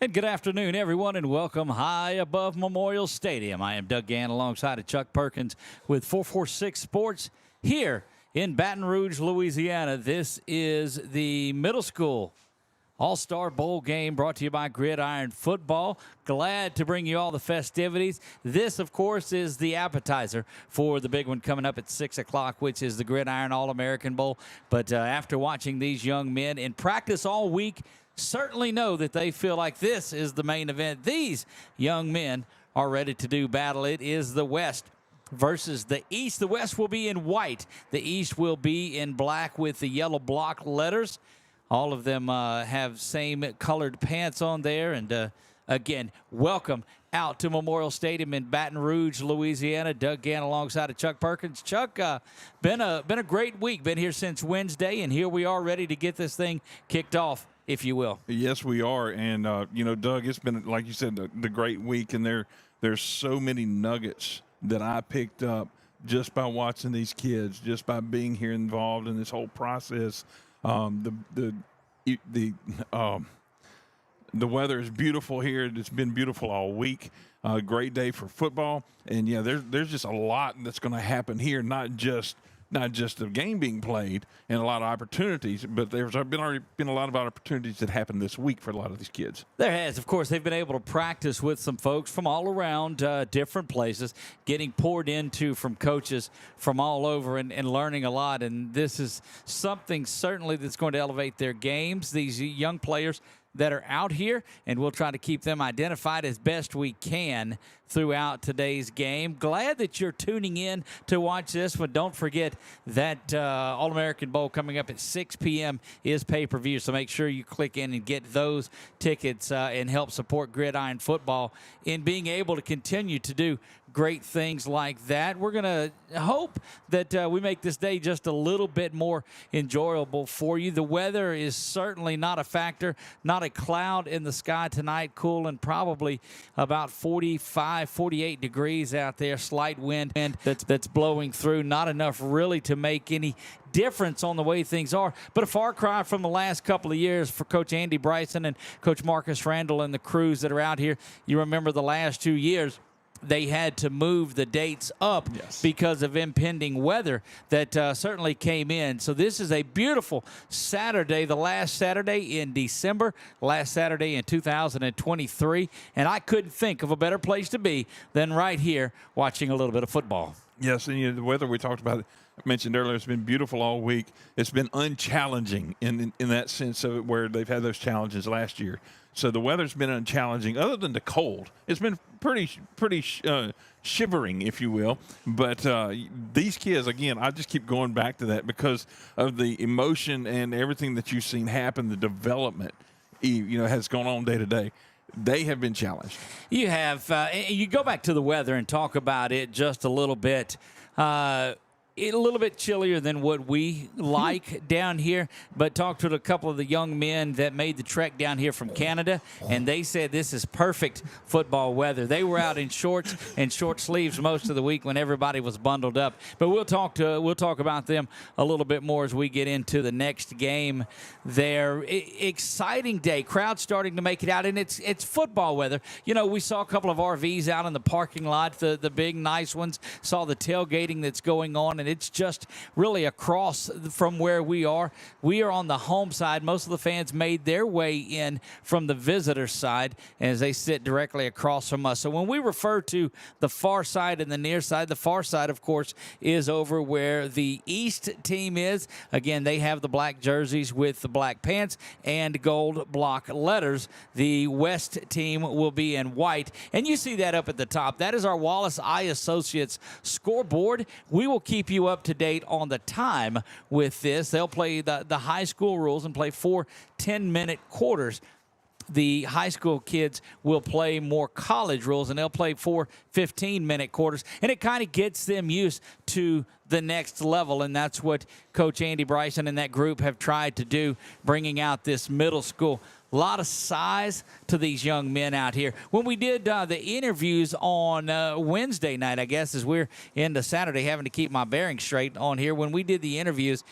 And good afternoon, everyone, and welcome high above Memorial Stadium. I am Doug Gann alongside of Chuck Perkins with 446 Sports here in Baton Rouge, Louisiana. This is the middle school All-Star Bowl game brought to you by Gridiron Football. Glad to bring you all the festivities. This, of course, is the appetizer for the big one coming up at 6 o'clock, which is the Gridiron All-American Bowl. But after watching these young men in practice all week, certainly know that they feel like this is the main event. These young men are ready to do battle. It is the West versus the East. The West will be in white. The East will be in black with the yellow block letters. All of them have same colored pants on there. And again, welcome out to Memorial Stadium in Baton Rouge, Louisiana. Doug Gann alongside of Chuck Perkins. Chuck, been a great week. Been here since Wednesday, and here we are ready to get this thing kicked off, if you will. Yes, we are. And, Doug, it's been, like you said, the great week. And there's so many nuggets that I picked up just by watching these kids, just by being here involved in this whole process. The weather is beautiful here. It's been beautiful all week. Great day for football. And, yeah, there's just a lot that's going to happen here, not just a game being played and a lot of opportunities, but there's already been a lot of opportunities that happened this week for a lot of these kids. There has. Of course, they've been able to practice with some folks from all around different places, getting poured into from coaches from all over and learning a lot. And this is something certainly that's going to elevate their games. These young players that are out here, and we'll try to keep them identified as best we can throughout today's game. Glad that you're tuning in to watch this, but don't forget that All-American Bowl coming up at 6 p.m. is pay-per-view, so make sure you click in and get those tickets and help support Gridiron Football in being able to continue to do great things like that. We're going to hope that we make this day just a little bit more enjoyable for you. The weather is certainly not a factor, not a cloud in the sky tonight, cool and probably about 45, 48 degrees out there, slight wind that's blowing through, not enough really to make any difference on the way things are, but a far cry from the last couple of years for Coach Andy Bryson and Coach Marcus Randall and the crews that are out here. You remember the last 2 years, they had to move the dates up because of impending weather that certainly came in. So this is a beautiful Saturday, the last Saturday in December, last Saturday in 2023, and I couldn't think of a better place to be than right here watching a little bit of football. Yes, and the weather we talked about, I mentioned earlier, it's been beautiful all week. It's been unchallenging in that sense of it, where they've had those challenges last year. So the weather's been unchallenging, other than the cold. It's been pretty shivering, if you will. But these kids, again, I just keep going back to that because of the emotion and everything that you've seen happen, the development, has gone on day to day. They have been challenged. You have. You go back to the weather and talk about it just a little bit. A little bit chillier than what we like down here, but talked to a couple of the young men that made the trek down here from Canada, and they said this is perfect football weather. They were out in shorts and short sleeves most of the week when everybody was bundled up. But we'll talk about them a little bit more as we get into the next game there. Exciting day. Crowd starting to make it out, and it's football weather. We saw a couple of RVs out in the parking lot, the big nice ones. Saw the tailgating that's going on, and it's just really across from where we are. We are on the home side. Most of the fans made their way in from the visitor side as they sit directly across from us. So when we refer to the far side and the near side, the far side, of course, is over where the East team is. Again, they have the black jerseys with the black pants and gold block letters. The West team will be in white. And you see that up at the top. That is our Wallace Eye Associates scoreboard. We will keep you up to date on the time with this. They'll play the high school rules and play 4 10-minute quarters. The high school kids will play more college rules, and they'll play 4 15-minute quarters, and it kind of gets them used to the next level, and that's what Coach Andy Bryson and that group have tried to do, bringing out this middle school. A lot of size to these young men out here. When we did the interviews on Wednesday night, I guess, as we're into Saturday, having to keep my bearings straight on here, when we did the interviews,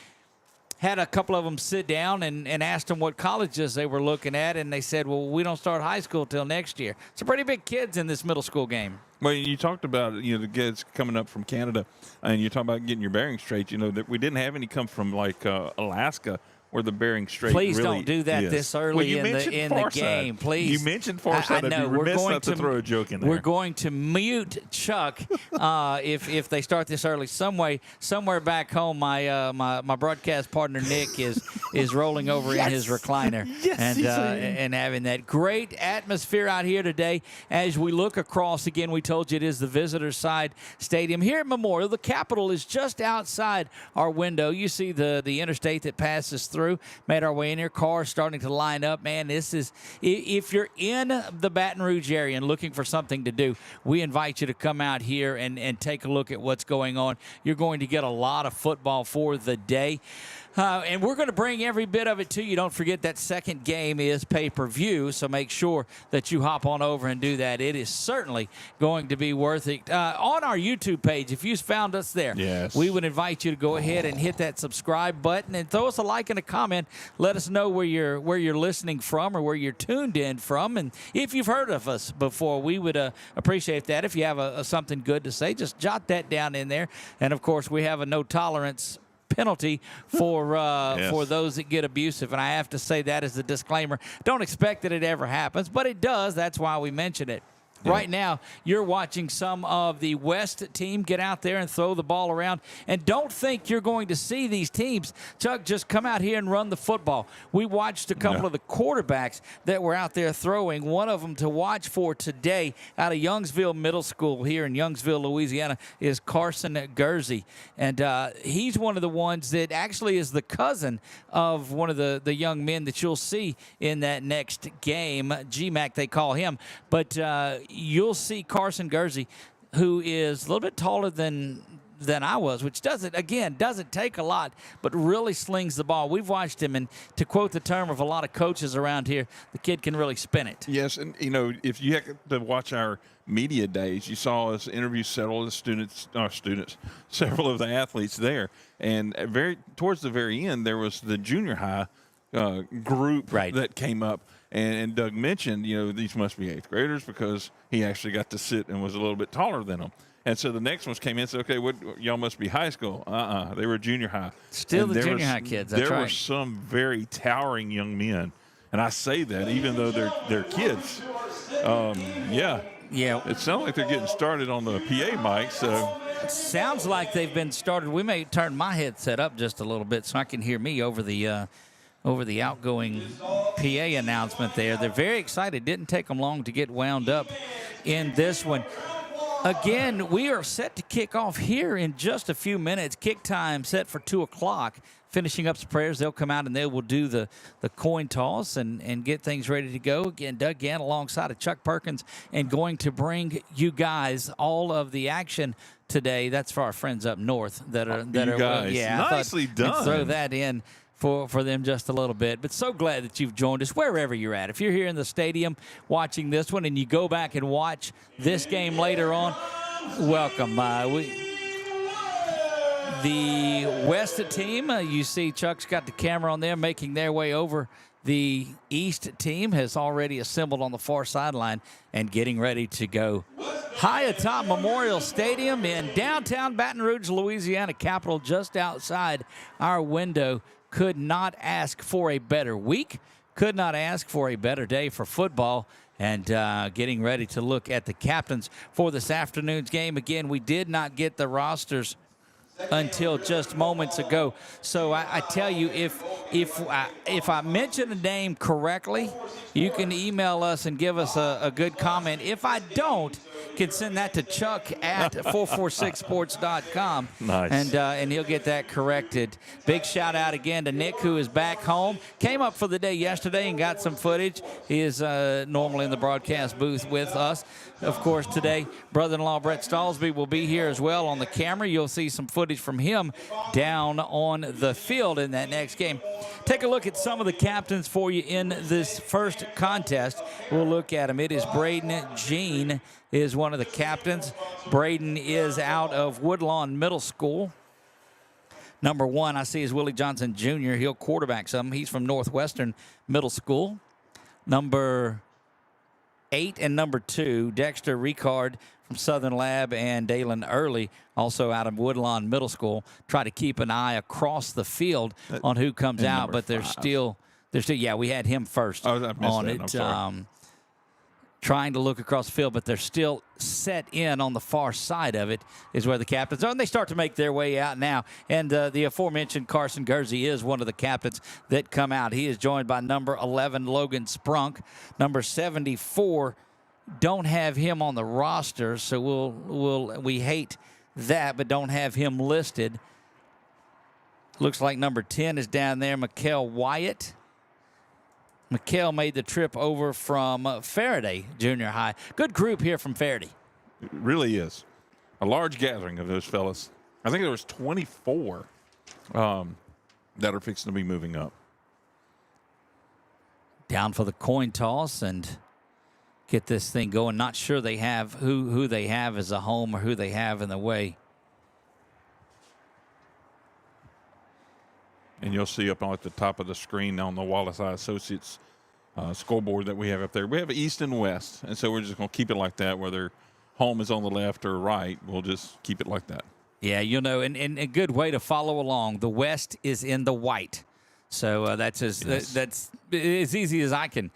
had a couple of them sit down and asked them what colleges they were looking at, and they said, well, we don't start high school till next year. Some pretty big kids in this middle school game. Well, you talked about, the kids coming up from Canada, and you talk about getting your bearings straight. That we didn't have any come from, like, Alaska, where the bearing straight. Please really don't do that is. this early in the game. Please. You mentioned Farside. I know. We're going to throw a joke in there. We're going to mute Chuck if they start this early. Somewhere back home, my broadcast partner Nick is rolling over in his recliner and having that great atmosphere out here today. As we look across again, we told you it is the visitor side stadium here at Memorial. The Capitol is just outside our window. You see the interstate that passes through. Made our way in here. Cars starting to line up. Man, this is, if you're in the Baton Rouge area and looking for something to do, we invite you to come out here and take a look at what's going on. You're going to get a lot of football for the day. And we're going to bring every bit of it to you. Don't forget that second game is pay-per-view, so make sure that you hop on over and do that. It is certainly going to be worth it. On our YouTube page, if you found us there, we would invite you to go ahead and hit that subscribe button and throw us a like and a comment. Let us know where you're listening from or where you're tuned in from. And if you've heard of us before, we would appreciate that. If you have something good to say, just jot that down in there. And, of course, we have a no-tolerance penalty for those that get abusive, and I have to say that as a disclaimer. Don't expect that it ever happens, but it does. That's why we mention it. Right now, you're watching some of the West team get out there and throw the ball around. And don't think you're going to see these teams, Chuck, just come out here and run the football. We watched a couple of the quarterbacks that were out there throwing. One of them to watch for today out of Youngsville Middle School here in Youngsville, Louisiana, is Carson Gursey. And he's one of the ones that actually is the cousin of one of the young men that you'll see in that next game. G-Mac, they call him. But you'll see Carson Gursey, who is a little bit taller than than I was, which doesn't take a lot, but really slings the ball. We've watched him, and to quote the term of a lot of coaches around here, the kid can really spin it. Yes, and if you had to watch our media days, you saw us interview several of the several of the athletes there, and towards the very end, there was the junior high group that came up. And Doug mentioned, these must be eighth graders because he actually got to sit and was a little bit taller than them. And so the next ones came in and said, okay, y'all must be high school. They were junior high. Still the junior high kids, that's right. There were some very towering young men. And I say that even though they're kids. Yeah. It sounds like they're getting started on the PA mic. So it sounds like they've been started. We may turn my headset up just a little bit so I can hear me over the outgoing PA announcement there. They're very excited. Didn't take them long to get wound up in this one. Again, we are set to kick off here in just a few minutes. Kick time set for 2 o'clock. Finishing up some prayers, they'll come out and they will do the coin toss and get things ready to go. Again, Doug Gann alongside of Chuck Perkins and going to bring you guys all of the action today. That's for our friends up north that are guys. Nicely done. Throw that in for them just a little bit. But so glad that you've joined us wherever you're at. If you're here in the stadium watching this one and you go back and watch this game later on, welcome. The West team, you see Chuck's got the camera on there making their way over. The East team has already assembled on the far sideline and getting ready to go. High atop Memorial Stadium in downtown Baton Rouge, Louisiana, capital just outside our window. Could not ask for a better week, could not ask for a better day for football, and getting ready to look at the captains for this afternoon's game. Again, we did not get the rosters until just moments ago. So I tell you, if I mention a name correctly, you can email us and give us a good comment. If I don't, can send that to Chuck at 446sports.com. Nice. And he'll get that corrected. Big shout out again to Nick, who is back home. Came up for the day yesterday and got some footage. He is normally in the broadcast booth with us. Of course, today, brother-in-law Brett Stallsby will be here as well on the camera. You'll see some footage from him down on the field in that next game. Take a look at some of the captains for you in this first contest. We'll look at them. It is Braden Jean is one of the captains. Braden is out of Woodlawn Middle School. Number 1, I see, is Willie Johnson Jr. He'll quarterback some. He's from Northwestern Middle School. Number 8 and number 2, Dexter Ricard from Southern Lab, and Dalen Early, also out of Woodlawn Middle School. Try to keep an eye across the field on who comes out, but they're still, yeah, we had him first on it. Trying to look across the field, but they're still set in on the far side of it is where the captains are, and they start to make their way out now. And the aforementioned Carson Gursey is one of the captains that come out. He is joined by number 11, Logan Sprunk. Number 74, don't have him on the roster, so we hate that, but don't have him listed. Looks like number 10 is down there, Mikkel Wyatt. Mikkel made the trip over from Faraday Junior High. Good group here from Faraday. It really is. A large gathering of those fellas. I think there was 24 that are fixing to be moving up. Down for the coin toss and get this thing going. Not sure they have who they have as a home or who they have in the way. And you'll see up at the top of the screen on the Wallace Eye Associates scoreboard that we have up there. We have East and West, and so we're just going to keep it like that. Whether home is on the left or right, we'll just keep it like that. Yeah, and a good way to follow along. The West is in the white, so that's as easy as I can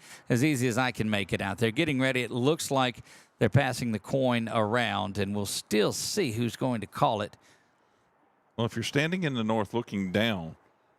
make it out there. Getting ready. It looks like they're passing the coin around, and we'll still see who's going to call it. Well, if you're standing in the north looking down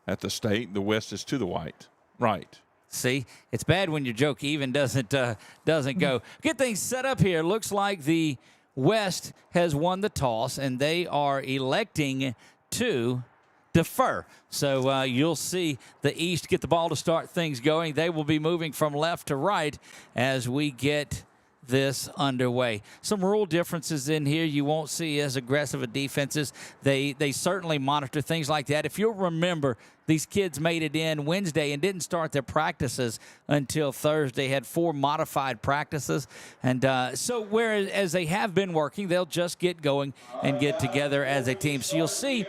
at the state, the West is to the white. Right. See, it's bad when your joke even doesn't go. Get things set up here. Looks like the West has won the toss, and they are electing to defer. So you'll see the East get the ball to start things going. They will be moving from left to right as we get this underway. Some rule differences in here. You won't see as aggressive a defenses. They certainly monitor things like that. If you'll remember, these kids made it in Wednesday and didn't start their practices until Thursday, had 4 modified practices. And so whereas they have been working, they'll just get going and get together as a team. So you'll see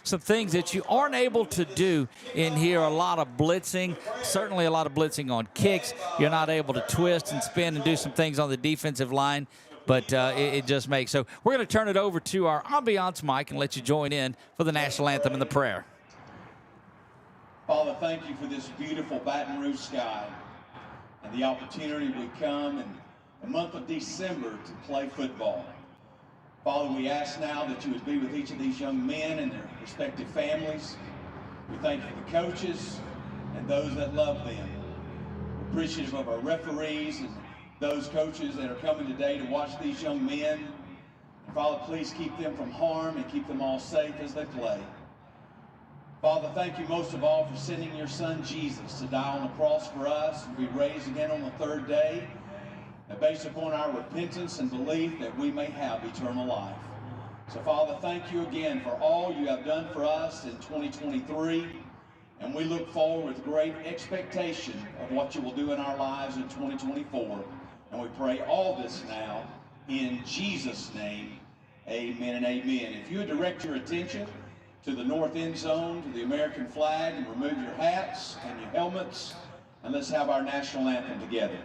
some things that you aren't able to do in here. A lot of blitzing, certainly a lot of blitzing on kicks. You're not able to twist and spin and do some things on the defensive line, but it just makes. So we're going to turn it over to our ambiance mic and let you join in for the national anthem and the prayer. Father, thank you for this beautiful Baton Rouge sky and the opportunity we come in the month of December to play football. Father, we ask now that you would be with each of these young men and their respective families. We thank you for the coaches and those that love them. We're appreciative of our referees and those coaches that are coming today to watch these young men. And Father, please keep them from harm and keep them all safe as they play. Father, thank you most of all for sending your son Jesus to die on the cross for us and be raised again on the 3rd day, and based upon our repentance and belief that we may have eternal life. So Father, thank you again for all you have done for us in 2023, and we look forward with great expectation of what you will do in our lives in 2024. And we pray all this now in Jesus' name, amen and amen. If you would direct your attention to the north end zone, to the American flag, and remove your hats and your helmets, and let's have our national anthem together.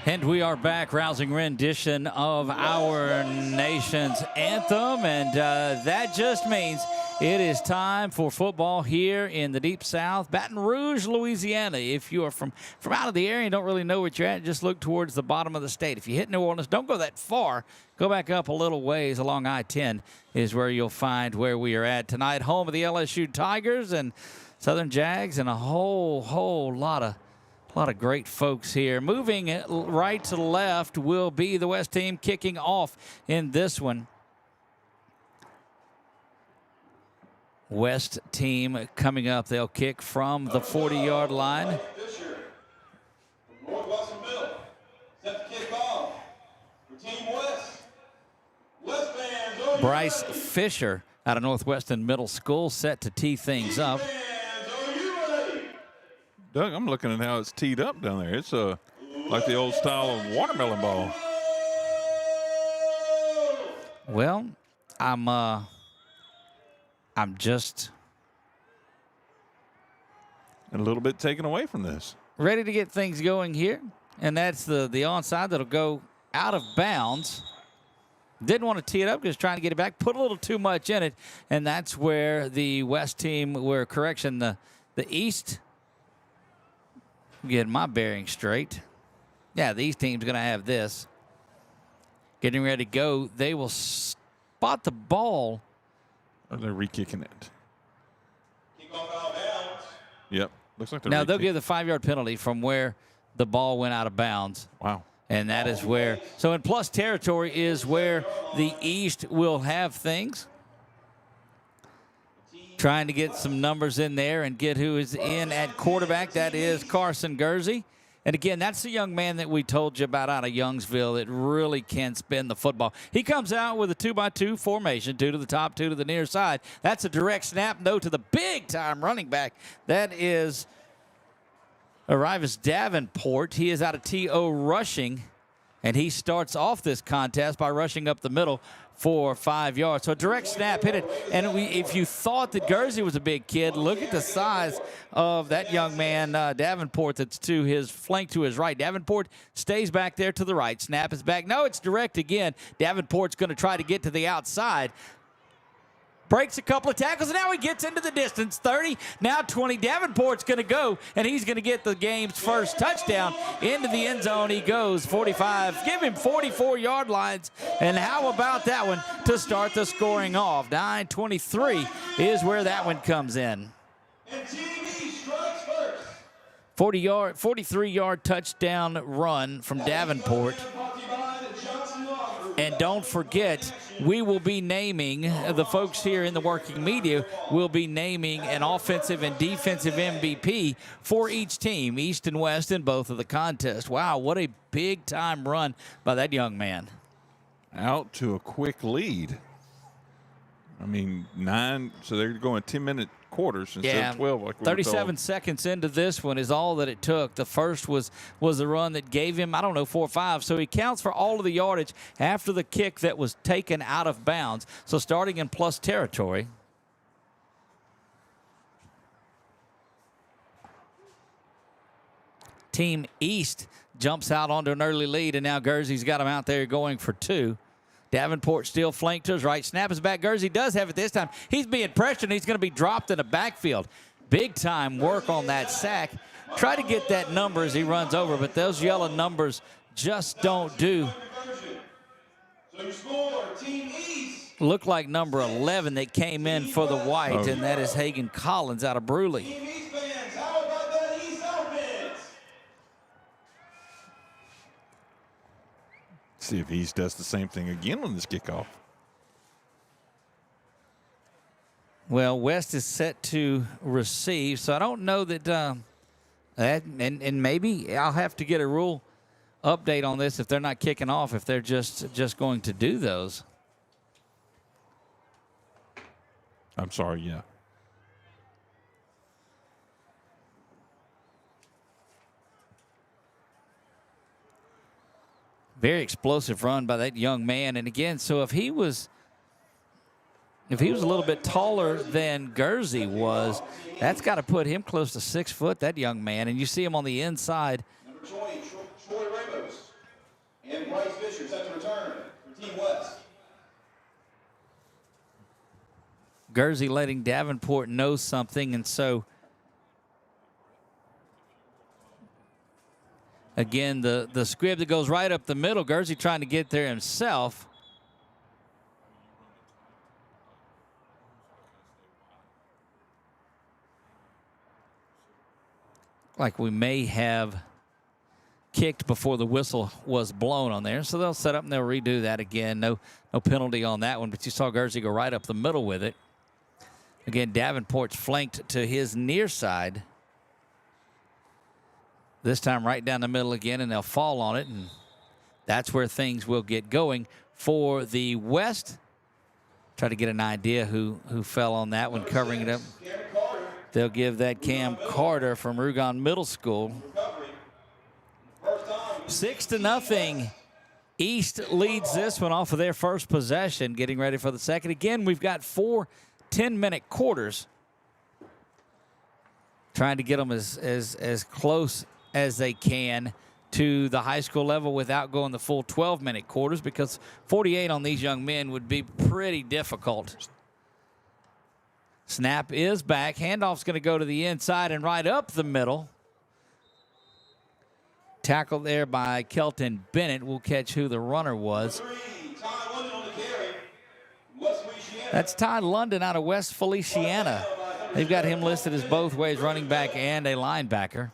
And we are back, rousing rendition of our nation's anthem, and that just means it is time for football here in the Deep South, Baton Rouge, Louisiana. If you are from out of the area and don't really know where you're at, just look towards the bottom of the state. If you hit New Orleans, don't go that far. Go back up a little ways along I-10 is where you'll find where we are at tonight. Home of the LSU Tigers and Southern Jags and a whole lot of great folks here. Moving right to left will be the West team kicking off in this one. West team coming up. They'll kick from the 40-yard line. Bryce Fisher out of Northwestern Middle School set to tee things up. Doug, I'm looking at how it's teed up down there. It's like the old style of watermelon ball. Well, I'm just And a little bit taken away from this. Ready to get things going here. And that's the onside that'll go out of bounds. Didn't want to tee it up, just trying to get it back. Put a little too much in it. And that's where the West team, the East, getting my bearings straight. Yeah, the East team's going to have this. Getting ready to go. They will spot the ball. Or they're re-kicking it. Kickoff out of bounds. Yep. Looks like they're Now, they'll give the 5-yard penalty from where the ball went out of bounds. Wow. And that is where. So in plus territory is where the East will have things. Trying to get some numbers in there and get who is in at quarterback. That is Carson Gursey. And again, that's the young man that we told you about out of Youngsville that really can spin the football. He comes out with a 2-by-2 formation, 2 to the top, 2 to the near side. That's a direct snap, no to the big-time running back. That is Arrivas Davenport. He is out of T.O. rushing, and he starts off this contest by rushing up the middle for 5 yards. So a direct snap hit it. And if you thought that Gursey was a big kid, look at the size of that young man, Davenport, that's to his flank to his right. Davenport stays back there to the right. Snap is back. No, it's direct again. Davenport's going to try to get to the outside. Breaks a couple of tackles, and now he gets into the distance. 30, now 20. Davenport's going to go, and he's going to get the game's first touchdown. Into the end zone he goes, 45. Give him 44-yard lines, and how about that one to start the scoring off? 9:23 is where that one comes in. And TV strikes first. 43-yard touchdown run from Davenport. And don't forget, we will be naming, the folks here in the working media will be naming an offensive and defensive MVP for each team, East and West, in both of the contests. Wow, what a big-time run by that young man. Out to a quick lead. I mean, 9, so they're going 10-minute quarters instead of 12. Like we 37 seconds into this one is all that it took. The first was the run that gave him, 4 or 5. So he counts for all of the yardage after the kick that was taken out of bounds. So starting in plus territory. Team East jumps out onto an early lead, and now Gursey's got him out there going for 2. Davenport still flanked to his right. Snap is back. Gursey does have it this time. He's being pressured. He's going to be dropped in the backfield. Big-time work on that sack. Try to get that number as he runs over, but those yellow numbers just don't do. So your score, Team East. Look like number 11 that came in for the white, and that is Hagan Collins out of Bruley. Team East fans, how about that East offense? See if East does the same thing again on this kickoff. Well, West is set to receive, so I don't know that and maybe I'll have to get a rule update on this if they're not kicking off, if they're just going to do those. I'm sorry, yeah. Very explosive run by that young man. And again, so if he was a little bit taller than Gursey was, that's got to put him close to 6 foot, that young man. And you see him on the inside. Number 20, Troy Ramos. And Bryce Fisher set to return for Team West. Gursey letting Davenport know something, and so again, the squib that goes right up the middle, Gursey trying to get there himself. Like we may have kicked before the whistle was blown on there. So they'll set up and they'll redo that again. No penalty on that one, but you saw Gursey go right up the middle with it. Again, Davenport's flanked to his near side. This time right down the middle again, and they'll fall on it, and that's where things will get going for the West. Try to get an idea who fell on that one, covering it up. They'll give that Cam Carter from Rugon Middle School. 6-0. East leads this one off of their first possession, getting ready for the second. Again, we've got 4 10-minute quarters. trying to get them as close as they can to the high school level without going the full 12-minute quarters, because 48 on these young men would be pretty difficult. Snap is back. Handoff's going to go to the inside and right up the middle. Tackled there by Kelton Bennett. We'll catch who the runner was. That's Ty London out of West Feliciana. They've got him listed as both ways, running back and a linebacker.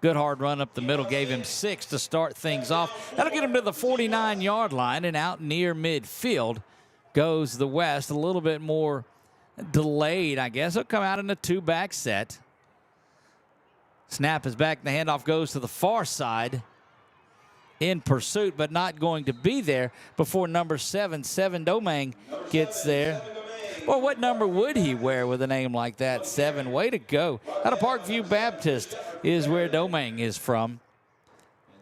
Good hard run up the middle, gave him 6 to start things off. That'll get him to the 49-yard line, and out near midfield goes the West. A little bit more delayed, I guess. He'll come out in a 2-back set. Snap is back, and the handoff goes to the far side in pursuit, but not going to be there before number 7 Domingue gets there. Well, what number would he wear with a name like that? 7. Way to go. Out of Parkview Baptist is where Domingue is from.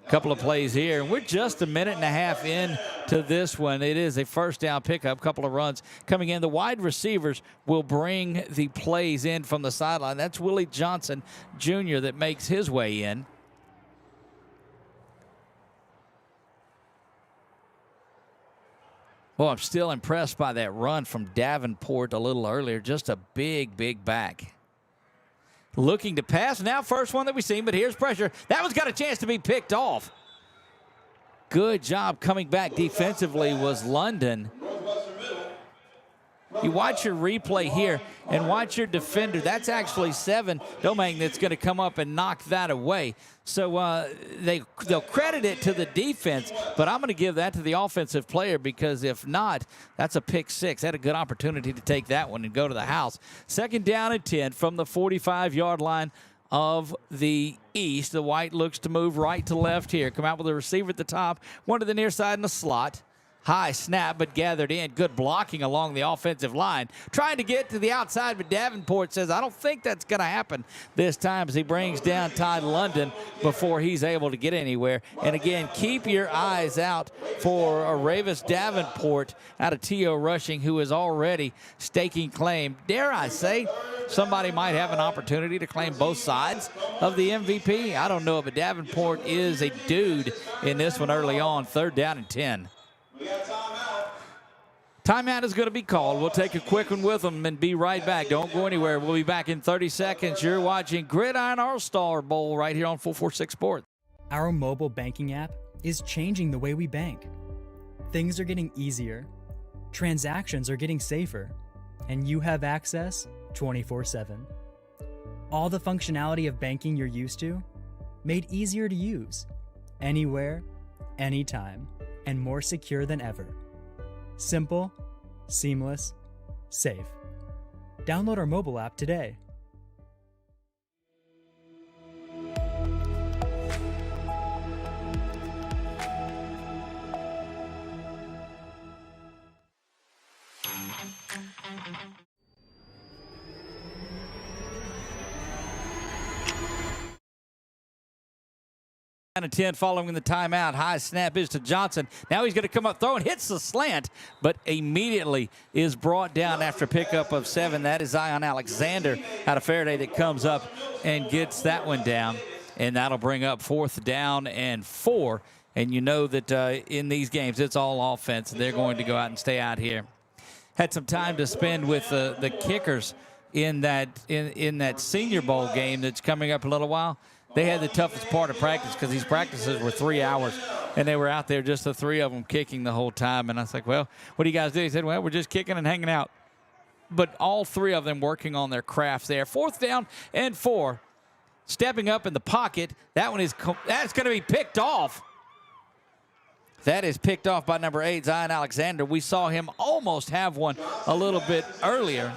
Couple of plays here, and we're just a minute and a half in to this one. It is a first down pickup, couple of runs coming in. The wide receivers will bring the plays in from the sideline. That's Willie Johnson Jr. that makes his way in. Well, I'm still impressed by that run from Davenport a little earlier. Just a big, big back. Looking to pass. Now first one that we've seen, but here's pressure. That one's got a chance to be picked off. Good job coming back defensively was London. You watch your replay here and watch your defender. That's actually 7 Domingue that's going to come up and knock that away. So they'll credit it to the defense, but I'm going to give that to the offensive player, because if not, that's a pick 6. Had a good opportunity to take that one and go to the house. Second down and 10 from the 45-yard line of the East. The White looks to move right to left here. Come out with a receiver at the top, one to the near side in the slot. High snap, but gathered in. Good blocking along the offensive line. Trying to get to the outside, but Davenport says, I don't think that's going to happen this time, as he brings down Ty London before he's able to get anywhere. And again, keep your eyes out for Ravis Davenport out of T.O. Rushing, who is already staking claim. Dare I say, somebody might have an opportunity to claim both sides of the MVP. I don't know, but Davenport is a dude in this one early on. Third down and 10. We got timeout. Timeout is going to be called. We'll take a quick one with them and be right back. Don't go anywhere. We'll be back in 30 seconds. You're watching Gridiron All-Star Bowl right here on 446 Sports. Our mobile banking app is changing the way we bank. Things are getting easier, transactions are getting safer, and you have access 24/7. All the functionality of banking you're used to, made easier to use, anywhere, anytime, and more secure than ever. Simple, seamless, safe. Download our mobile app today. Down to 10 following the timeout. High snap is to Johnson. Now he's going to come up throwing, hits the slant, but immediately is brought down after pickup of 7. That is Zion Alexander out of Faraday that comes up and gets that one down. And that'll bring up 4th down and 4. And you know that in these games, it's all offense. They're going to go out and stay out here. Had some time to spend with the kickers in that Senior Bowl game that's coming up in a little while. They had the toughest part of practice because these practices were 3 hours, and they were out there, just the 3 of them, kicking the whole time. And I was like, well, what do you guys do? He said, well, we're just kicking and hanging out. But all 3 of them working on their craft there. 4th down and 4. Stepping up in the pocket. That's going to be picked off. That is picked off by number 8, Zion Alexander. We saw him almost have one a little bit earlier.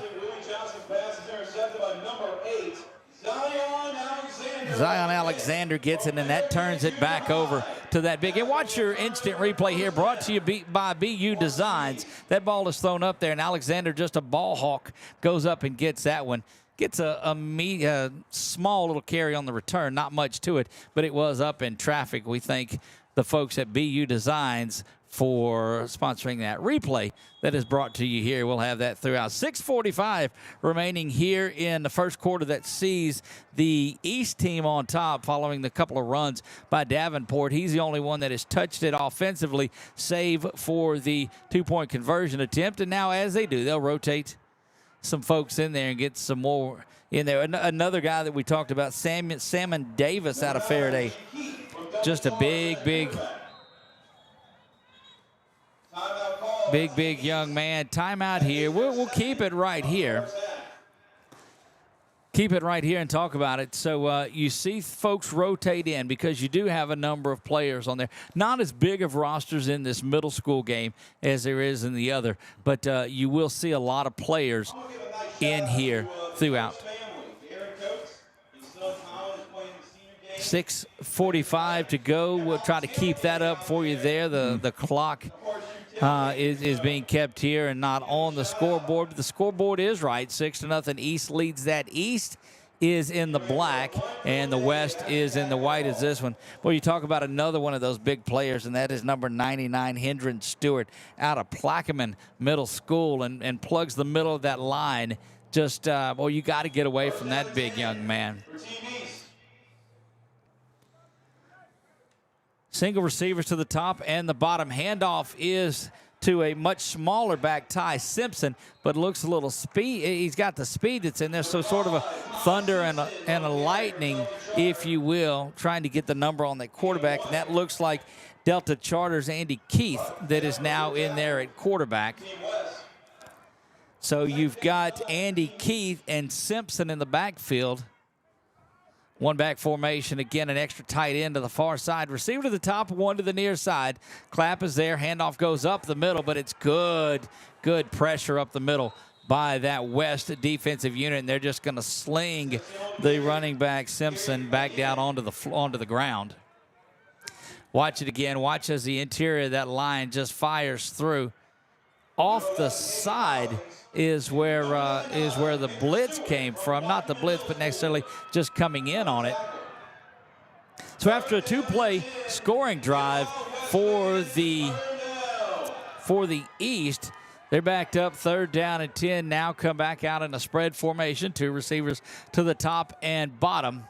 Zion Alexander gets it, and that turns it back over to that big. And watch your instant replay here, brought to you by BU Designs. That ball is thrown up there, and Alexander, just a ball hawk, goes up and gets that one. Gets a small little carry on the return, not much to it, but it was up in traffic. We thank the folks at BU Designs for sponsoring that replay that is brought to you here. We'll have that throughout. 6:45 remaining here in the first quarter that sees the East team on top following the couple of runs by Davenport. He's the only one that has touched it offensively, save for the two-point conversion attempt. And now as they do, they'll rotate some folks in there and get some more in there. Another guy that we talked about, Salmon Davis out of Faraday. Just a big young man. Timeout here. We'll keep it right here. Keep it right here and talk about it. So you see folks rotate in because you do have a number of players on there. Not as big of rosters in this middle school game as there is in the other, but you will see a lot of players in here throughout. 6:45 to go. We'll try to keep that up for you there. The clock is being kept here and not on the scoreboard. But the scoreboard is right. 6-0. East leads that. East is in the black, and the West is in the white as this one. Well, you talk about another one of those big players, and that is number 99, Hendron Stewart, out of Plaquemine Middle School, and plugs the middle of that line. Just, well, you got to get away from that big young man. Single receivers to the top and the bottom. Handoff is to a much smaller back, Ty Simpson, but looks a little speed. He's got the speed that's in there, so sort of a thunder and a lightning, if you will, trying to get the number on that quarterback. And that looks like Delta Charter's Andy Keith that is now in there at quarterback. So you've got Andy Keith and Simpson in the backfield. One back formation, again, an extra tight end to the far side. Receiver to the top, one to the near side. Clap is there. Handoff goes up the middle, but it's good pressure up the middle by that West defensive unit, and they're just going to sling the running back Simpson back down onto the ground. Watch it again. Watch as the interior of that line just fires through. Off the side is where the blitz came from. Not the blitz, but necessarily just coming in on it. So after a two-play scoring drive for the East, they're backed up 3rd down and 10. Now come back out in a spread formation. Two receivers to the top and bottom.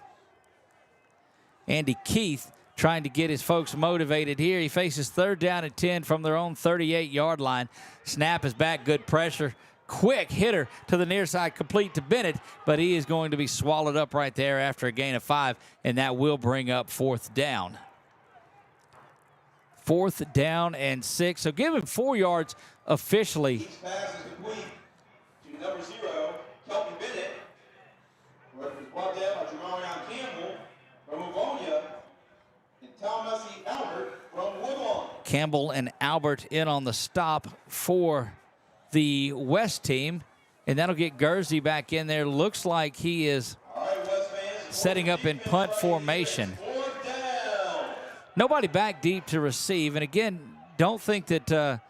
Andy Keith trying to get his folks motivated here. He faces 3rd down and 10 from their own 38-yard line. Snap is back, good pressure. Quick hitter to the near side, complete to Bennett, but he is going to be swallowed up right there after a gain of 5, and that will bring up 4th down. 4th down and 6. So give him 4 yards officially. Each pass is complete to number 0, Kelvin Bennett. Where it was brought down by Jamarion Campbell from Livonia and Thomas E. Albert from Woodlawn. Campbell and Albert in on the stop for the West team, and that'll get Gursey back in there. Looks like he is setting up in punt formation. Nobody back deep to receive, and again, don't think that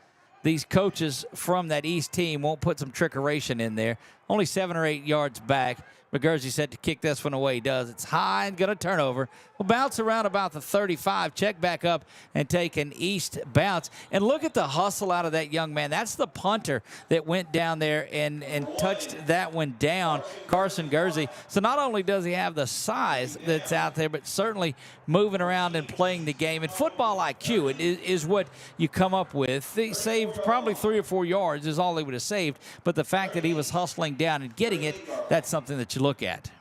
these coaches from that East team won't put some trickeration in there. Only 7 or 8 yards back. But Gursey said to kick this one away. He does. It's high and going to turn over. Will bounce around about the 35. Check back up and take an East bounce. And look at the hustle out of that young man. That's the punter that went down there and touched that one down, Carson Gursey. So not only does he have the size that's out there, but certainly moving around and playing the game. And football IQ is what you come up with. He saved probably 3 or 4 yards is all he would have saved. But the fact that he was hustling down and getting it, that's something that you look at.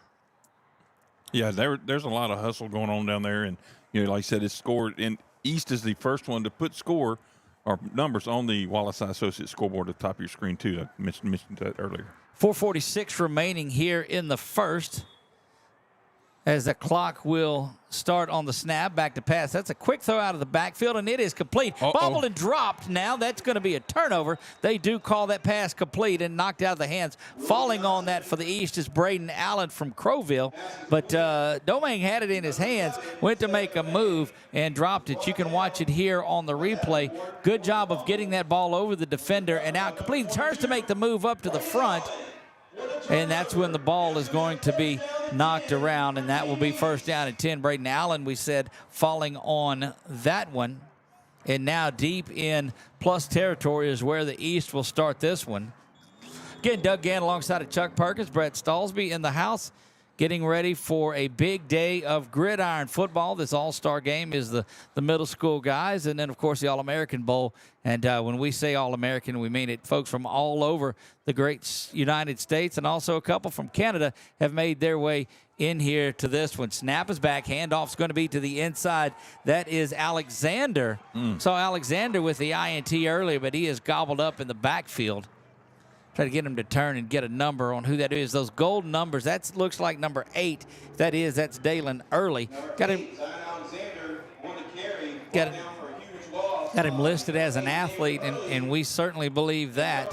Yeah, there's a lot of hustle going on down there, and like I said, it's scored. And East is the first one to put score or numbers on the Wallace Associates scoreboard at the top of your screen too. I mentioned that earlier. 4:46 remaining here in the first, as the clock will start on the snap. Back to pass. That's a quick throw out of the backfield, and it is complete. Bobbled and dropped. Now that's going to be a turnover. They do call that pass complete and knocked out of the hands. Falling on that for the East is Braden Allen from Crowville, but Domingue had it in his hands, went to make a move and dropped it. You can watch it here on the replay. Good job of getting that ball over the defender and out complete. Turns to make the move up to the front, and that's when the ball is going to be knocked around, and that will be 1st down and 10. Braden Allen, we said, falling on that one. And now deep in plus territory is where the East will start this one. Again, Doug Gann alongside of Chuck Perkins, Brett Stallsby in the house, getting ready for a big day of Gridiron Football. This all-star game is the middle school guys, and then, of course, the All-American Bowl. And when we say All-American, we mean it. Folks from all over the great United States and also a couple from Canada have made their way in here to this one. Snap is back. Handoff's going to be to the inside. That is Alexander. Saw Alexander with the INT earlier, but he is gobbled up in the backfield. Try to get him to turn and get a number on who that is. Those gold numbers, that looks like number 8. That's Dalen Early. Got him listed as an athlete, and we certainly believe that.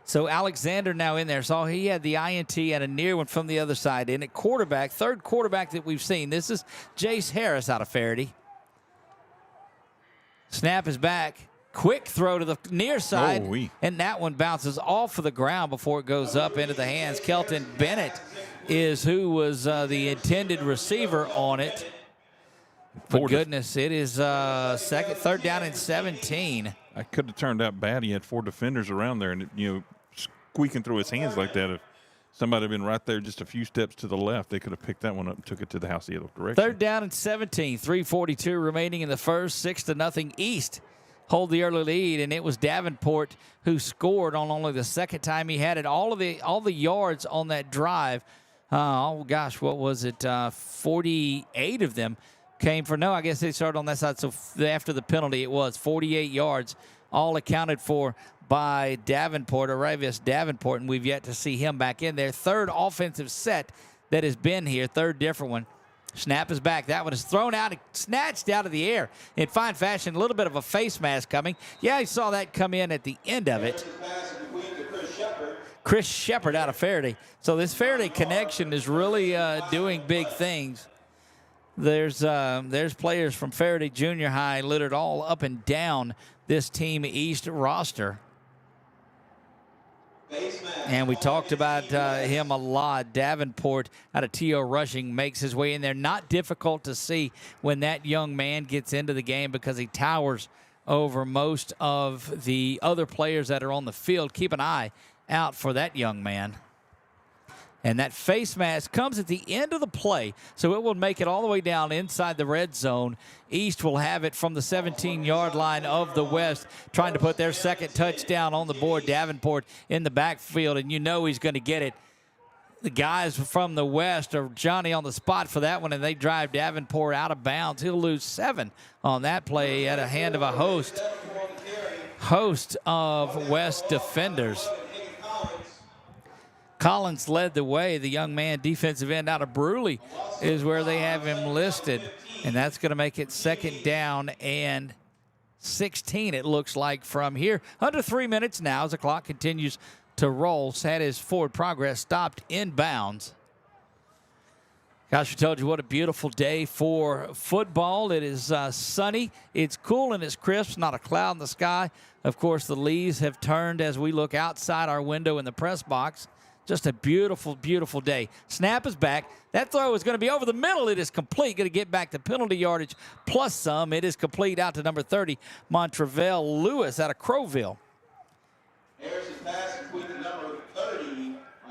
So Alexander now in there. So he had the INT and a near one from the other side. In at quarterback, third quarterback that we've seen. This is Jace Harris out of Faraday. Snap is back. Quick throw to the near side, and that one bounces off of the ground before it goes up into the hands. Kelton Bennett is who was the intended receiver on it. But goodness, it is third down and 17. I could have turned out bad. He had 4 defenders around there, and squeaking through his hands like that. If somebody had been right there just a few steps to the left, they could have picked that one up and took it to the house the other direction. Third down and 17. 3:42 remaining in the first. 6-0 East. Hold the early lead, and it was Davenport who scored on only the second time he had it. All the yards on that drive, what was it? 48 of them came for, no, I guess they started on that side. So after the penalty, it was 48 yards, all accounted for by Davenport, Aravius Davenport, and we've yet to see him back in there. Third offensive set that has been here, third different one. Snap is back. That one is thrown out and snatched out of the air in fine fashion. A little bit of a face mask coming. Yeah, I saw that come in at the end of it. Chris Shepard out of Faraday. So this Faraday connection is really doing big things. There's players from Faraday Junior High littered all up and down this Team East roster. And we talked about him a lot. Davenport out of T.O. Rushing makes his way in there. Not difficult to see when that young man gets into the game because he towers over most of the other players that are on the field. Keep an eye out for that young man. And that face mask comes at the end of the play, so it will make it all the way down inside the red zone. East will have it from the 17-yard line of the West, trying to put their second touchdown on the board. Davenport in the backfield, and you know he's going to get it. The guys from the West are Johnny on the spot for that one, and they drive Davenport out of bounds. He'll lose 7 on that play at a hand of a host of West defenders. Collins led the way. The young man, defensive end out of Bruley, is where they have him listed. And that's going to make it second down and 16, it looks like, from here. Under 3 minutes now as the clock continues to roll. Had his forward progress stopped in bounds. Gosh, we told you what a beautiful day for football. It is sunny. It's cool and it's crisp. Not a cloud in the sky. Of course, the leaves have turned as we look outside our window in the press box. Just a beautiful, beautiful day. Snap is back. That throw is going to be over the middle. It is complete. Going to get back to penalty yardage plus some. It is complete out to number 30, Montreville Lewis out of Crowville.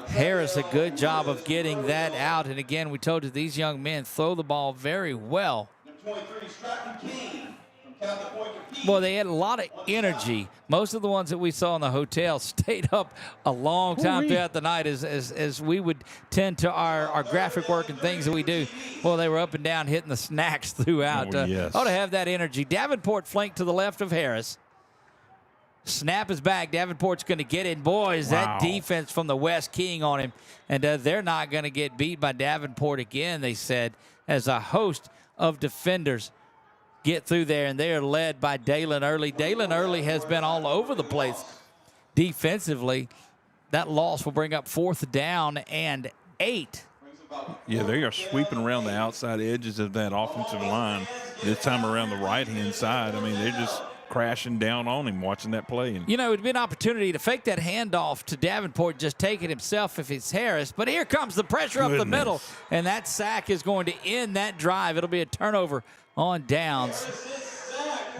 Harris, a good job of getting that out. And again, we told you these young men throw the ball very well. Boy, they had a lot of energy. Most of the ones that we saw in the hotel stayed up a long time throughout the night as we would tend to our graphic work and things that we do. Well, they were up and down hitting the snacks throughout. Yes. Ought to have that energy. Davenport flanked to the left of Harris. Snap is back. Davenport's going to get it. Boy, is that defense from the West keying on him. And they're not going to get beat by Davenport again, they said, as a host of defenders get through there, and they are led by Dalen Early. Dalen Early has been all over the place defensively. That loss will bring up 4th down and 8. Yeah, they are sweeping around the outside edges of that offensive line. This time around the right-hand side. I mean, they're just crashing down on him watching that play. And you know, it would be an opportunity to fake that handoff to Davenport, just take it himself if it's Harris. But here comes the pressure up the middle, and that sack is going to end that drive. It'll be a turnover on downs.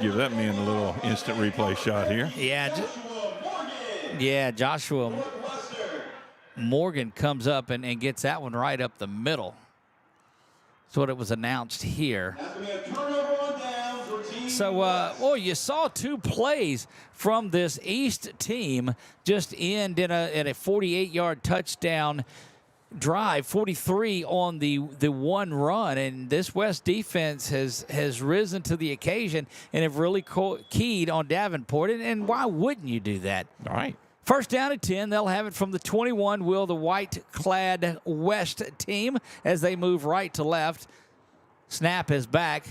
Give that man a little instant replay shot here. Yeah, Joshua Morgan comes up and gets that one right up the middle. That's what it was announced here. So, you saw two plays from this East team just end in a 48-yard touchdown drive, 43 on the one run, and this West defense has risen to the occasion and have really keyed on Davenport, and why wouldn't you do that? All right. First down at 10, they'll have it from the 21, will the white-clad West team as they move right to left. Snap is back,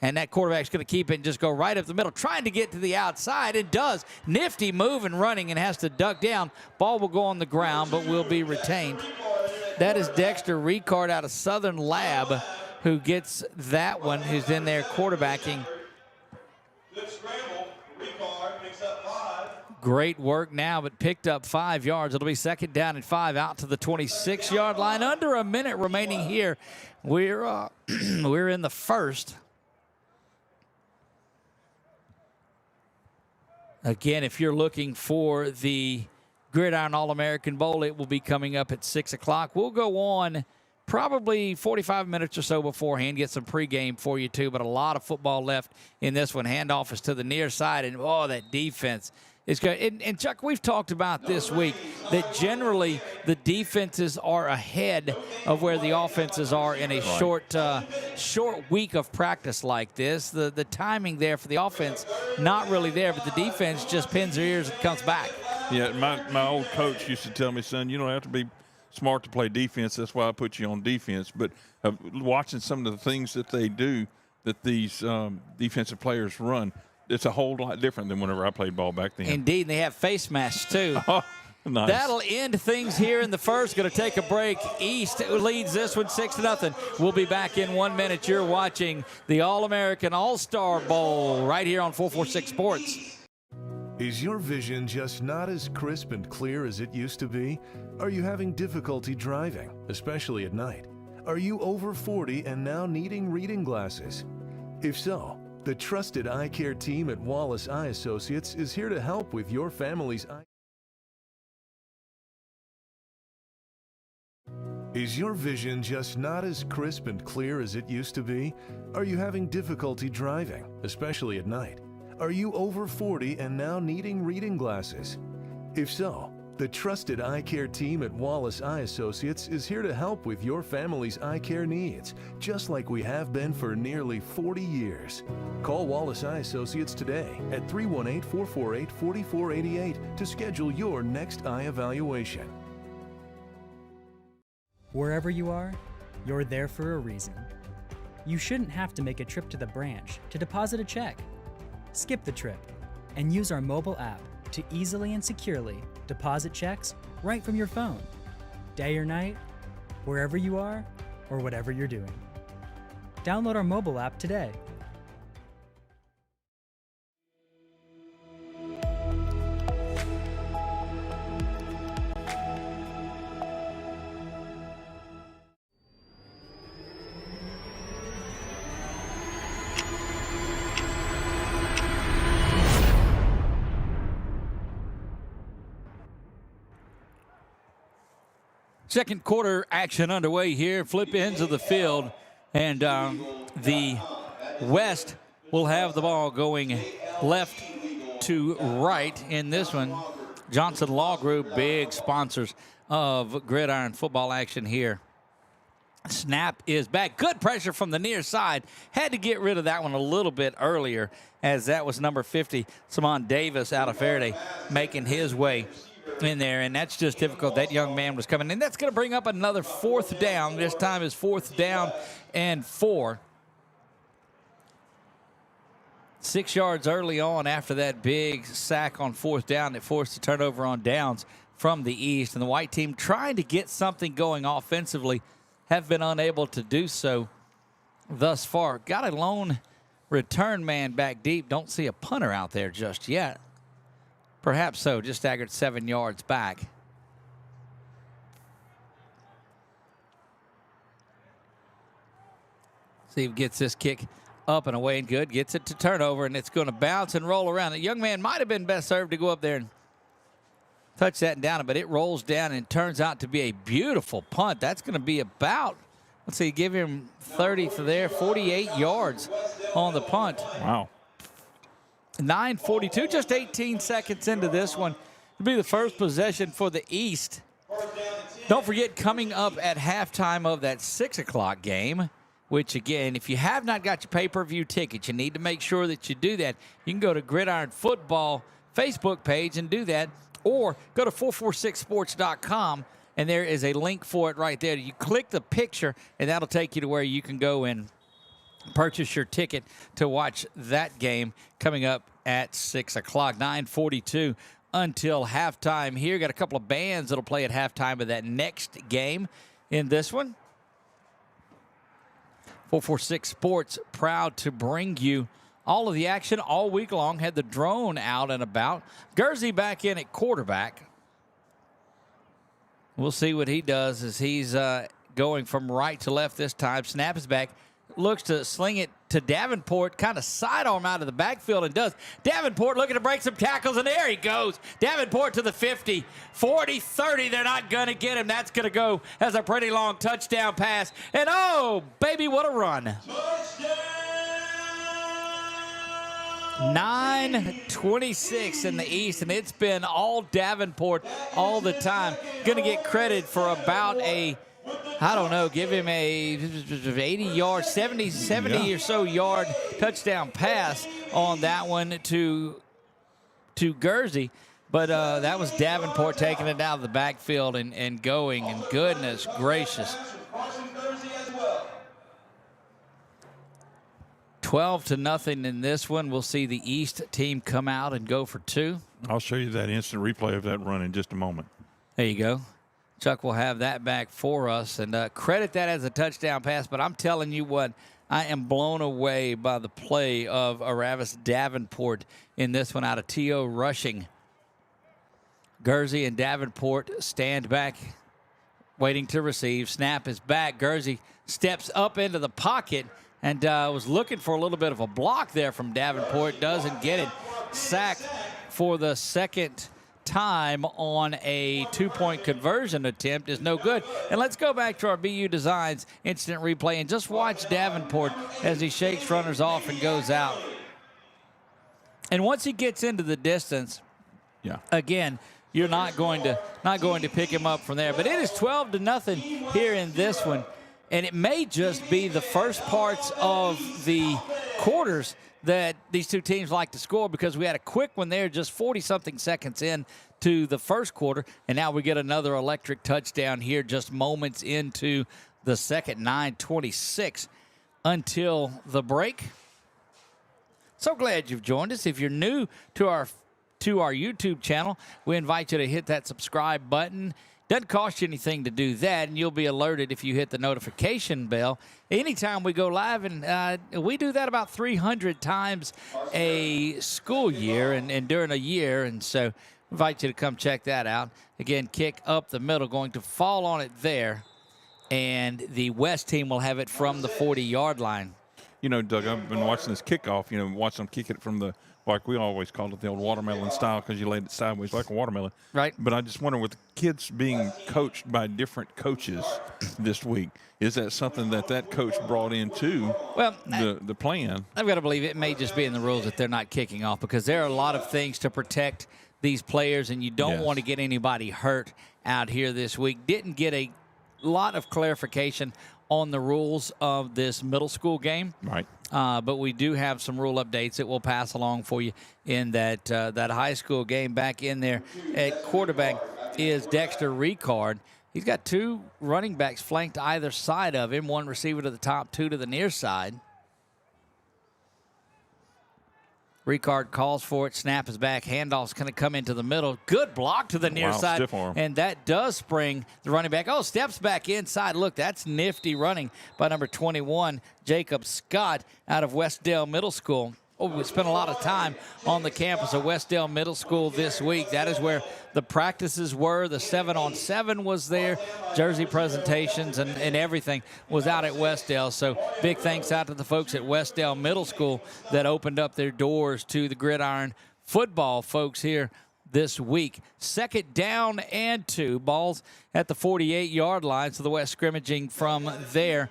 and that quarterback's going to keep it and just go right up the middle, trying to get to the outside, and does. Nifty move and running and has to duck down. Ball will go on the ground, but will be retained. That is Dexter Ricard out of Southern Lab who gets that one, who's in there quarterbacking. Good scramble. Ricard picks up 5. Great work now, but picked up 5 yards. It'll be second down and 5 out to the 26-yard line. Under a minute remaining here. We're in the first. Again, if you're looking for the Gridiron All-American Bowl, it will be coming up at 6 o'clock. We'll go on probably 45 minutes or so beforehand, get some pregame for you too, but a lot of football left in this one. Handoff is to the near side, and that defense is good. And Chuck, we've talked about this week that generally the defenses are ahead of where the offenses are in a short week of practice like this. The timing there for the offense, not really there, but the defense just pins their ears and comes back. Yeah, my old coach used to tell me, son, you don't have to be smart to play defense. That's why I put you on defense. But watching some of the things that they do, that these defensive players run, it's a whole lot different than whenever I played ball back then. Indeed, they have face masks too. Oh, nice. That'll end things here in the first. Going to take a break. East leads this one 6-0. We'll be back in 1 minute. You're watching the All-American All-Star Bowl right here on 446 Sports. Is your vision just not as crisp and clear as it used to be? Are you having difficulty driving, especially at night? Are you over 40 and now needing reading glasses? If so, the trusted eye care team at Wallace Eye Associates is here to help with your family's eye. Is your vision just not as crisp and clear as it used to be? Are you having difficulty driving, especially at night? Are you over 40 and now needing reading glasses? If so, the trusted eye care team at Wallace Eye Associates is here to help with your family's eye care needs, just like we have been for nearly 40 years. Call Wallace Eye Associates today at 318-448-4488 to schedule your next eye evaluation. Wherever you are, you're there for a reason. You shouldn't have to make a trip to the branch to deposit a check. Skip the trip and use our mobile app to easily and securely deposit checks right from your phone, day or night, wherever you are or whatever you're doing. Download our mobile app today. Second quarter action underway here. Flip ends of the field, and the West will have the ball going left to right in this one. Johnson Law Group, big sponsors of Gridiron football action here. Snap is back. Good pressure from the near side. Had to get rid of that one a little bit earlier, as that was number 50, Simon Davis out of Faraday, making his way in there, and that's just difficult. That young man was coming, and that's going to bring up another fourth down. This time is 4th down and 4. 6 yards early on after that big sack on 4th down that forced a turnover on downs from the East, and the white team trying to get something going offensively have been unable to do so thus far. Got a lone return man back deep. Don't see a punter out there just yet. Perhaps so, just staggered 7 yards back. See if he gets this kick up and away and good. Gets it to turnover, and it's going to bounce and roll around. The young man might have been best served to go up there and touch that and down it, but it rolls down and turns out to be a beautiful punt. That's going to be about, let's see, give him 30 for there, 48 yards on the punt. Wow. 9:42, just 18 seconds into this one. It'll be the first possession for the East. Don't forget, coming up at halftime of that 6 o'clock game, which, again, if you have not got your pay-per-view tickets, you need to make sure that you do that. You can go to Gridiron Football Facebook page and do that, or go to 446sports.com, and there is a link for it right there. You click the picture, and that'll take you to where you can go and purchase your ticket to watch that game coming up at 6 o'clock. 9:42 until halftime here. Got a couple of bands that'll play at halftime of that next game in this one. 446 Sports proud to bring you all of the action all week long. Had the drone out and about. Gursey back in at quarterback. We'll see what he does as he's going from right to left this time. Snap is back. Looks to sling it to Davenport, kind of sidearm out of the backfield, and does. Davenport looking to break some tackles, and there he goes. Davenport to the 50, 40, 30. They're not going to get him. That's going to go as a pretty long touchdown pass. And, oh, baby, what a run. 9:26 in the East, and it's been all Davenport all the time. Going to get credit for about a, I don't know, give him a 80-yard, 70 or so yard touchdown pass on that one to Gursey. But that was Davenport taking it out of the backfield and going, and goodness gracious. 12-0 in this one. We'll see the East team come out and go for two. I'll show you that instant replay of that run in just a moment. There you go. Chuck will have that back for us, and credit that as a touchdown pass. But I'm telling you what, I am blown away by the play of Aravis Davenport in this one out of T.O. rushing. Gursey and Davenport stand back, waiting to receive. Snap is back. Gursey steps up into the pocket and was looking for a little bit of a block there from Davenport. Doesn't get it. Sacked for the second time on a two-point conversion attempt is no good. And let's go back to our BU Designs instant replay and just watch Davenport as he shakes runners off and goes out. And once he gets into the distance, again, you're not going to pick him up from there. But it is 12-0 here in this one. And it may just be the first parts of the quarters that these two teams like to score, because we had a quick one there just 40-something seconds in to the first quarter, and now we get another electric touchdown here just moments into the second. 9:26 until the break. So glad you've joined us. If you're new to our YouTube channel, we invite you to hit that subscribe button. Doesn't cost you anything to do that, and you'll be alerted if you hit the notification bell anytime we go live. And we do that about 300 times a school year and during a year. And so invite you to come check that out. Again, kick up the middle, going to fall on it there. And the West team will have it from the 40-yard line. You know, Doug, I've been watching this kickoff, watch them kick it from the, like we always called it, the old watermelon style, because you laid it sideways like a watermelon. Right. But I just wonder, with the kids being coached by different coaches this week, is that something that coach brought into the plan? I've got to believe it may just be in the rules that they're not kicking off, because there are a lot of things to protect these players, and you don't want to get anybody hurt out here this week. Didn't get a lot of clarification on the rules of this middle school game. Right. But we do have some rule updates that we'll pass along for you in that high school game. Back in there at quarterback is Dexter Ricard. He's got two running backs flanked either side of him, one receiver to the top, two to the near side. Ricard calls for it. Snap is back. Handoff's going to come into the middle. Good block to the near side. Stiff arm. And that does spring the running back. Oh, steps back inside. Look, that's nifty running by number 21, Jacob Scott, out of Westdale Middle School. we spent a lot of time on the campus of Westdale Middle School this week. That is where the practices were. The 7-on-7 was there. Jersey presentations and everything was out at Westdale. So big thanks out to the folks at Westdale Middle School that opened up their doors to the Gridiron Football folks here this week. 2nd down and 2. Ball's at the 48-yard line, so the West scrimmaging from there.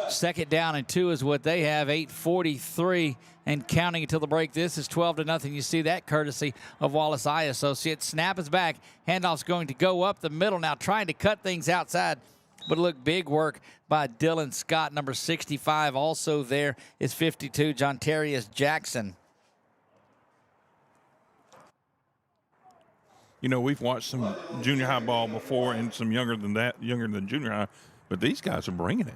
2nd down and 2 is what they have. 8:43 and counting until the break. This is 12-0. You see that courtesy of Wallace Eye Associates. Snap is back. Handoff's going to go up the middle now, trying to cut things outside. But look, big work by Dylan Scott, number 65. Also there is 52, John Terrius Jackson. You know, we've watched some junior high ball before and some younger than junior high, but these guys are bringing it.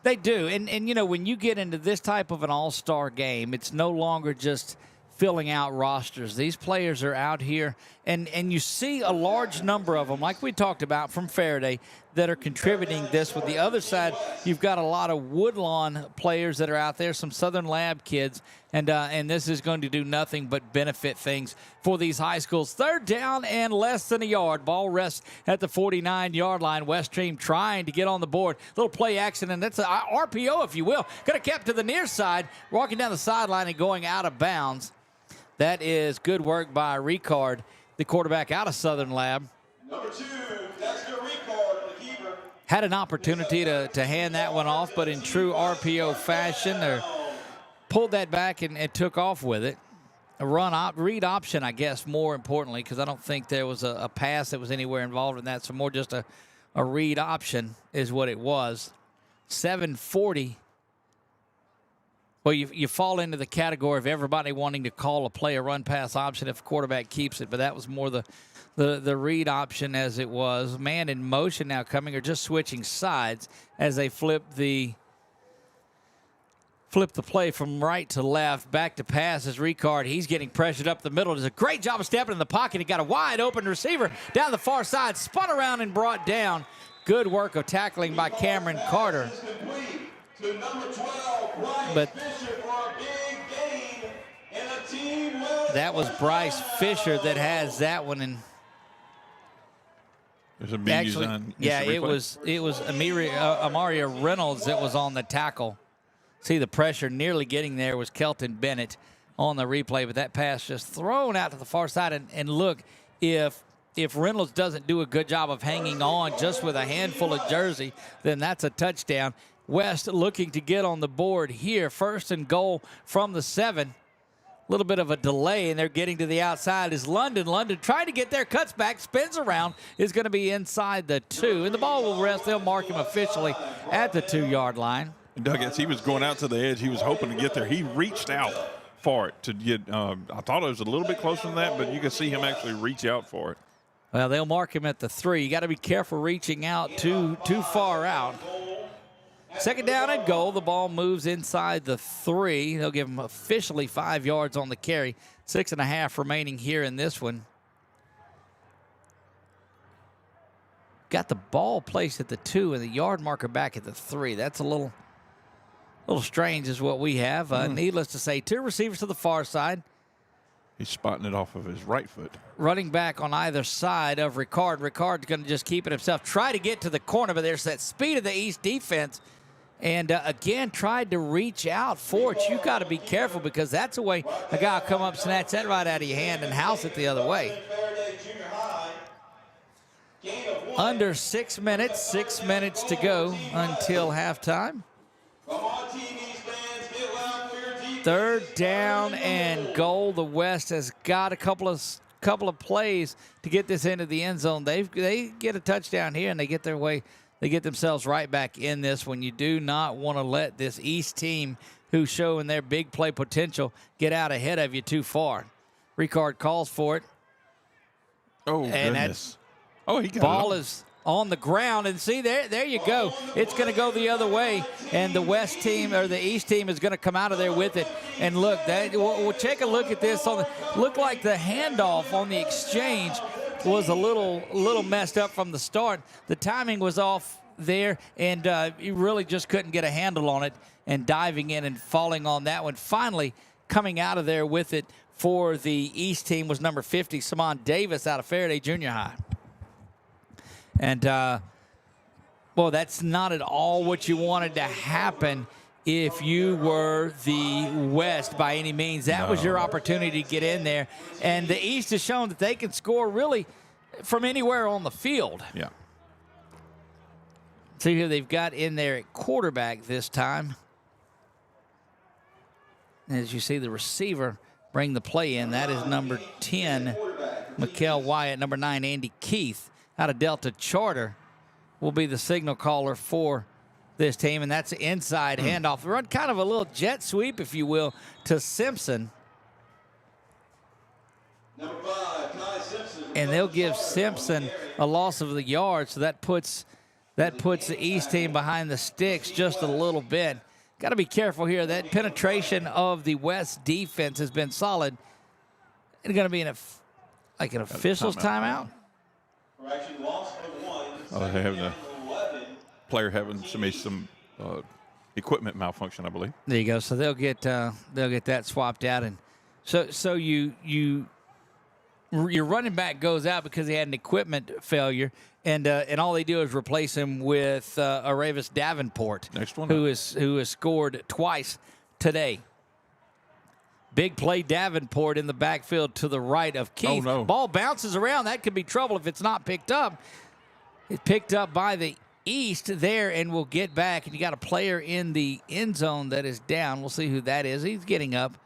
They do. And you know, when you get into this type of an all-star game, it's no longer just filling out rosters. These players are out here, and you see a large number of them, like we talked about from Faraday, that are contributing this. With the other side, you've got a lot of Woodlawn players that are out there, some Southern Lab kids, and this is going to do nothing but benefit things for these high schools. 3rd down and less than a yard. Ball rests at the 49-yard line. West Stream trying to get on the board. Little play action, and that's an RPO, if you will. Could have kept to the near side, walking down the sideline and going out of bounds. That is good work by Ricard, the quarterback out of Southern Lab. Number 2, Dexter Ricard, the keeper. Had an opportunity to hand that one off, but in true RPO fashion, pulled that back and took off with it. A read option, I guess, more importantly, because I don't think there was a pass that was anywhere involved in that. So more just a read option is what it was. 7:40. Well, you fall into the category of everybody wanting to call a play a run-pass option if the quarterback keeps it, but that was more the read option as it was. Man in motion now coming, or just switching sides as they flip the play from right to left. Back to pass is Ricard. He's getting pressured up the middle. Does a great job of stepping in the pocket. He got a wide open receiver down the far side, spun around and brought down. Good work of tackling by Cameron Carter. To number 12, Bryce But Fisher for a big gain in a team well. That was Bryce Fisher that has that one. And There's a big actually, on yeah, instant it was Amaria Reynolds that was on the tackle. See the pressure nearly getting there was Kelton Bennett on the replay, but that pass just thrown out to the far side. And look, if Reynolds doesn't do a good job of hanging on just with a handful of jersey, then that's a touchdown. West looking to get on the board here. 1st and goal from the 7. A little bit of a delay, and they're getting to the outside is London. London trying to get there, cuts back, spins around, is going to be inside the 2. And the ball will rest. They'll mark him officially at the 2-yard line. Doug, as he was going out to the edge, he was hoping to get there. He reached out for it to get, I thought it was a little bit closer than that, but you can see him actually reach out for it. Well, they'll mark him at the 3. You got to be careful reaching out too far out. 2nd down and goal. The ball moves inside the 3. They'll give him officially 5 yards on the carry. 6.5 remaining here in this one. Got the ball placed at the 2 and the yard marker back at the 3. That's a little strange is what we have. Needless to say, 2 receivers to the far side. He's spotting it off of his right foot. Running back on either side of Ricard. Ricard's going to just keep it himself. Try to get to the corner, but there's that speed of the East defense. And, again, tried to reach out for it. You got to be careful because that's a way a guy will come up, snatch that right out of your hand, and house it the other way. Under 6 minutes. 6 minutes to go until halftime. 3rd down and goal. The West has got a couple of plays to get this into the end zone. They get a touchdown here, and they get their way. They get themselves right back in this one. You do not want to let this East team, who's showing their big play potential, get out ahead of you too far. Ricard calls for it. Oh, and goodness. Oh, he got ball it. is on the ground, and see there you go. It's going to go the other way, and the West team or the East team is going to come out of there with it. And look, we'll take a look at this. Looked like the handoff on the exchange was a little messed up from the start. The timing was off there, and you really just couldn't get a handle on it. And diving in and falling on that one, finally coming out of there with it for the East team was number 50, Simon Davis out of Faraday Junior High. And, well, that's not at all what you wanted to happen if you were the West by any means. That was your opportunity to get in there. And the East has shown that they can score really from anywhere on the field. Yeah. See who they've got in there at quarterback this time. As you see the receiver bring the play in, that is number 10, Mikael Wyatt. Number 9, Andy Keith out of Delta Charter will be the signal caller for this team, and that's an inside handoff. Run kind of a little jet sweep, if you will, to Simpson. Number 5, Ty Simpson. And they'll give Simpson a loss of the yard, so that puts the East team behind the sticks just a little bit. Got to be careful here. That penetration of the West defense has been solid. It's going to be an official's timeout. Correction, loss of 1. Oh, they have the player having some equipment malfunction, I believe. There you go. So they'll get that swapped out, and so your running back goes out because he had an equipment failure, and all they do is replace him with Aravis Davenport, Next one who has scored twice today. Big play Davenport in the backfield to the right of Keith. Oh, no. Ball bounces around. That could be trouble if it's not picked up. It's picked up by the East there and will get back. And you got a player in the end zone that is down. We'll see who that is. He's getting up.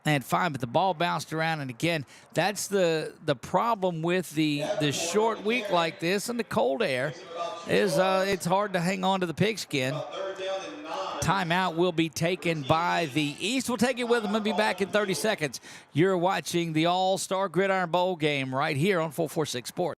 And fine, but the ball bounced around. And again, that's the problem with the short week like this and the cold air is it's hard to hang on to the pigskin. Timeout will be taken by the East. We'll take it with them and be back in 30 seconds. You're watching the All-Star Gridiron Bowl game right here on 446 Sports.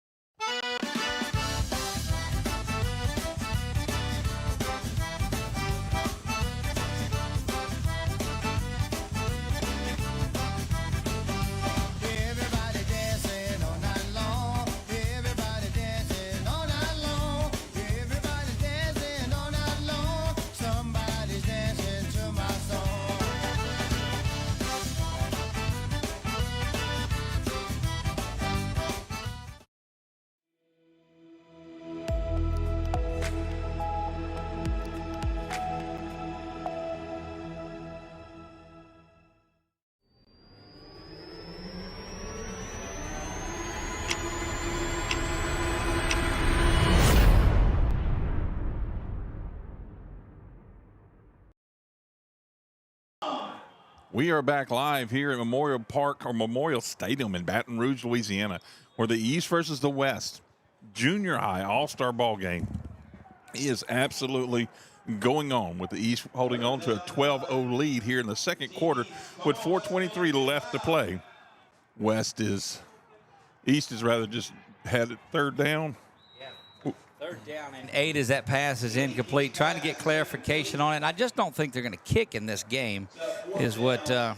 We are back live here at Memorial Park or Memorial Stadium in Baton Rouge, Louisiana, where the East versus the West Junior High All-Star Ball game is absolutely going on, with the East holding on to a 12-0 lead here in the second quarter with 4:23 left to play. East is rather just had it third down. Third down and 8 as that pass is incomplete. Trying to get clarification on it. And I just don't think they're going to kick in this game is what I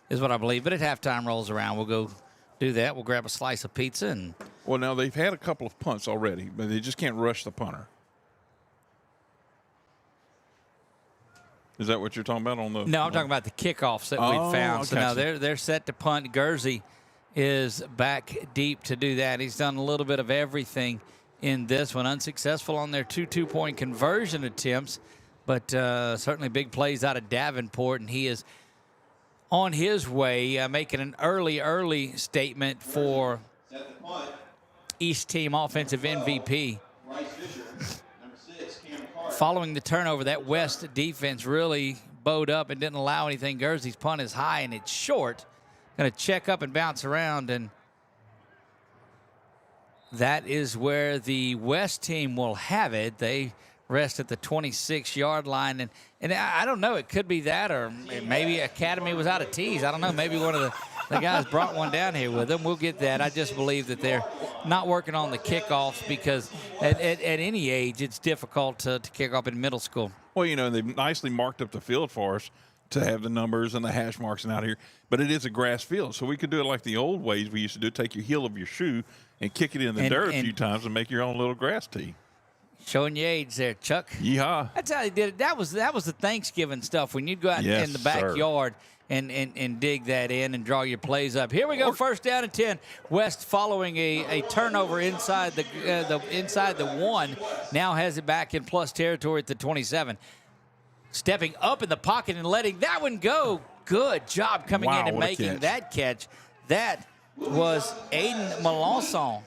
believe. But at halftime rolls around, we'll go do that. We'll grab a slice of pizza. And Well, now they've had a couple of punts already, but they just can't rush the punter. Is that what you're talking about on the? No, I'm talking about the kickoffs that we've found. So now they're set to punt. Guersey is back deep to do that. He's done a little bit of everything in this one. Unsuccessful on their 2 2-point conversion attempts, but certainly big plays out of Davenport, and he is on his way, making an early statement for East team offensive MVP. Following the turnover, that West defense really bowed up and didn't allow anything. Guersey's punt is high and it's short. Going to check up and bounce around, and that is where the West team will have it. They rest at the 26-yard line. And I don't know, it could be that, or maybe Academy was out of tees. I don't know. Maybe one of the guys brought one down here with them. We'll get that. I just believe that they're not working on the kickoffs because at any age it's difficult to kick off in middle school. Well, you know, they've nicely marked up the field for us to have the numbers and the hash marks and out here. But it is a grass field, so we could do it like the old ways we used to do, take your heel of your shoe and kick it in the dirt a few times and make your own little grass tee. Showing your age there, Chuck. Yeehaw. That's how they did it. That was the Thanksgiving stuff when you'd go out Yes, in the sir. backyard and dig that in and draw your plays up. Here we go, first down and 10. West following a turnover inside the 1. Now has it back in plus territory at the 27. Stepping up in the pocket and letting that one go. Good job coming in and what a making catch. that catch. That was Aiden Melanson.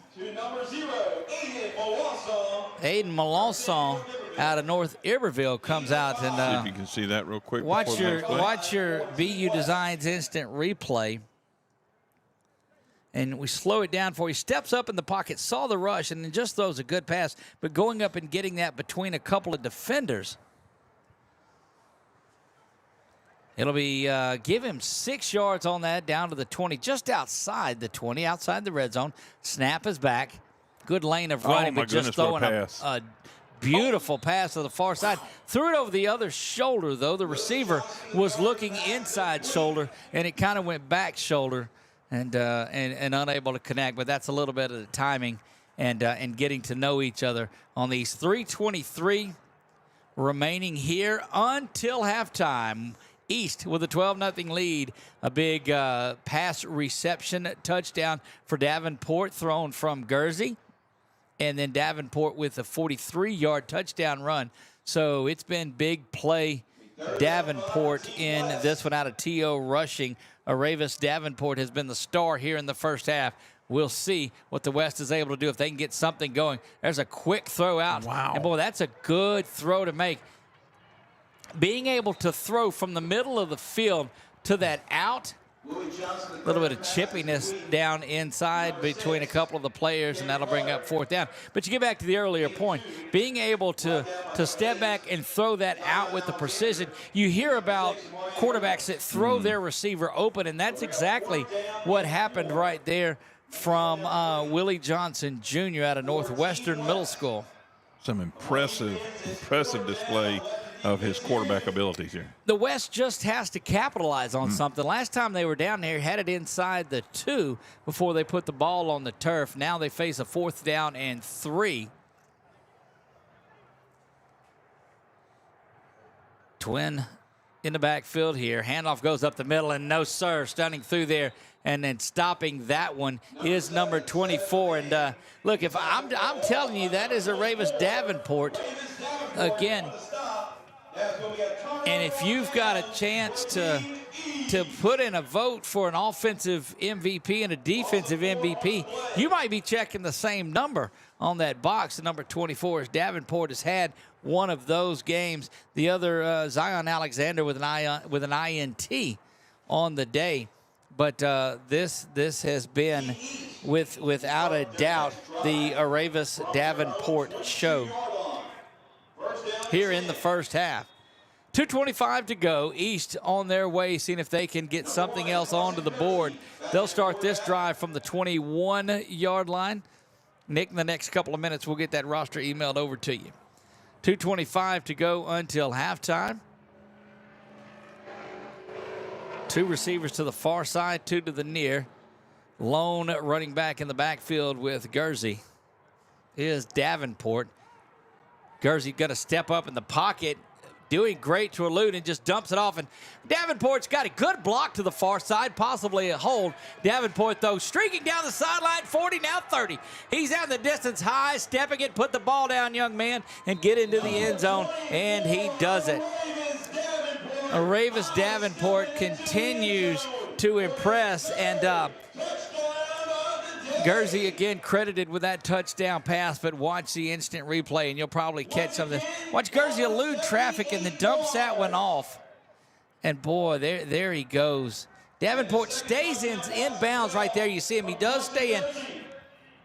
Aiden Melanson out of North Iberville comes out and See if you can see that real quick. watch before the your next play. watch your BU Designs instant replay. And we slow it down for you. Steps up in the pocket, saw the rush, and then just throws a good pass. But going up and getting that between a couple of defenders. It'll be give him 6 yards on that down to the 20, just outside the 20, outside the red zone. Snap is back. Good lane of running, my but just goodness, what a throwing pass. a beautiful pass to the far side. Threw it over the other shoulder, though. The receiver was looking inside shoulder, and it kind of went back shoulder and unable to connect. But that's a little bit of the timing and getting to know each other on these. 3:23 remaining here until halftime. East with a 12-0 lead. A big pass reception touchdown for Davenport thrown from Guernsey. And then Davenport with a 43-yard touchdown run. So it's been big play Davenport in this one out of T.O. rushing. Aravis Davenport has been the star here in the first half. We'll see what the West is able to do if they can get something going. There's a quick throw out. Wow. And, boy, that's a good throw to make. Being able to throw from the middle of the field to that out, a little bit of chippiness down inside between a couple of the players, and that'll bring up fourth down. But you get back to the earlier point, being able to step back and throw that out with the precision. You hear about quarterbacks that throw their receiver open, and that's exactly what happened right there from Willie Johnson Jr. out of Northwestern Middle School. Some impressive display of his quarterback abilities here. The West just has to capitalize on something. Last time they were down there, had it inside the 2 before they put the ball on the turf. Now they face a 4th down and 3. Twin in the backfield here. Handoff goes up the middle, and no, sir, stunning through there. And then stopping that one is number 24. And look, if I'm telling you, that is Aravis Davenport again. And if you've got a chance to put in a vote for an offensive MVP and a defensive MVP, you might be checking the same number on that box. The number 24 is Davenport has had one of those games. The other, Zion Alexander with an INT on the day. But this has been, without a doubt, the Aravis Davenport show here in the first half. 2:25 to go. East on their way, seeing if they can get something else onto the board. They'll start this drive from the 21-yard line. Nick, in the next couple of minutes, we'll get that roster emailed over to you. 2:25 to go until halftime. 2 receivers to the far side, 2 to the near. Lone running back in the backfield with Guernsey is Davenport. Guernsey going to step up in the pocket, doing great to elude, and just dumps it off. And Davenport's got a good block to the far side, possibly a hold. Davenport, though, streaking down the sideline, 40, now 30. He's out in the distance high, stepping it, put the ball down, young man, and get into the end zone, and he does it. Aravis Davenport continues to impress, and Guernsey again credited with that touchdown pass, but watch the instant replay and you'll probably catch some of this. Watch Guernsey elude traffic and then dumps that one off. And boy, there he goes. Davenport stays in bounds right there. You see him, he does stay in,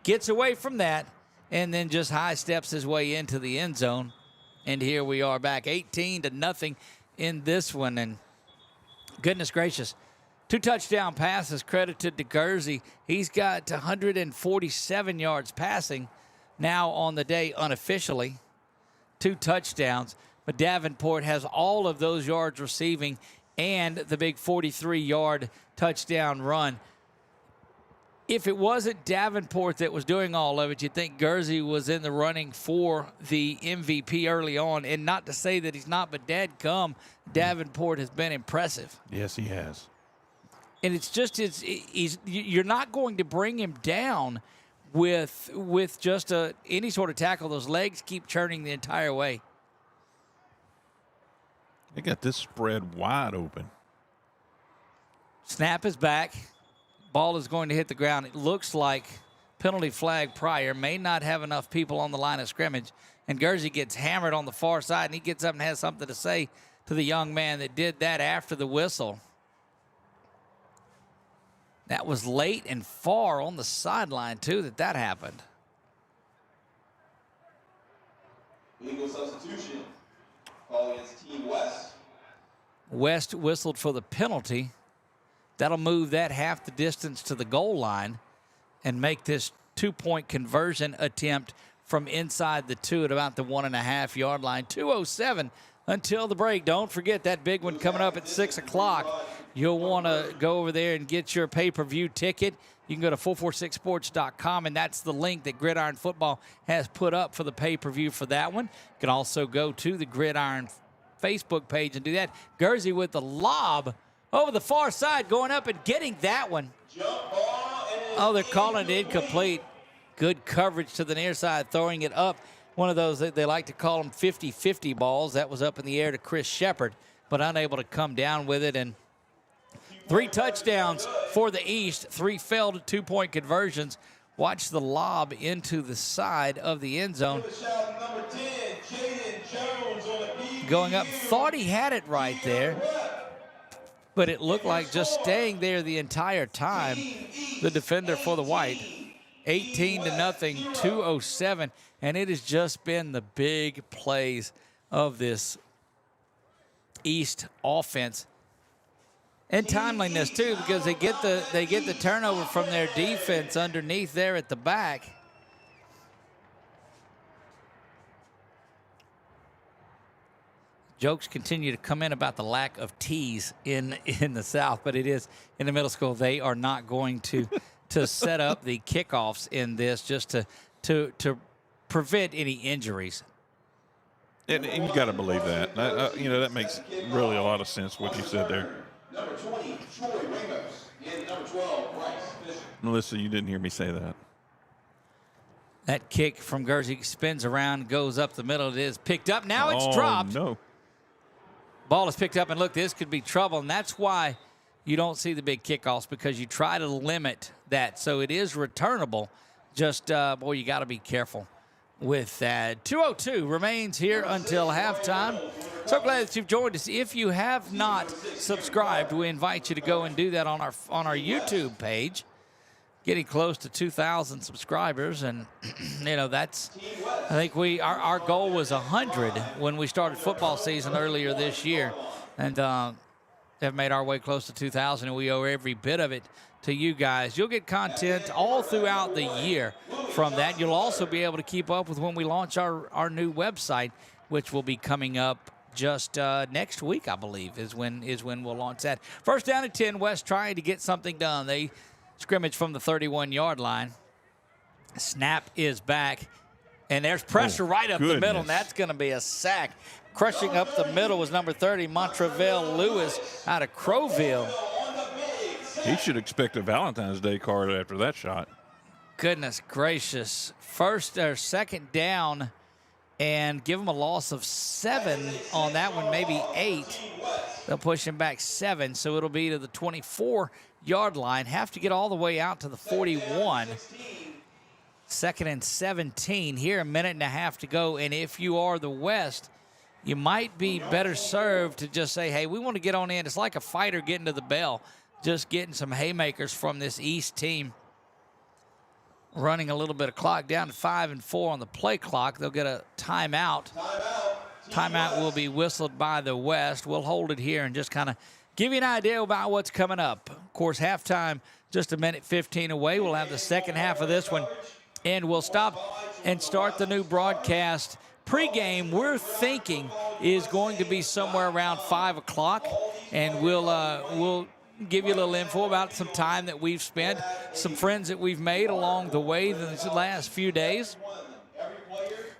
gets away from that, and then just high steps his way into the end zone. And here we are back 18-0 in this one. And goodness gracious, 2 touchdown passes credited to Guernsey. He's got 147 yards passing now on the day unofficially. 2 touchdowns. But Davenport has all of those yards receiving and the big 43-yard touchdown run. If it wasn't Davenport that was doing all of it, you'd think Guernsey was in the running for the MVP early on. And not to say that he's not, but dadgum, Davenport has been impressive. Yes, he has. And it's just you're not going to bring him down with just any sort of tackle. Those legs keep churning the entire way. They got this spread wide open. Snap is back. Ball is going to hit the ground. It looks like penalty flag Pryor may not have enough people on the line of scrimmage. And Guernsey gets hammered on the far side, and he gets up and has something to say to the young man that did that after the whistle. That was late and far on the sideline, too, that happened. Legal substitution. Call against Team West. West whistled for the penalty. That'll move that half the distance to the goal line and make this 2-point conversion attempt from inside the 2 at about the 1.5-yard line. 2:07 until the break. Don't forget that big one coming up at 6 o'clock. You'll want to go over there and get your pay-per-view ticket. You can go to 446sports.com, and that's the link that Gridiron Football has put up for the pay-per-view for that one. You can also go to the Gridiron Facebook page and do that. Guernsey with the lob over the far side, going up and getting that one. Oh, they're calling it incomplete. Good coverage to the near side, throwing it up. One of those, they like to call them 50-50 balls. That was up in the air to Chris Shepard, but unable to come down with it. And 3 touchdowns for the East, 3 failed 2-point conversions. Watch the lob into the side of the end zone. Going up, thought he had it right there, but it looked like just staying there the entire time. The defender for the White, 18-0, 2:07, and it has just been the big plays of this East offense. And timeliness too, because they get the turnover from their defense underneath there at the back. Jokes continue to come in about the lack of T's in the South, but it is in the middle school. They are not going to set up the kickoffs in this just to prevent any injuries. And you got to believe that. That makes really a lot of sense what you said there. Number 20, Troy Ramos. And number 12, Bryce Fisher. Melissa, you didn't hear me say that. That kick from Guernsey spins around, goes up the middle. It is picked up. Now it's dropped. No. Ball is picked up, and look, this could be trouble, and that's why you don't see the big kickoffs, because you try to limit that. So it is returnable. Just, boy, you got to be careful with that. 2:02 remains here until halftime. So glad that you've joined us. If you have not subscribed, we invite you to go and do that on our YouTube page. Getting close to 2,000 subscribers, and that's, I think our goal was 100 when we started football season earlier this year, and have made our way close to 2,000, and we owe every bit of it to you guys. You'll get content all throughout the year from that. You'll also be able to keep up with when we launch our new website, which will be coming up just next week, I believe, is when we'll launch that. First down and 10, West trying to get something done. They scrimmage from the 31-yard line. Snap is back, and there's pressure right up the middle, and that's going to be a sack. Crushing up the middle was number 30, Montrevel Lewis out of Crowville. He should expect a Valentine's Day card after that shot. Goodness gracious. First or second down, and give him a loss of 7 on that one, maybe 8. They'll push him back 7, so it'll be to the 24-yard line. Have to get all the way out to the 41. 2nd and 17 here, a minute and a half to go. And if you are the West, you might be better served to just say, hey, we want to get on in. It's like a fighter getting to the bell, just getting some haymakers from this East team. Running a little bit of clock, down to 5 and 4 on the play clock. They'll get a timeout. Timeout will be whistled by the West. We'll hold it here and just kind of give you an idea about what's coming up. Of course, halftime just a minute 15 away. We'll have the second half of this one, and we'll stop and start the new broadcast. Pregame, we're thinking, is going to be somewhere around 5 o'clock, and we'll give you a little info about some time that we've spent, some friends that we've made along the way these last few days.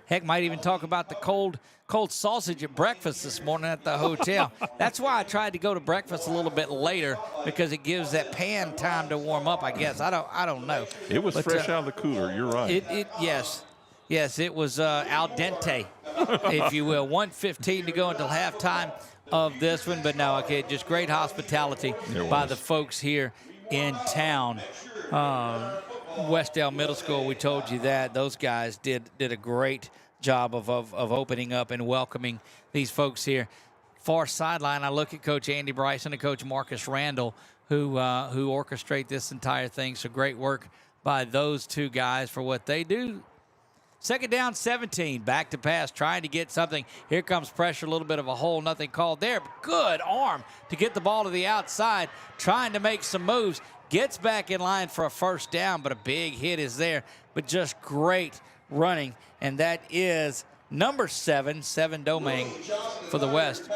Heck, might even talk about the cold sausage at breakfast this morning at the hotel. That's why I tried to go to breakfast a little bit later, because it gives that pan time to warm up, I guess. I don't know. It was fresh out of the cooler. You're right. Yes, it was al dente, if you will. 1:15 to go until halftime of this one. But no, okay, just great hospitality by the folks here in town. Westdale Middle School, we told you that. Those guys did a great job of opening up and welcoming these folks here. Far sideline, I look at Coach Andy Bryson and Coach Marcus Randall, who orchestrate this entire thing. So great work by those two guys for what they do. Second down, 17. Back to pass, trying to get something. Here comes pressure, a little bit of a hole. Nothing called there. Good arm to get the ball to the outside, trying to make some moves. Gets back in line for a first down, but a big hit is there. But just great running. And that is number 7 Domingue for the West.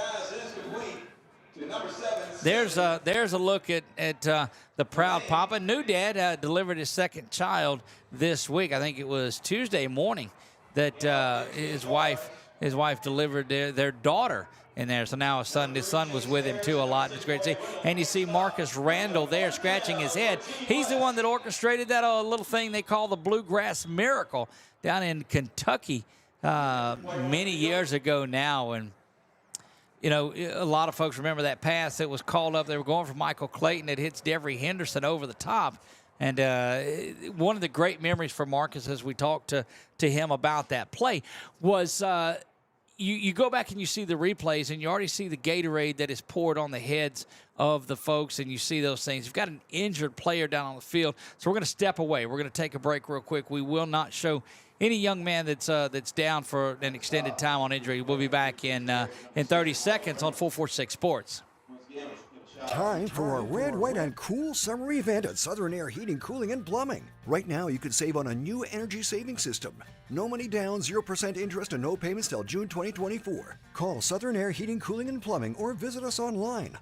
There's a look at the proud papa. New dad delivered his second child this week. I think it was Tuesday morning that his wife delivered their daughter in there. So now his son was with him too a lot. And it's great to see. And you see Marcus Randall there scratching his head. He's the one that orchestrated that little thing they call the Bluegrass Miracle down in Kentucky many years ago now. And you know, a lot of folks remember that pass that was called up. They were going for Michael Clayton. It hits Devery Henderson over the top. And one of the great memories for Marcus, as we talked to him about that play, was you go back and you see the replays, and you already see the Gatorade that is poured on the heads of the folks, and you see those things. You've got an injured player down on the field, so we're going to step away. We're going to take a break real quick. We will not show any young man that's down for an extended time on injury. We'll be back in 30 seconds on 446 Sports. Time for a red, white, and cool summer event at Southern Air Heating, Cooling, and Plumbing. Right now, you can save on a new energy saving system. No money down, 0% interest, and no payments till June 2024. Call Southern Air Heating, Cooling, and Plumbing or visit us online.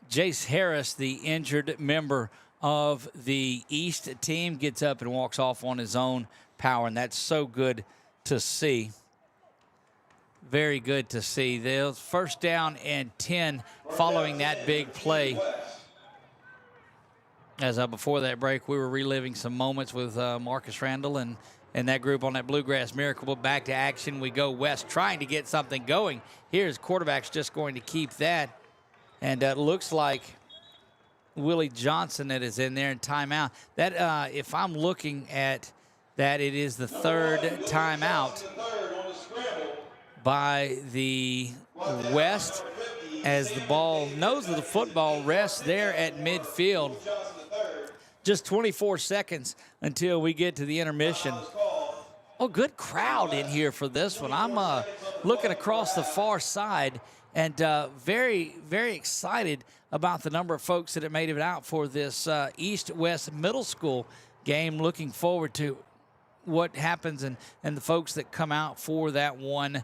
Jace Harris, the injured member of the East team, gets up and walks off on his own power, and that's so good to see. Very good to see. The first down and 10 following that big play. As before that break, we were reliving some moments with Marcus Randall and that group on that Bluegrass Miracle. But back to action we go. West trying to get something going. Here's quarterback's just going to keep that. And it looks like Willie Johnson that is in there in timeout. That, if I'm looking at that, it is the third timeout by the West as the nose of the football rests there at midfield. Just 24 seconds until we get to the intermission. Oh, good crowd in here for this one. I'm looking across the far side and very, very excited about the number of folks that have made it out for this East-West Middle School game. Looking forward to what happens and the folks that come out for that one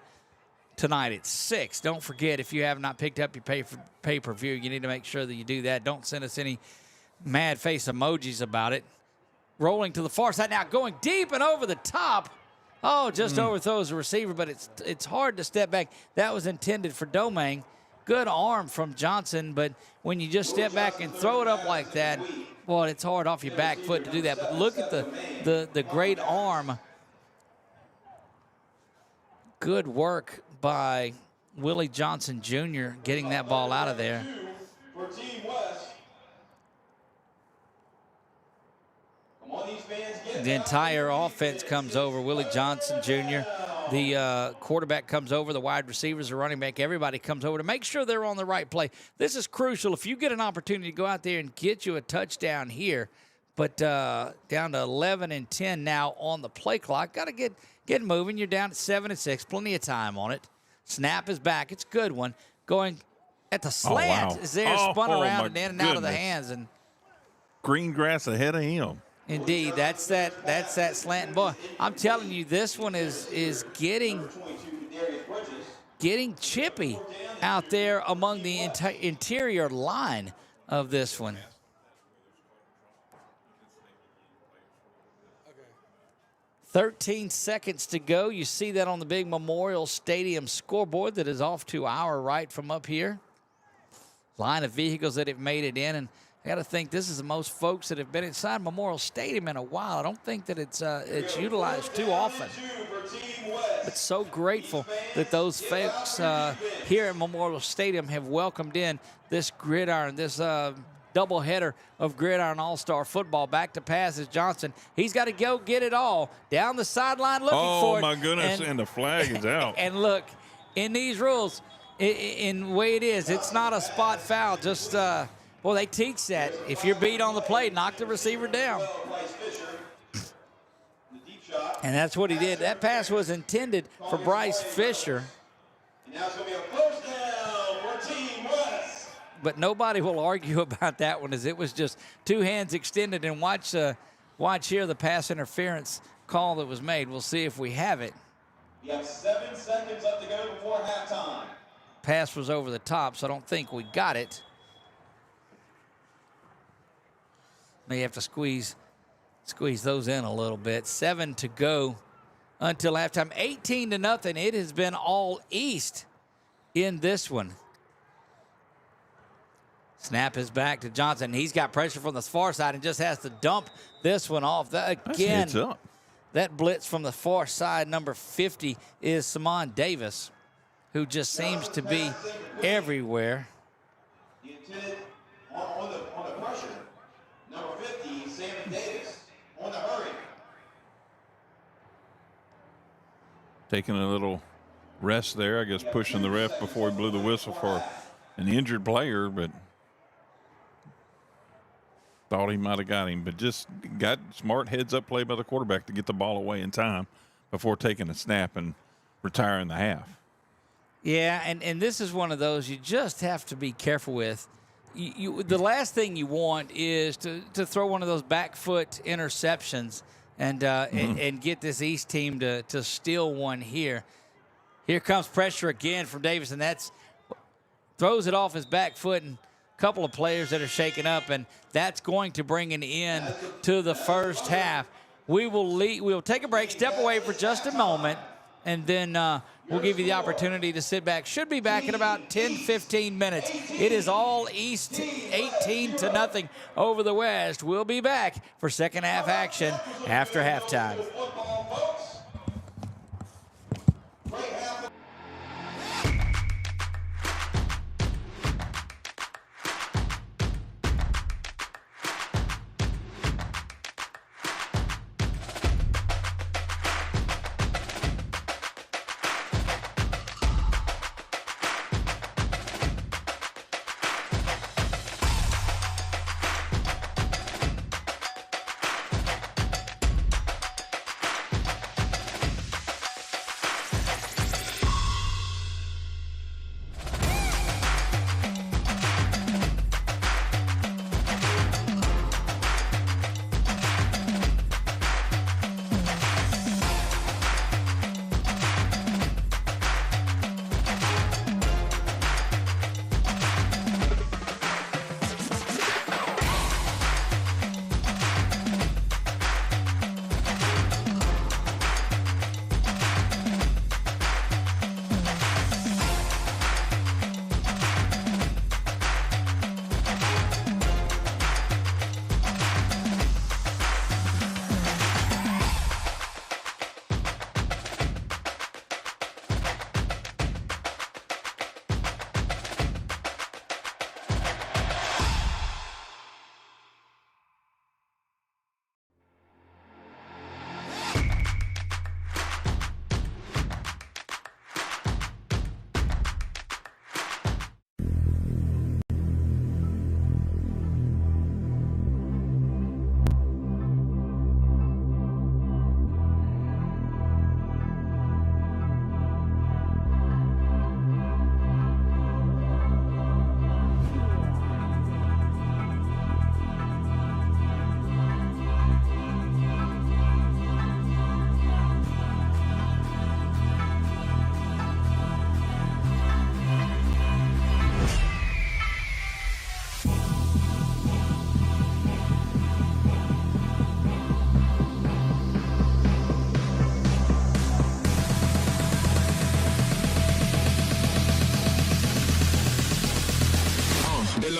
tonight at 6. Don't forget, if you have not picked up your pay-per-view, you need to make sure that you do that. Don't send us any mad face emojis about it. Rolling to the far side now, going deep and over the top. Oh, just overthrows the receiver, but it's hard to step back. That was intended for Domingue. Good arm from Johnson, but when you just step back and throw it up like that, well, it's hard off your back foot to do that. But look at the great arm. Good work by Willie Johnson Jr. getting that ball out of there. For Team West. Come on, these fans, get The entire offense comes over. Willie Johnson Jr., the quarterback comes over, the wide receivers, the running back, everybody comes over to make sure they're on the right play. This is crucial. If you get an opportunity to go out there and get you a touchdown here, but down to 11-10 now on the play clock, got to get moving. You're down at 7-6, plenty of time on it. Snap is back. It's a good one. Going at the slant is there, spun around and in and out of the hands. And green grass ahead of him. Indeed, that's that slant. Boy, I'm telling you, this one is getting chippy out there among the interior line of this one. 13 seconds to go. You see that on the big Memorial Stadium scoreboard that is off to our right from up here. Line of vehicles that have made it in, and I got to think this is the most folks that have been inside Memorial Stadium in a while. I don't think that it's utilized too often. But so grateful that those folks here at Memorial Stadium have welcomed in this gridiron, this doubleheader of Gridiron All-Star Football. Back to pass is Johnson. He's got to go get it all. Down the sideline looking for it. Oh, my goodness, and the flag is out. And look, in these rules, in the way it is, it's not a spot foul. Just, well, they teach that. If you're beat on the play, knock the receiver down. And that's what he did. That pass was intended for Bryce Fisher. Now it's going to be a first down for Team West. But nobody will argue about that one, as it was just two hands extended. And watch here the pass interference call that was made. We'll see if we have it. You have 7 seconds left to go before halftime. Pass was over the top, so I don't think we got it. May have to squeeze those in a little bit. 7 to go until halftime. 18-0. It has been all East in this one. Snap is back to Johnson. He's got pressure from the far side and just has to dump this one off. Again, that blitz from the far side, number 50, is Simon Davis, who just seems to be everywhere. The intended on the pressure. Number 50, Simon Davis, on the hurry. Taking a little rest there, I guess, pushing the ref before he blew the whistle for an injured player, but thought he might have got him, but just got smart heads-up play by the quarterback to get the ball away in time before taking a snap and retiring the half. Yeah, and this is one of those you just have to be careful with. The last thing you want is to throw one of those back foot interceptions and get this East team to steal one here. Here comes pressure again from Davis, and that's throws it off his back foot, and a couple of players that are shaken up, and that's going to bring an end to the first half. We will take a break, step away for just a moment, and then we'll give you the opportunity to sit back. Should be back in about 10-15 minutes. It is all East 18-0 over the West. We'll be back for second half action after halftime.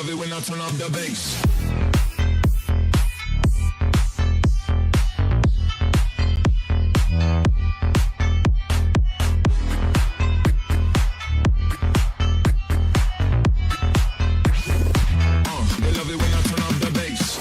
love it when I turn up the bass. They love it when I turn up the bass.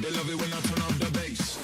They love it when I turn up the bass.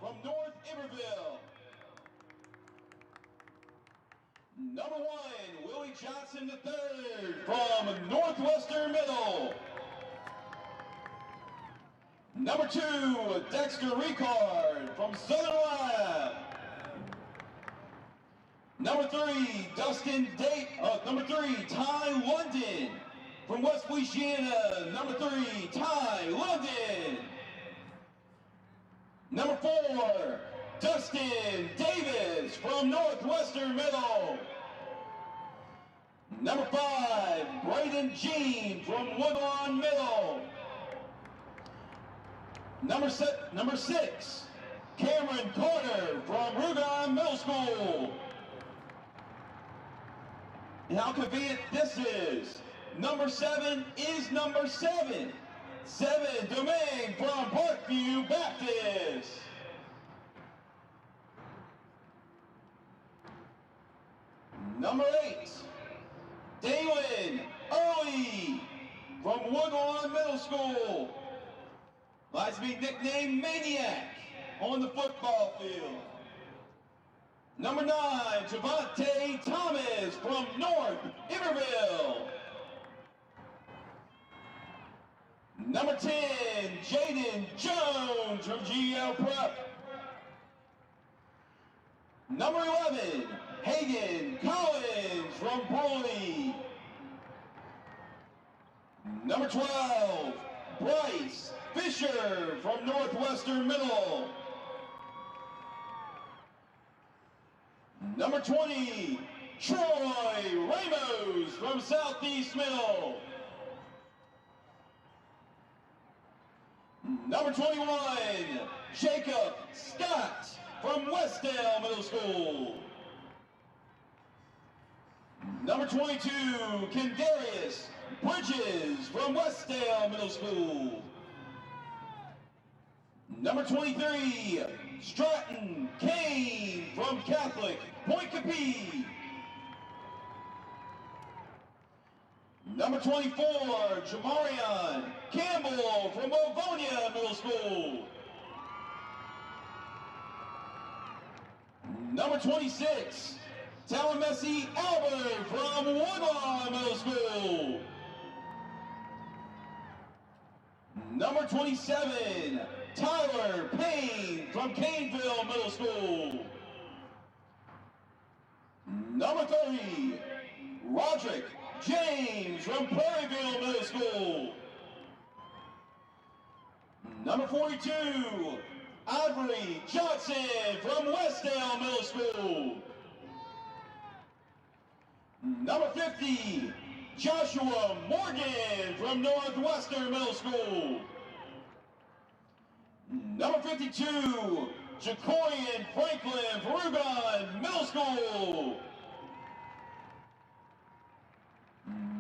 From North Iberville. Number 1, Willie Johnson III from Northwestern Middle. Number 2, Dexter Ricard from Southern Lab. Number 3, Number 3, Ty London from West Louisiana. Number 3, Ty London. Number 4, Dustin Davis from Northwestern Middle. Number 5, Braden Jean from Woodlawn Middle. Number 6, Cameron Carter from Rougon Middle School. And how convenient this is. Number 7 is number 7. 7, Domingue from Parkview Baptist. Number 8, Dalen Early from Woodlawn Middle School. Likes to be nicknamed Maniac on the football field. Number 9, Javante Thomas from North Iberville. Number 10, Jaden Jones from GL Prep. Number 11, Hagen Collins from Broly. Number 12, Bryce Fisher from Northwestern Middle. Number 20, Troy Ramos from Southeast Middle. Number 21, Jacob Scott from Westdale Middle School. Number 22, Kendarius Bridges from Westdale Middle School. Number 23, Stratton Kane from Catholic Point Capee. Number 24, Jamarion Campbell from Livonia Middle School. Number 26, Tallahassee Albert from Woodlawn Middle School. Number 27, Tyler Payne from Caneville Middle School. Number 30, Roderick James from Prairieville Middle School. Number 42, Ivory Johnson from Westdale Middle School. Number 50, Joshua Morgan from Northwestern Middle School. Number 52, Jacorian Franklin from Rugon Middle School.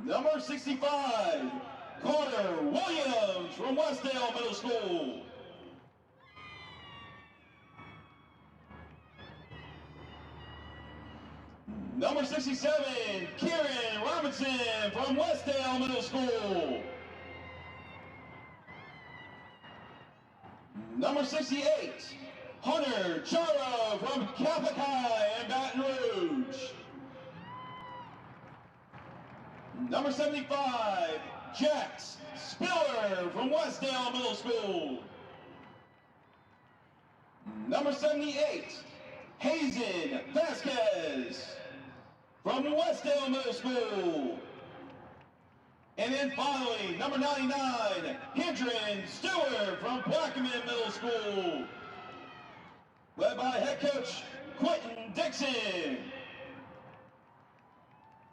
Number 65, Carter Williams from Westdale Middle School. Number 67, Kieran Robinson from Westdale Middle School. Number 68, Hunter Chara from Catholic High in Baton Rouge. Number 75, Jax Spiller from Westdale Middle School. Number 78, Hazen Vasquez from Westdale Middle School. And then finally, number 99, Hendren Stewart from Pregame Middle School, led by head coach Quentin Dixon.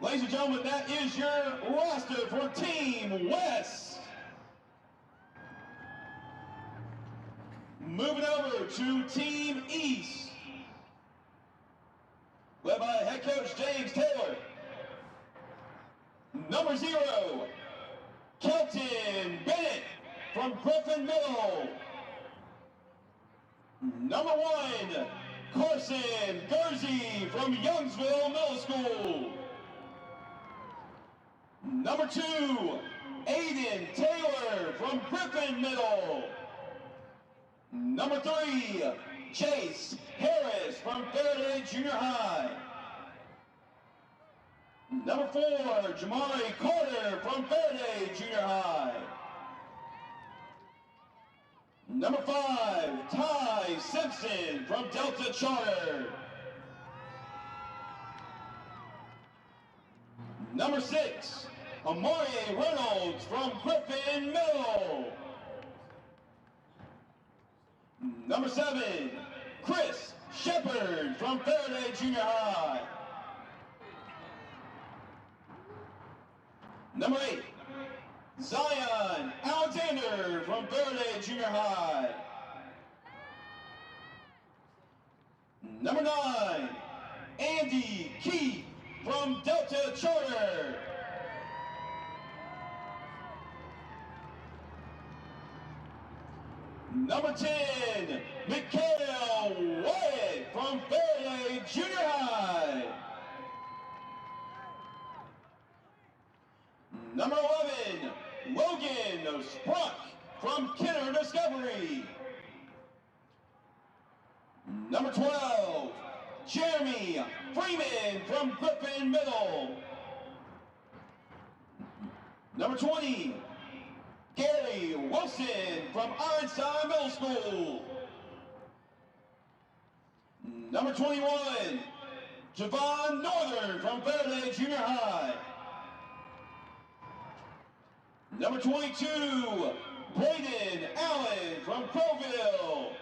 Ladies and gentlemen, that is your roster for Team West. Moving over to Team East, led by head coach James Taylor. Number 0, Kelton Bennett from Griffin Middle. Number 1, Carson Gursey from Youngsville Middle School. Number 2, Aiden Taylor from Griffin Middle. Number 3, Chase Harris from Faraday Junior High. Number 4, Jamari Carter from Faraday Junior High. Number 5, Ty Simpson from Delta Charter. Number 6, Amari Reynolds from Griffin Middle. Number 7, Chris Shepard from Faraday Junior High. Number 8, Zion Alexander from Faraday Junior High. Number 9, Andy Keith from Delta Charter. Number 10, Mikael Wyatt from Faraday Junior High. Number 11, Logan Spruck from Kenner Discovery. Number 12, Jeremy Freeman from Griffin Middle. Number 20, Gary Wilson from Einstein Middle School. Number 21, Javon Northern from Faraday Junior High. Number 22, Braden Allen from Crowville.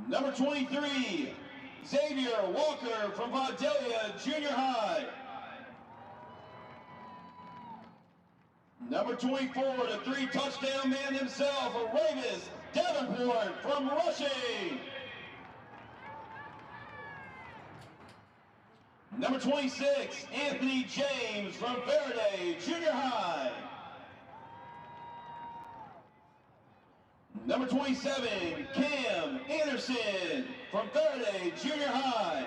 Number 23, Xavier Walker from Vidalia Junior High. Number 24, the 3-touchdown man himself, Ravis Davenport from rushing. Number 26, Anthony James from Faraday Junior High. Number 27, Cam Anderson from Faraday Junior High.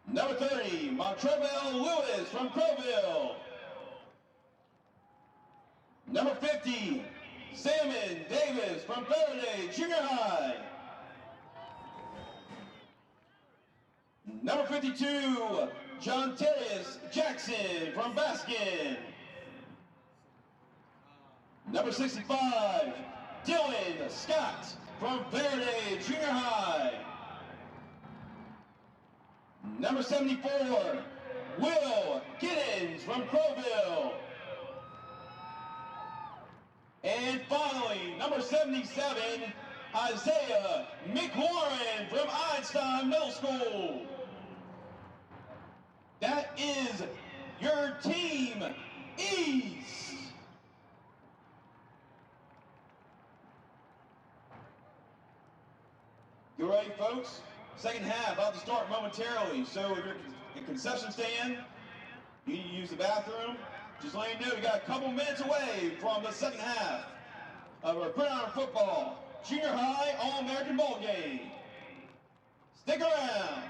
Number 30, Montrevel Lewis from Crowville. Number 50, Salmon Davis from Faraday Junior High. Number 52, John Terrius Jackson from Baskin. Number 65, Dylan Scott from Faraday Junior High. Number 74, Will Giddens from Crowville. And finally, number 77, Isaiah McWarren from Einstein Middle School. That is your Team East. You ready, folks? Second half about to start momentarily. So if you're in concession stand, you need to use the bathroom, just let you know you got a couple minutes away from the second half of our Gridiron Football Junior High All-American Bowl game. Stick around.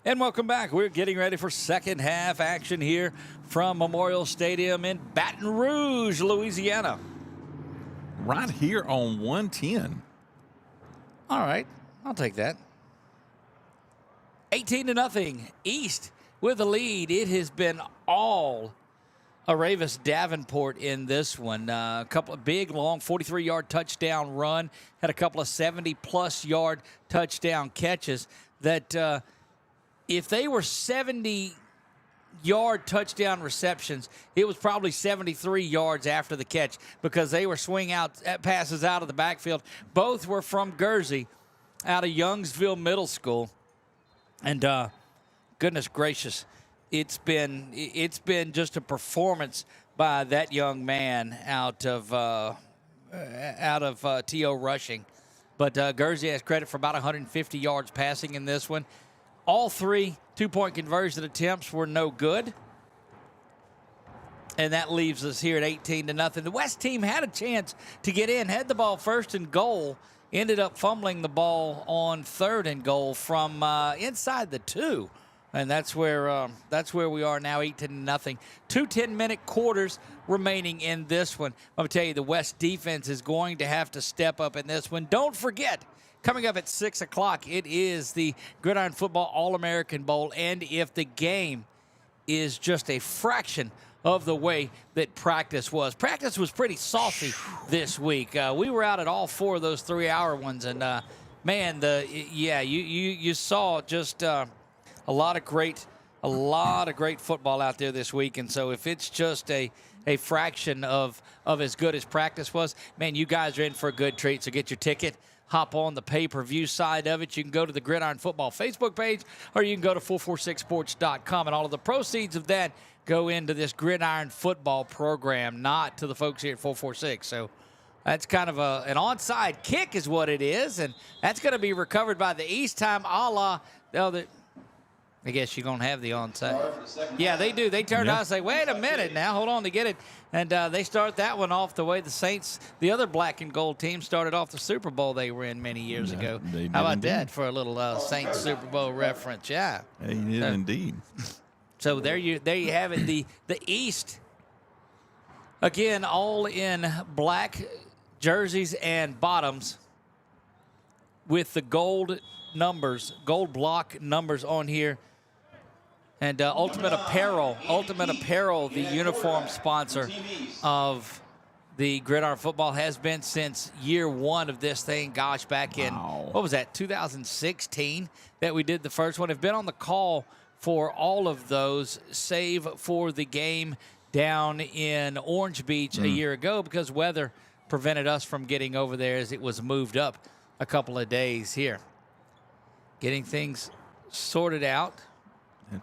And welcome back. We're getting ready for second half action here from Memorial Stadium in Baton Rouge, Louisiana. Right here on 110. All right, I'll take that. 18-0, East with the lead. It has been all Ravis Davenport in this one. A couple of big, long 43-yard touchdown run. Had a couple of 70-plus yard touchdown catches that if they were 70-yard touchdown receptions, it was probably 73 yards after the catch because they were swing out passes out of the backfield. Both were from Guernsey out of Youngsville Middle School. And goodness gracious, it's been just a performance by that young man out of TO rushing. But Guernsey has credit for about 150 yards passing in this one. All three two-point conversion attempts were no good. And that leaves us here at 18-0. The West team had a chance to get in, had the ball first and goal, ended up fumbling the ball on third and goal from inside the 2. And that's where we are now, 18-0. 2 10-minute quarters remaining in this one. I'm going to tell you, the West defense is going to have to step up in this one. Don't forget, coming up at 6 o'clock, it is the Gridiron Football All-American Bowl. And if the game is just a fraction of the way that practice was pretty saucy this week. We were out at all 4 of those 3-hour ones. And, man, you saw just a lot of great a lot of great football out there this week. And so if it's just a fraction of as good as practice was, man, you guys are in for a good treat. So get your ticket. Hop on the pay-per-view side of it. You can go to the Gridiron Football Facebook page, or you can go to 446sports.com. And all of the proceeds of that go into this Gridiron Football program, not to the folks here at 446. So that's kind of an onside kick is what it is, and that's going to be recovered by the East time, a la I guess you're going to have the onside. Yeah, they do. They turn out and say, wait a minute now, hold on to get it. And they start that one off the way the Saints, the other black and gold team, started off the Super Bowl they were in many years ago. How about that for a little Saints Super Bowl reference? Yeah. They did indeed. So there you have it. The East, again, all in black jerseys and bottoms with the gold block numbers on here. And Ultimate Apparel, the uniform sponsor of the Gridiron Football, has been since year one of this thing. Gosh, back in, what was that, 2016 that we did the first one. Have been on the call for all of those, save for the game down in Orange Beach a year ago because weather prevented us from getting over there as it was moved up a couple of days here. Getting things sorted out.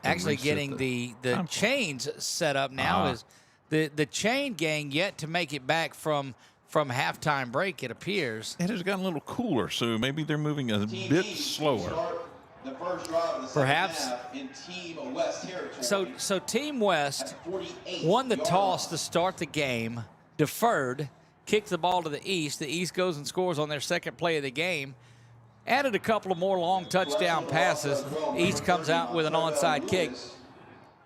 Actually getting the chains set up now is the chain gang yet to make it back from halftime break, it appears. It has gotten a little cooler, so maybe they're moving a bit slower. Perhaps. So Team West won the toss to start the game, deferred, kicked the ball to the East. The East goes and scores on their second play of the game. Added a couple of more long touchdown passes. East comes out with an onside kick.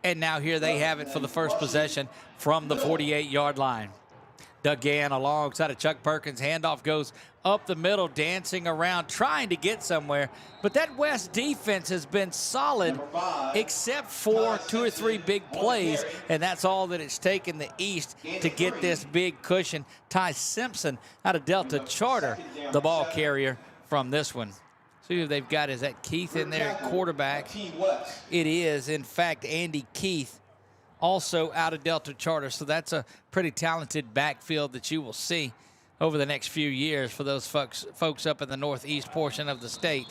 And now here they have it for the first possession from the 48-yard line. Doug Gann alongside of Chuck Perkins. Handoff goes up the middle, dancing around, trying to get somewhere. But that West defense has been solid except for 2 or 3 big plays, and that's all that it's taken the East to get this big cushion. Ty Simpson out of Delta Charter, the ball carrier from this one. See who they've got. Is that Keith in there at quarterback? It is, in fact, Andy Keith, also out of Delta Charter. So that's a pretty talented backfield that you will see over the next few years for those folks up in the northeast portion of the state.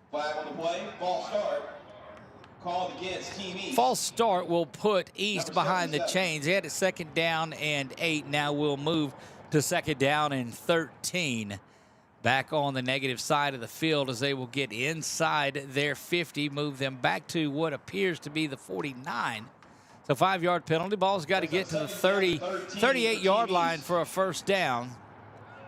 Flag on the play, false start. Called against Team East. False start will put East behind the chains. They had a 2nd down and 8. Now we'll move to 2nd down and 13. Back on the negative side of the field as they will get inside their 50, move them back to what appears to be the 49. So 5-yard penalty. Ball's got to get to the 38-yard line for a first down.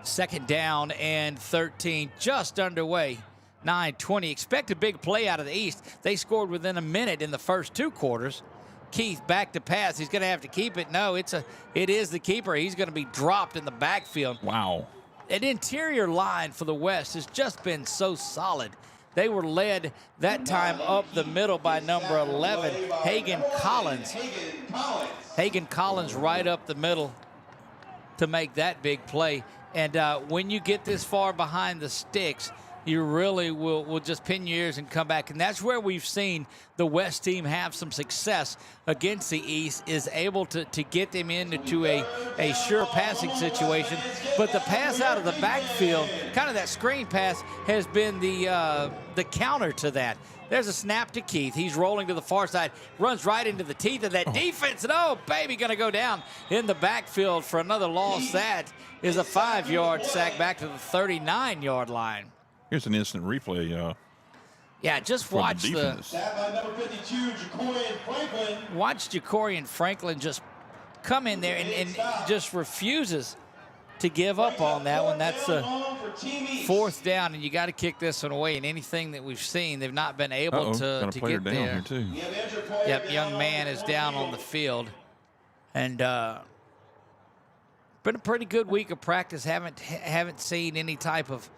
2nd down and 13 just underway. 9:20. Expect a big play out of the East. They scored within a minute in the first 2 quarters. Keith back to pass. He's going to have to keep it. No, it is the keeper. He's going to be dropped in the backfield. Wow. An interior line for the West has just been so solid. They were led that time up the middle by number 11, Hagan Collins. Hagan Collins right up the middle to make that big play. And when you get this far behind the sticks, you really will just pin your ears and come back. And that's where we've seen the West team have some success against the East, is able to get them into a sure passing situation. But the pass out of the backfield, kind of that screen pass, has been the counter to that. There's a snap to Keith. He's rolling to the far side, runs right into the teeth of that defense. And oh, baby, going to go down in the backfield for another loss. That is a 5-yard sack back to the 39-yard line. Here's an instant replay. Yeah, just watch Stat by number 52, Jacorian Franklin. Watch Jacorian Franklin just come in there and just refuses to give up on that one. That's a 4th down, and you got to kick this one away. And anything that we've seen, they've not been able to get there. Here too. Yep, young man is down on the field, and been a pretty good week of practice. Haven't seen any type of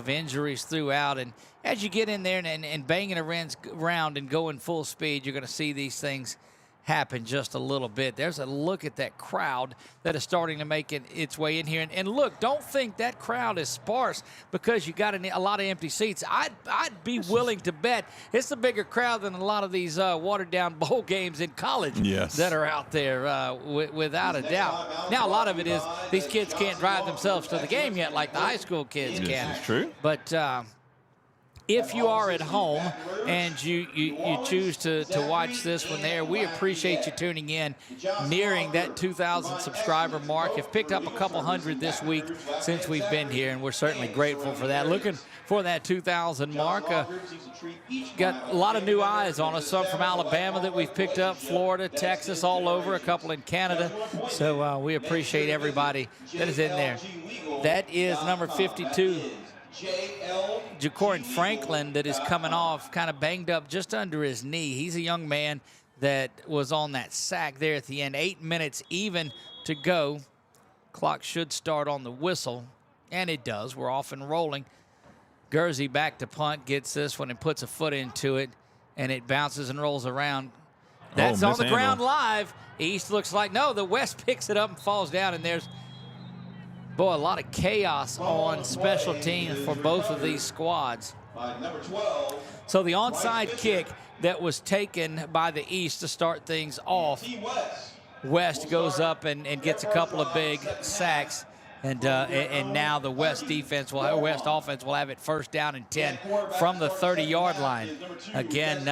injuries throughout. And as you get in there and banging around and going full speed, you're going to see these things happen just a little bit. There's a look at that crowd that is starting to make its way in here. And look, don't think that crowd is sparse because you got a lot of empty seats. I'd be willing to bet it's a bigger crowd than a lot of these watered-down bowl games in college that are out there, without a doubt. Now, a lot of it is these kids can't drive themselves to the game yet like the high school kids can. That's true. But if you are at home and you choose to watch this one there, we appreciate you tuning in, nearing that 2,000 subscriber mark. Have picked up a couple hundred this week since we've been here, and we're certainly grateful for that. Looking for that 2,000 mark. Got a lot of new eyes on us, some from Alabama that we've picked up, Florida, Texas, all over, a couple in Canada. So we appreciate everybody that is in there. That is number 52. Jacorin Franklin, that is coming off kind of banged up just under his knee. He's a young man that was on that sack there at the end. 8 minutes even to go. Clock should start on the whistle, and it does. We're off and rolling. Guernsey back to punt, gets this one and puts a foot into it, and it bounces and rolls around. That's on the ground live. East looks like, no, the West picks it up and falls down, and there's boy, a lot of chaos on special teams for both of these squads. So the onside kick that was taken by the East to start things off, West goes up and gets a couple of big sacks. And now the West offense will have it first down and 10 from the 30-yard line. Again,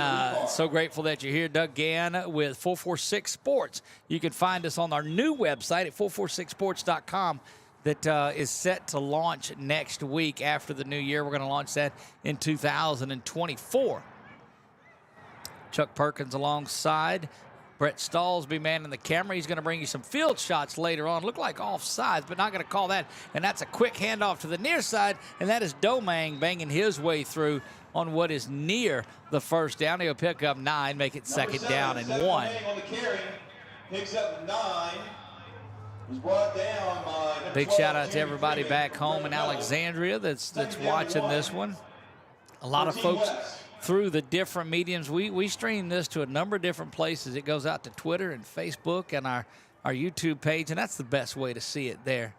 so grateful that you're here. Doug Gann with 446 Sports. You can find us on our new website at 446sports.com. That is set to launch next week after the new year. We're going to launch that in 2024. Chuck Perkins alongside. Brett Stall's be manning the camera. He's going to bring you some field shots later on. Look like offsides, but not going to call that. And that's a quick handoff to the near side, and that is Domang banging his way through on what is near the first down. He'll pick up 9, make it second down and 1. On the carry, picks up 9. Was brought down by big shout out to everybody back home in Alexandria that's watching this one. A lot of folks through the different mediums. We stream this to a number of different places. It goes out to Twitter and Facebook and our YouTube page, and that's the best way to see it there.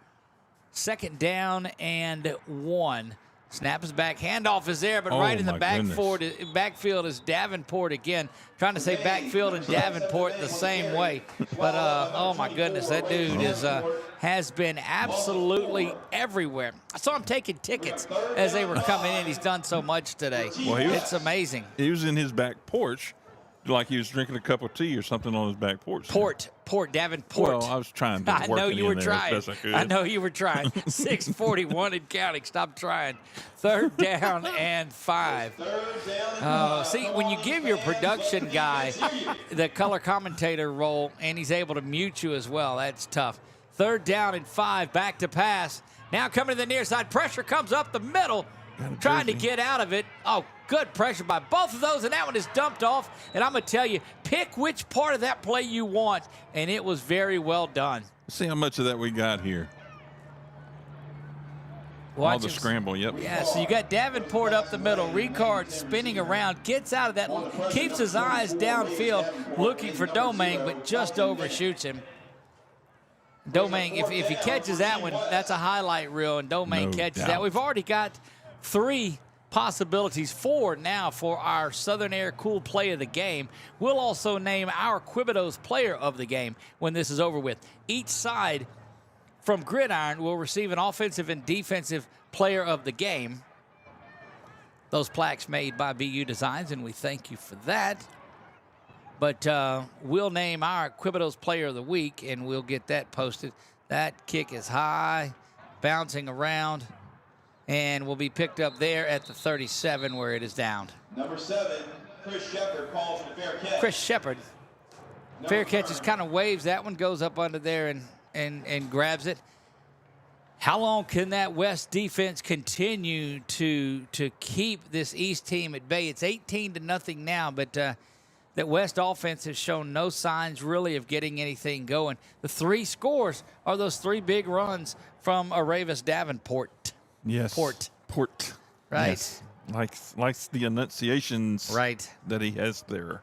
Second down and 1. Snap is back. Handoff is there, but right in the backfield is Davenport again. Trying to say backfield and Davenport the same way. But, oh, my goodness, that dude has been absolutely everywhere. I saw him taking tickets as they were coming in. He's done so much today. Well, it's amazing. He was in his back porch like he was drinking a cup of tea or something on his back porch. Davenport. Well, I was trying to work I know you were trying. I know you were trying. 6:41 and counting. Stop trying. Third down and 5. See, when you give your production guy the color commentator role and he's able to mute you as well, that's tough. Third down and 5. Back to pass. Now coming to the near side. Pressure comes up the middle. Trying to get out of it. Oh, good pressure by both of those, and that one is dumped off. And I'm going to tell you, pick which part of that play you want, and it was very well done. See how much of that we got here. All the scramble, yep. Yeah, so you got Davenport up the middle, Ricard spinning around, gets out of that, keeps his eyes downfield looking for Domang, but just overshoots him. Domang, if he catches that one, that's a highlight reel, and Domang catches that. We've already got 3 possibilities, 4 now for our Southern Air Cool Play of the Game. We'll also name our Quibitos Player of the Game when this is over with. Each side from Gridiron will receive an offensive and defensive player of the game. Those plaques made by BU Designs, and we thank you for that. But we'll name our Quibitos Player of the Week, and we'll get that posted. That kick is high, bouncing around, and will be picked up there at the 37 where it is down. Number 7, Chris Shepard calls it a fair catch. Chris Shepard. Fair catch is kind of waves. That one goes up under there and grabs it. How long can that West defense continue to keep this East team at bay? It's 18-0 now, but that West offense has shown no signs really of getting anything going. The 3 scores are those 3 big runs from Aravis Davenport. Yes. Port. Right. Yes. Likes the enunciations right that he has there.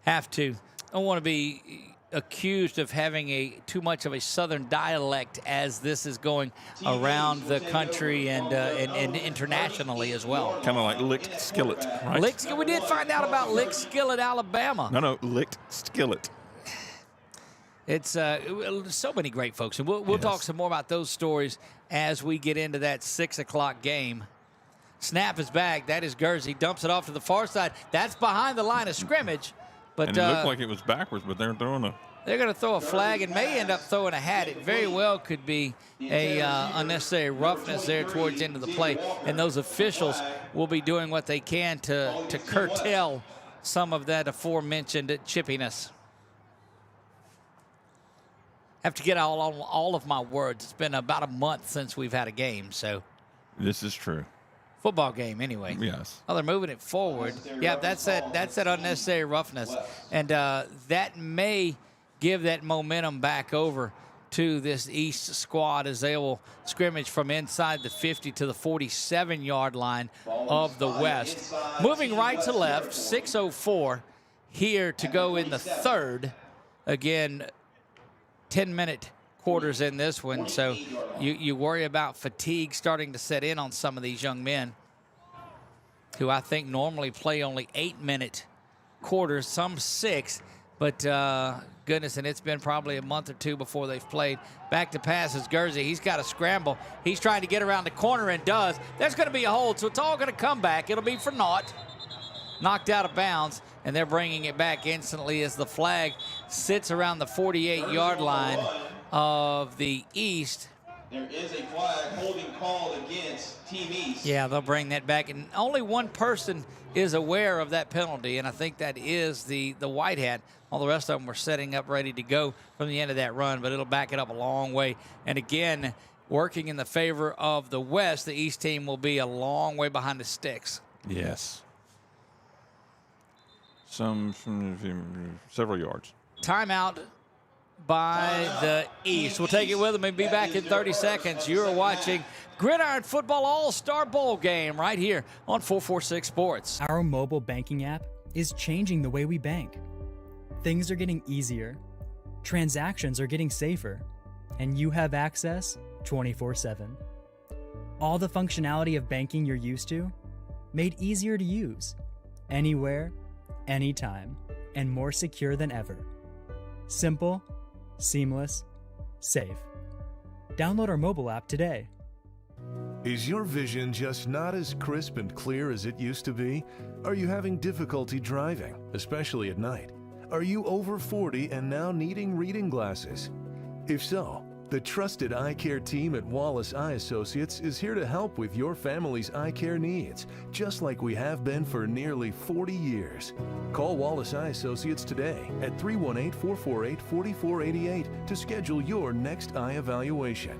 Have to. don't want to be accused of having too much of a Southern dialect as this is going around the country and internationally as well. Kind of like licked skillet, right? We did find out about Lick Skillet, Alabama. No, licked skillet. It's so many great folks, and we'll talk some more about those stories as we get into that 6 o'clock game. Snap is back. That is Gursey. Dumps it off to the far side. That's behind the line of scrimmage. But and it looked like it was backwards, but they're throwing a... They're going to throw a flag and may end up throwing a hat. It very well could be a unnecessary roughness there towards the end of the play. And those officials will be doing what they can to curtail some of that aforementioned chippiness. Have to get all of my words. It's been about a month since we've had a game, so. This is true. Football game, anyway. Yes. Oh, they're moving it forward. Yeah, that's that unnecessary roughness. And that may give that momentum back over to this East squad as they will scrimmage from inside the 50 to the 47-yard line of the West. Moving right to left, 6:04 here to go in the third. Again, 10-minute quarters in this one, so you worry about fatigue starting to set in on some of these young men who I think normally play only 8-minute quarters, some 6, but goodness, and it's been probably a month or two before they've played. Back to pass is Gursey. He's got to scramble. He's trying to get around the corner and does. There's going to be a hold, so it's all going to come back. It'll be for naught. Knocked out of bounds, and they're bringing it back instantly as the flag sits around the 48-yard line of the East. There is a flag holding called against Team East. Yeah, they'll bring that back. And only one person is aware of that penalty, and I think that is the white hat. All the rest of them were setting up ready to go from the end of that run, but it'll back it up a long way. And again, working in the favor of the West, the East team will be a long way behind the sticks. Yes. Several yards. Timeout by the East. We'll take it with them and be back in 30 seconds. You are watching Gridiron Football All-Star Bowl game right here on 446 Sports. Our mobile banking app is changing the way we bank. Things are getting easier, transactions are getting safer, and you have access 24/7. All the functionality of banking you're used to, made easier to use, anywhere, anytime, and more secure than ever. Simple, seamless, safe. Download our mobile app today. Is your vision just not as crisp and clear as it used to be? Are you having difficulty driving, especially at night? Are you over 40 and now needing reading glasses? If so, the trusted eye care team at Wallace Eye Associates is here to help with your family's eye care needs, just like we have been for nearly 40 years. Call Wallace Eye Associates today at 318-448-4488 to schedule your next eye evaluation.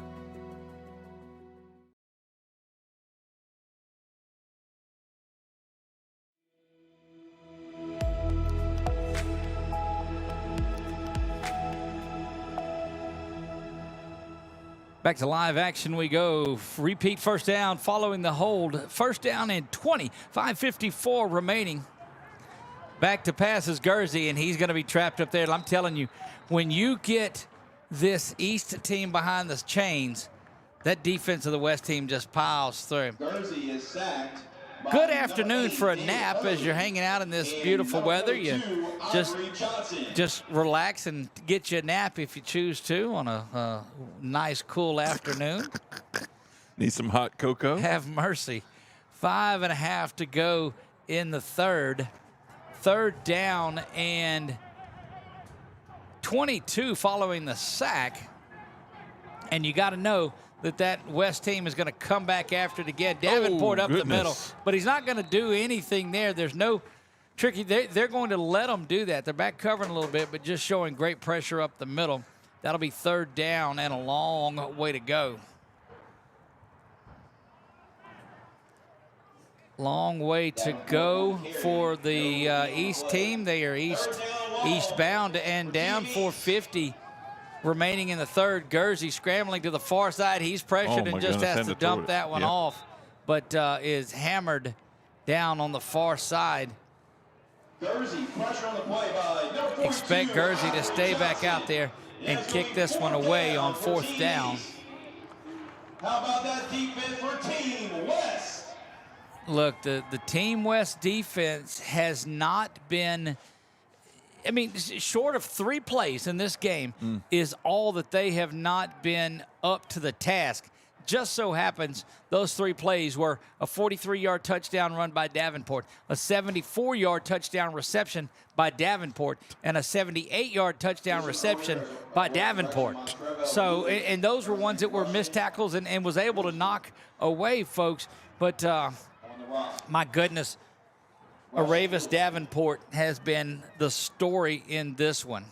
Back to live action we go. Repeat first down following the hold. First down and 20. 5:54 remaining. Back to pass is Gursey, and he's going to be trapped up there. I'm telling you, when you get this East team behind the chains, that defense of the West team just piles through. Gursey is sacked. Good afternoon for a nap as you're hanging out in this beautiful weather. You just relax and get you a nap if you choose to on a nice, cool afternoon. Need some hot cocoa? Have mercy. 5.5 to go in the third. Third down and 22 following the sack. And you got to know that West team is going to come back after it again. Davenport up the middle, but he's not going to do anything there. There's no tricky. They're going to let them do that. They're back covering a little bit, but just showing great pressure up the middle. That'll be third down and a long way to go. Long way to go for the East team. They are eastbound and down 4:50 remaining in the third. Gursey scrambling to the far side. He's pressured and just has to dump that one off, but is hammered down on the far side. Gursey, pressure on the play by number 42. Expect Gursey to stay back out there and kick this one away on 4th down. How about that defense for Team West? Look, the Team West defense has not been, I mean, short of 3 plays in this game is all that they have not been up to the task. Just so happens those 3 plays were a 43-yard touchdown run by Davenport, a 74-yard touchdown reception by Davenport, and a 78-yard touchdown reception by Davenport. So, and those were ones that were missed tackles and was able to knock away, folks. But my goodness, Aravis Davenport has been the story in this one.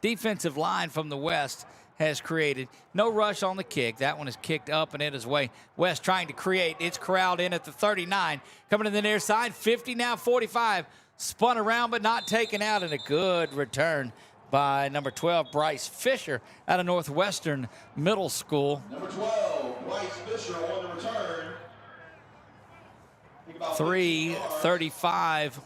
Defensive line from the West has created no rush on the kick. That one is kicked up and in his way. West trying to create. It's corralled in at the 39. Coming to the near side, 50 now, 45. Spun around but not taken out, and a good return by number 12, Bryce Fisher, out of Northwestern Middle School. Number 12, Bryce Fisher on the return. 3:35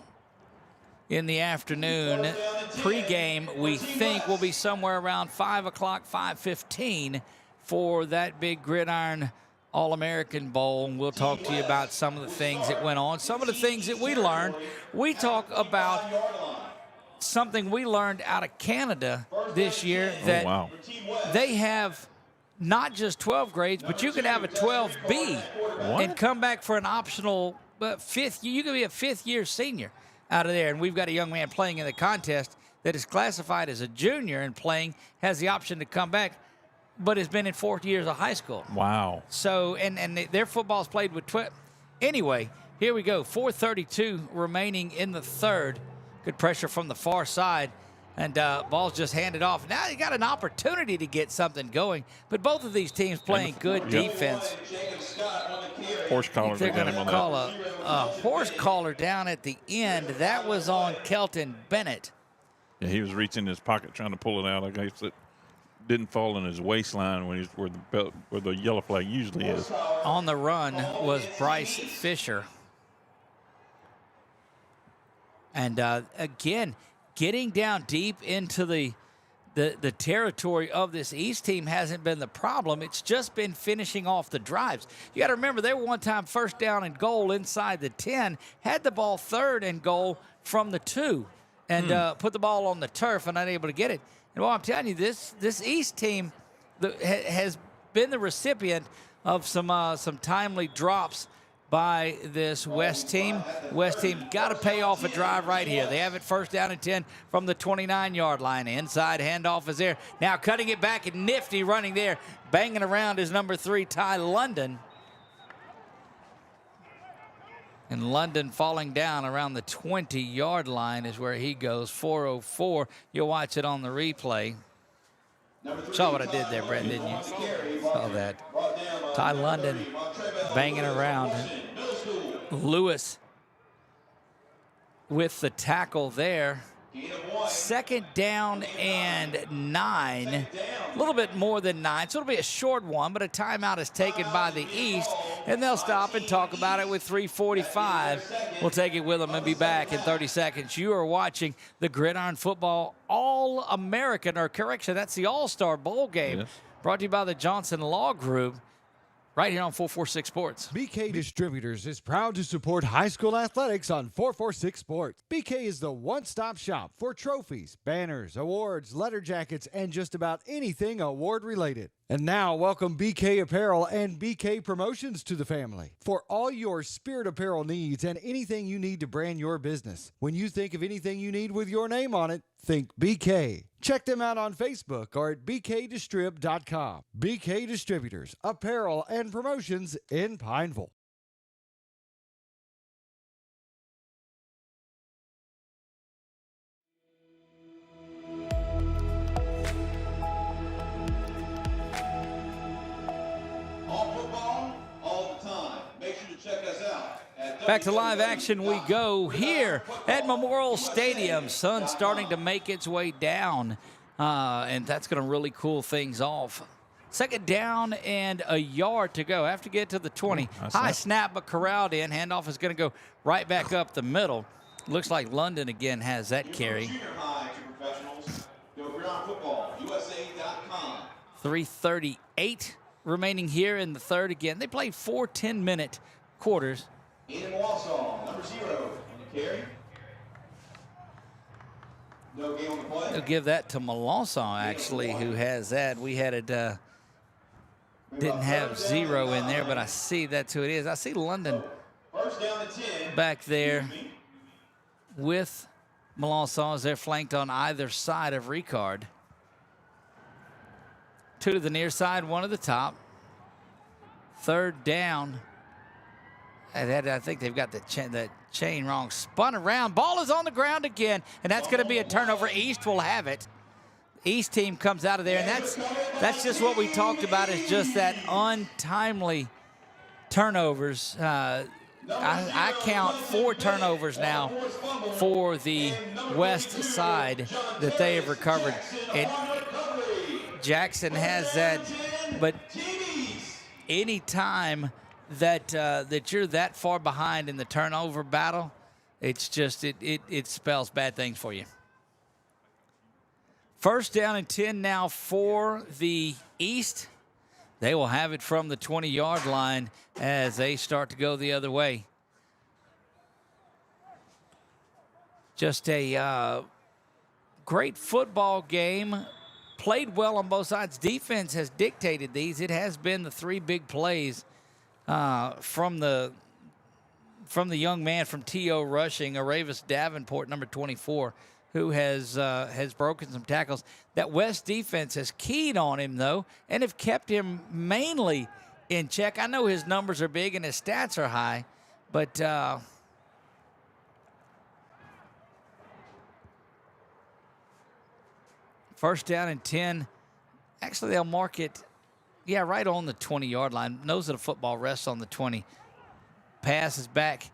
in the afternoon. Pregame, we think, will be somewhere around 5 o'clock, 5:15 for that big Gridiron All-American Bowl. And we'll talk to you about some of the things that went on, some of the things that we learned. We talk about something we learned out of Canada this year, that they have not just 12 grades, but you can have a 12B and come back for an optional fifth. You can be a 5th-year senior out of there. And we've got a young man playing in the contest that is classified as a junior and playing, has the option to come back, but has been in 4 years of high school. Wow. So, and their football's played with 12. Anyway, here we go. 4:32 remaining in the 3rd. Good pressure from the far side. And ball's just handed off. Now you got an opportunity to get something going. But both of these teams playing good defense. Horse collars. They're going to call a horse collar down at the end. That was on Kelton Bennett. Yeah, he was reaching in his pocket trying to pull it out. I guess it didn't fall in his waistline when he's where the yellow flag usually is. On the run was Bryce Fisher. And again, getting down deep into the territory of this East team hasn't been the problem. It's just been finishing off the drives. You got to remember, they were one time 1st down and goal inside the 10, had the ball 3rd and goal from the 2, and put the ball on the turf and unable to get it. And well, I'm telling you, this East team has been the recipient of some timely drops by this West team. West team got to pay off a drive right here. They have it 1st down and 10 from the 29-yard line. Inside handoff is there. Now cutting it back and nifty running there. Banging around is number 3, Ty London. And London falling down around the 20-yard line is where he goes. 4:04. You'll watch it on the replay. Saw what I did there, Brett, didn't you? Saw that. Ty London banging around. Lewis with the tackle there. 2nd down and 9. A little bit more than 9. So it'll be a short one, but a timeout is taken by the East, and they'll stop and talk about it with 3:45. We'll take it with them and be back in 30 seconds. You are watching the Gridiron Football All-American, or correction, that's the All-Star Bowl game. Yes. Brought to you by the Johnson Law Group, right here on 446 Sports. BK Distributors is proud to support high school athletics on 446 Sports. BK is the one-stop shop for trophies, banners, awards, letter jackets, and just about anything award-related. And now, welcome BK Apparel and BK Promotions to the family. For all your spirit apparel needs and anything you need to brand your business. When you think of anything you need with your name on it, think BK. Check them out on Facebook or at bkdistrib.com. BK Distributors, Apparel and Promotions in Pineville. Back to live action we go here at Memorial Stadium. Sun starting to make its way down, and that's going to really cool things off. 2nd down and a yard to go. Have to get to the 20. High snap, but corralled in. Handoff is going to go right back up the middle. Looks like London again has that carry. Junior high to professionals. Go Gridiron Football, USA.com. 3:38 remaining here in the third again. They played 4 10-minute quarters. Aiden Walsall, number 0, on the carry. No game on the play. They'll give that to Melanson, actually, who has that. We had it, didn't have 0 in there, but I see that's who it is. I see London First down to 10. back there with Melanson as they're flanked on either side of Ricard. 2 to the near side, 1 to the top. Third down. I think they've got the chain wrong. Spun around. Ball is on the ground again, and that's going to be a turnover. East will have it. East team comes out of there, and that's just what we talked about, is just that untimely turnovers. I count 4 turnovers now for the west side that they have recovered. And Jackson has that, but any time that you're that far behind in the turnover battle, it's just it spells bad things for you. First down and 10 now for the East. They will have it from the 20-yard line as they start to go the other way. Just a great football game. Played well on both sides. Defense has dictated these. It has been the 3 big plays from the young man from T.O. Rushing, Aravis Davenport, number 24, who has broken some tackles. That West defense has keyed on him, though, and have kept him mainly in check. I know his numbers are big and his stats are high, but first down and 10. Actually, they'll mark it, right on the 20-yard line. Nose of the football rests on the 20. Pass is back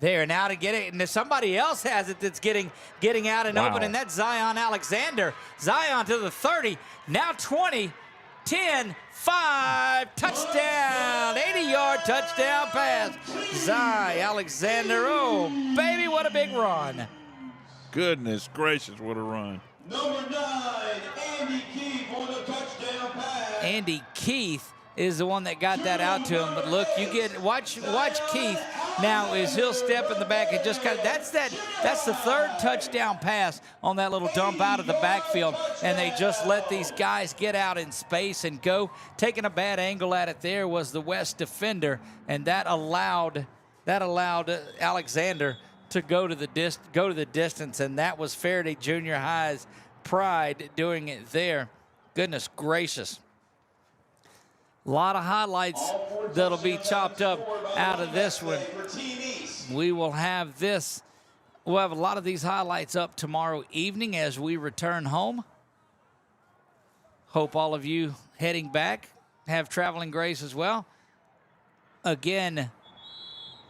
there. Now to get it, and somebody else has it that's getting out and open, and that's Zion Alexander. Zion to the 30, now 20, 10, 5, touchdown, 80-yard touchdown pass. Zy Alexander, oh, baby, what a big run. Goodness gracious, what a run. Number 9, Andy Keith on the touchdown pass. Andy Keith is the one that got that out to him. But look, watch Keith now as he'll step in the back and just that's the 3rd touchdown pass on that little dump out of the backfield, and they just let these guys get out in space and go. Taking a bad angle at it there was the West defender, and that allowed Alexander to go to the distance, and that was Faraday Junior High's pride doing it there. Goodness gracious. A lot of highlights that'll be chopped up out of this one. We will have this. We'll have a lot of these highlights up tomorrow evening as we return home. Hope all of you heading back have traveling grace as well. Again,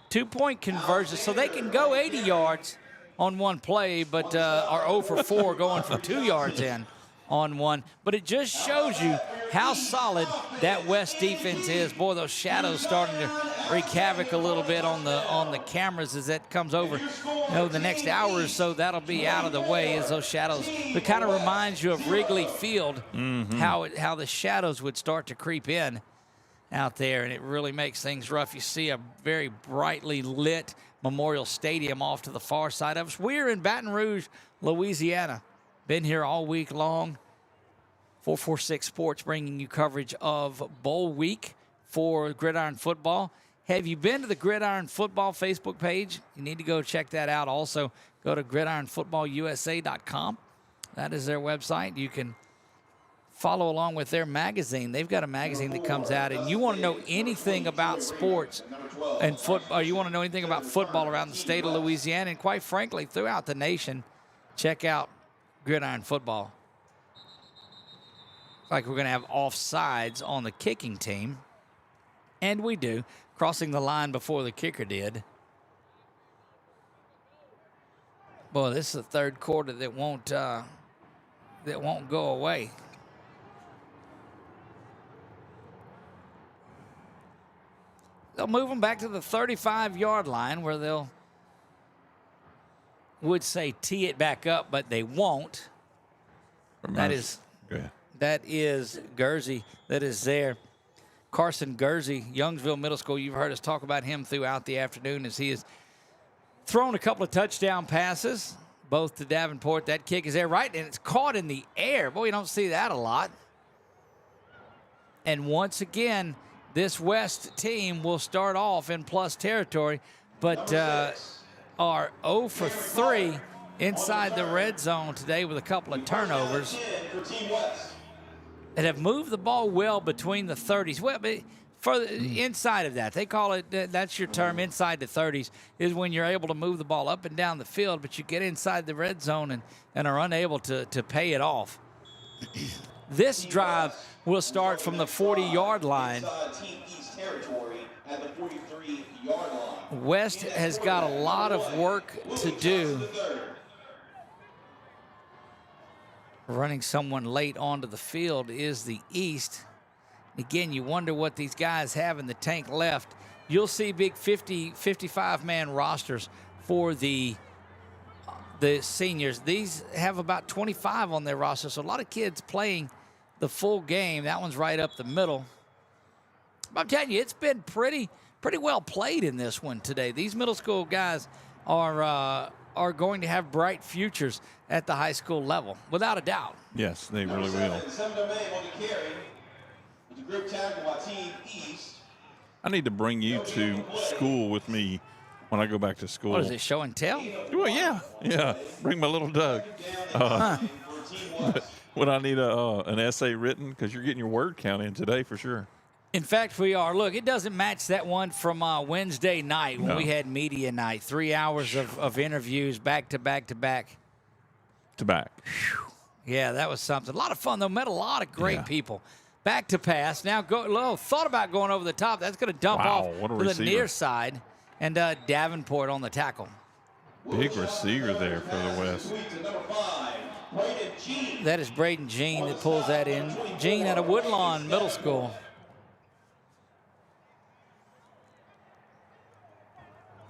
2-point conversion, so they can go 80 yards on one play, but are 0 for 4 going for 2 yards in on one. But it just shows you how solid that West defense is. Boy, those shadows starting to wreak havoc a little bit on the cameras as that comes over. The next hour or so, that'll be out of the way as those shadows. It kind of reminds you of Wrigley Field, how the shadows would start to creep in out there, and it really makes things rough. You see a very brightly lit Memorial Stadium off to the far side of us. We're in Baton Rouge, Louisiana. Been here all week long. 446 Sports bringing you coverage of Bowl Week for Gridiron Football. Have you been to the Gridiron Football Facebook page? You need to go check that out. Also, go to gridironfootballusa.com. That is their website. You can follow along with their magazine. They've got a magazine that comes out, and you want to know anything about sports and football, you want to know anything about football around the state of Louisiana, and quite frankly, throughout the nation, check out Gridiron Football. Like we're going to have offsides on the kicking team, and we do, crossing the line before the kicker did. Boy, this is the third quarter that won't go away. They'll move them back to the 35-yard line where they'll would say tee it back up, but they won't. That is Gursey that is there. Carson Gursey, Youngsville Middle School. You've heard us talk about him throughout the afternoon as he has thrown a couple of touchdown passes, both to Davenport. That kick is there, right? And it's caught in the air. Boy, you don't see that a lot. And once again, this West team will start off in plus territory, but are 0 for 3 inside the red zone today with a couple of turnovers. And have moved the ball well between the 30s. Well, further inside of that, they call it, that's your term, inside the 30s, is when you're able to move the ball up and down the field, but you get inside the red zone and are unable to pay it off. This drive will start from the 40-yard line. West has got a lot of work to do. Running someone late onto the field is the East. Again, you wonder what these guys have in the tank left. You'll see big 50, 55-man rosters for the seniors. These have about 25 on their roster, so a lot of kids playing the full game. That one's right up the middle. But I'm telling you, it's been pretty well played in this one today. These middle school guys are going to have bright futures at the high school level, without a doubt. Yes, they really will. I need to bring you to school with me when I go back to school. What is it, show and tell? Well, yeah. Bring my little Doug. Would I need an essay written? Because you're getting your word count in today for sure. In fact, we are. Look, it doesn't match that one from Wednesday night when we had media night. 3 hours of interviews back to back to back. To back. Yeah, that was something. A lot of fun, though. Met a lot of great people. Back to pass. Now, thought about going over the top. That's going to dump off to the near side. And Davenport on the tackle. Big receiver there for the West. That is Braden Jean that pulls that in. Jean out of Woodlawn Middle School.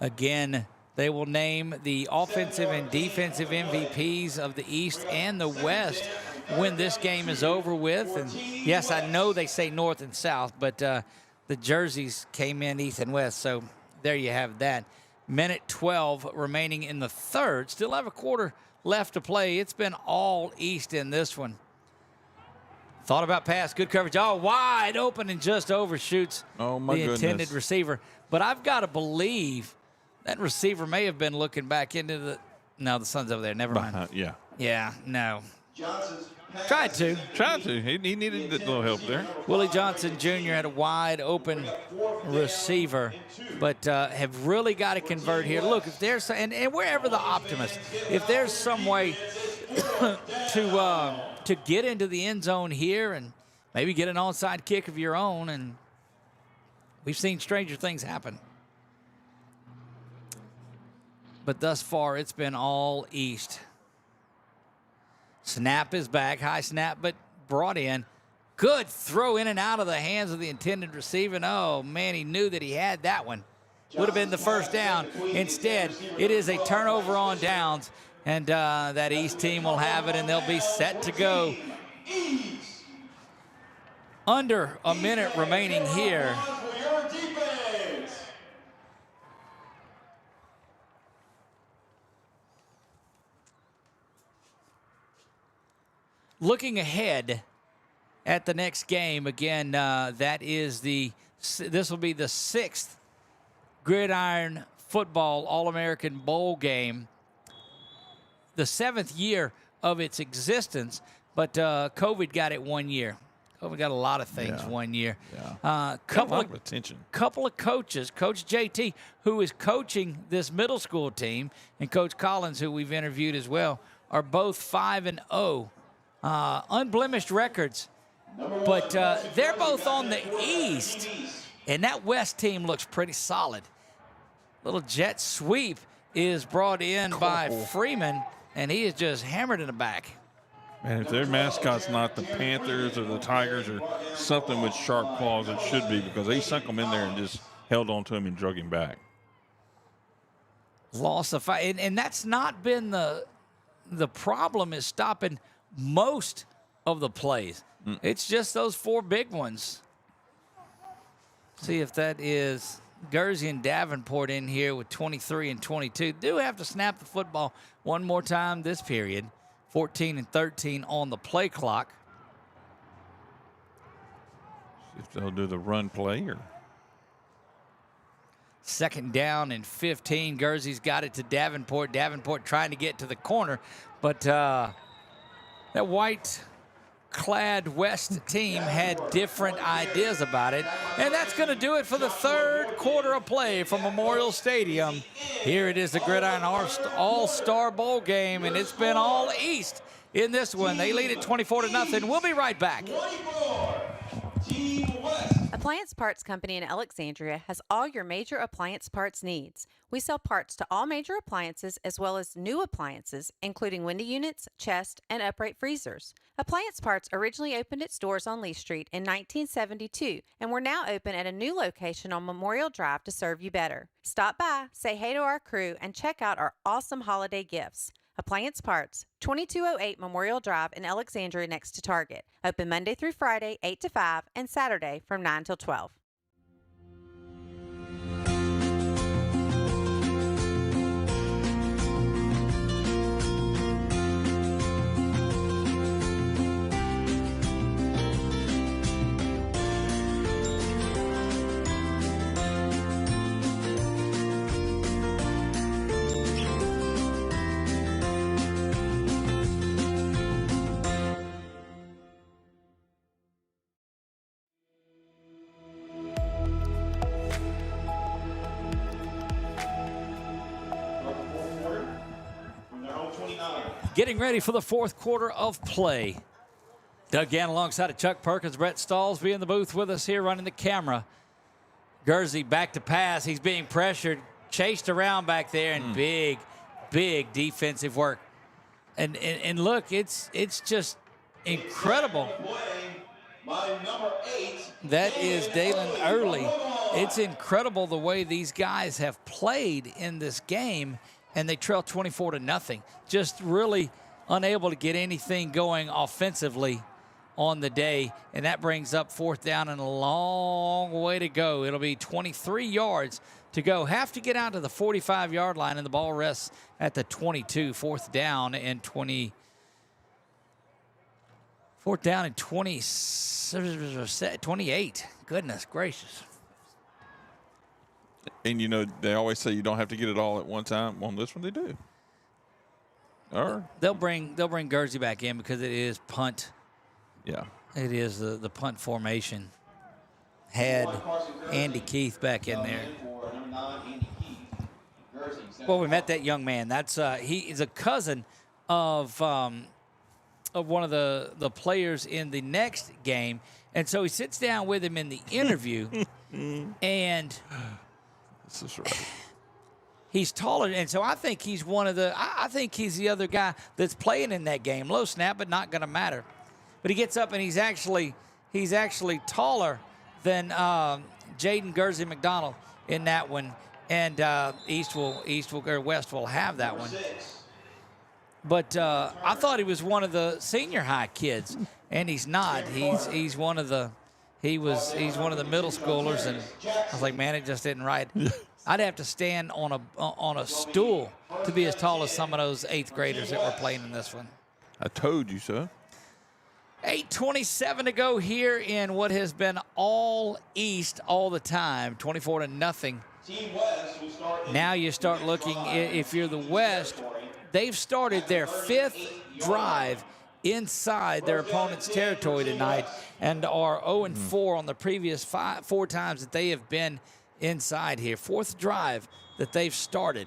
Again, they will name the offensive and defensive MVPs of the East and the West when this game is over with. And yes, I know they say North and South, but the jerseys came in East and West, so there you have that. Minute 12 remaining in the third. Still have a quarter left to play. It's been all East in this one. Thought about pass, good coverage. Oh, wide open and just overshoots the intended receiver. But I've got to believe that receiver may have been looking back into the – no, the sun's over there. Never mind. Yeah. Yeah, no. Tried to. He needed a little help there. Willie Johnson Jr. had a wide open receiver, but have really got to convert here. Look, if there's – and wherever the optimist, if there's some way to get into the end zone here and maybe get an onside kick of your own, and we've seen stranger things happen. But thus far, it's been all East. Snap is back. High snap, but brought in. Good throw in and out of the hands of the intended receiver. And oh, man, he knew that he had that one. Would have been the first down. Instead, it is a turnover on downs. And that East team will have it, and they'll be set to go. Under a minute remaining here. Looking ahead at the next game, again, this will be the 6th Gridiron Football All-American Bowl game, the 7th year of its existence, but COVID got it 1 year. COVID got a lot of things 1 year. Yeah. Couple of attention. Couple of coaches, Coach JT, who is coaching this middle school team, and Coach Collins, who we've interviewed as well, are both 5-0. Unblemished records, but they're both on the East, and that West team looks pretty solid. Little jet sweep is brought in by Freeman, and he is just hammered in the back. Man, if their mascot's not the Panthers or the Tigers or something with sharp claws, it should be, because they sunk him in there and just held on to him and drug him back. loss of five. And that's not been the problem is stopping most of the plays. It's just those 4 big ones. See if that is Guernsey and Davenport in here with 23 and 22. Do have to snap the football one more time this period. 14 and 13 on the play clock. If they'll do the run play or. Second down and 15. Guernsey's got it to Davenport. Davenport trying to get to the corner, but that white-clad West team had different ideas about it. And that's going to do it for the third quarter of play from Memorial Stadium. Here it is, the Gridiron All-Star Bowl game, and it's been all East in this one. They lead it 24-0. We'll be right back. Appliance Parts Company in Alexandria has all your major appliance parts needs. We sell parts to all major appliances as well as new appliances, including window units, chest, and upright freezers. Appliance Parts originally opened its doors on Lee Street in 1972, and we're now open at a new location on Memorial Drive to serve you better. Stop by, say hey to our crew, and check out our awesome holiday gifts. Appliance Parts, 2208 Memorial Drive in Alexandria next to Target. Open Monday through Friday, 8 to 5, and Saturday from 9 till 12. Getting ready for the fourth quarter of play. Doug Gann alongside of Chuck Perkins. Brett Stallsby in the booth with us here running the camera. Guernsey back to pass. He's being pressured, chased around back there, and big defensive work. And look, it's just incredible. That is Dalen Early. It's incredible the way these guys have played in this game, and they trail 24-0. Just really unable to get anything going offensively on the day, and that brings up fourth down and a long way to go. It'll be 23 yards to go. Have to get out to the 45-yard line, and the ball rests at the 22. Fourth down and 20. Fourth down and 28. Goodness gracious. And, you know, they always say you don't have to get it all at one time. On this one, they do. Or They'll bring Guernsey back in because it is punt. yeah. It is the punt formation. Had Andy Keith back in there. Well, we met that young man. That's he is a cousin of one of the players in the next game, and so he sits down with him in the interview, and This is right. he's taller, and so I think he's one of the. I think he's the other guy that's playing in that game. Low snap, but not going to matter. But he gets up and he's actually taller than Jaden Guernsey McDonald in that one, and West will have that one. But I thought he was one of the senior high kids, and he's not. He's one of the. He's one of the middle schoolers, and I was like, man, it just isn't right. I'd have to stand on a stool to be as tall as some of those eighth graders that were playing in this one. I told you so. 8:27 to go here in what has been all East all the time, 24-0. Now you start looking, if you're the West, they've started their fifth drive inside their opponent's territory tonight and are 0-4 on the previous four times that they have been inside here. Fourth drive that they've started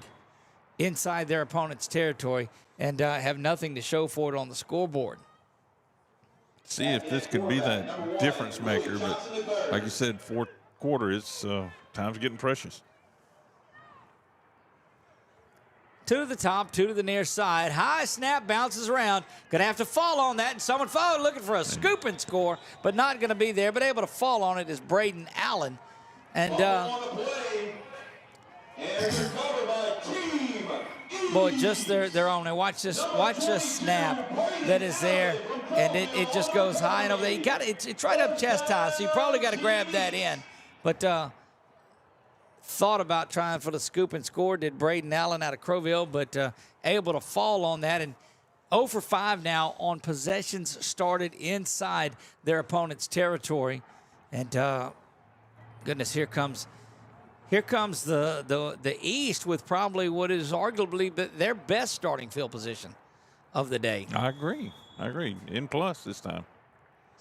inside their opponent's territory and have nothing to show for it on the scoreboard. See if this could be that difference maker, but like you said, fourth quarter, it's time's getting precious. Two to the top, two to the near side. High snap, bounces around. Going to have to fall on that, and someone followed looking for a scoop and score, but not going to be there. But able to fall on it is Braden Allen. And boy, just their own. And watch this snap that is there, and it just goes high and over there. It's right up chest high, so you probably got to grab that in. But thought about trying for the scoop and score, did Braden Allen out of Crowville, but able to fall on that. And 0 for 5 now on possessions started inside their opponent's territory. And goodness, here comes the East with probably what is arguably their best starting field position of the day. I agree. In plus this time.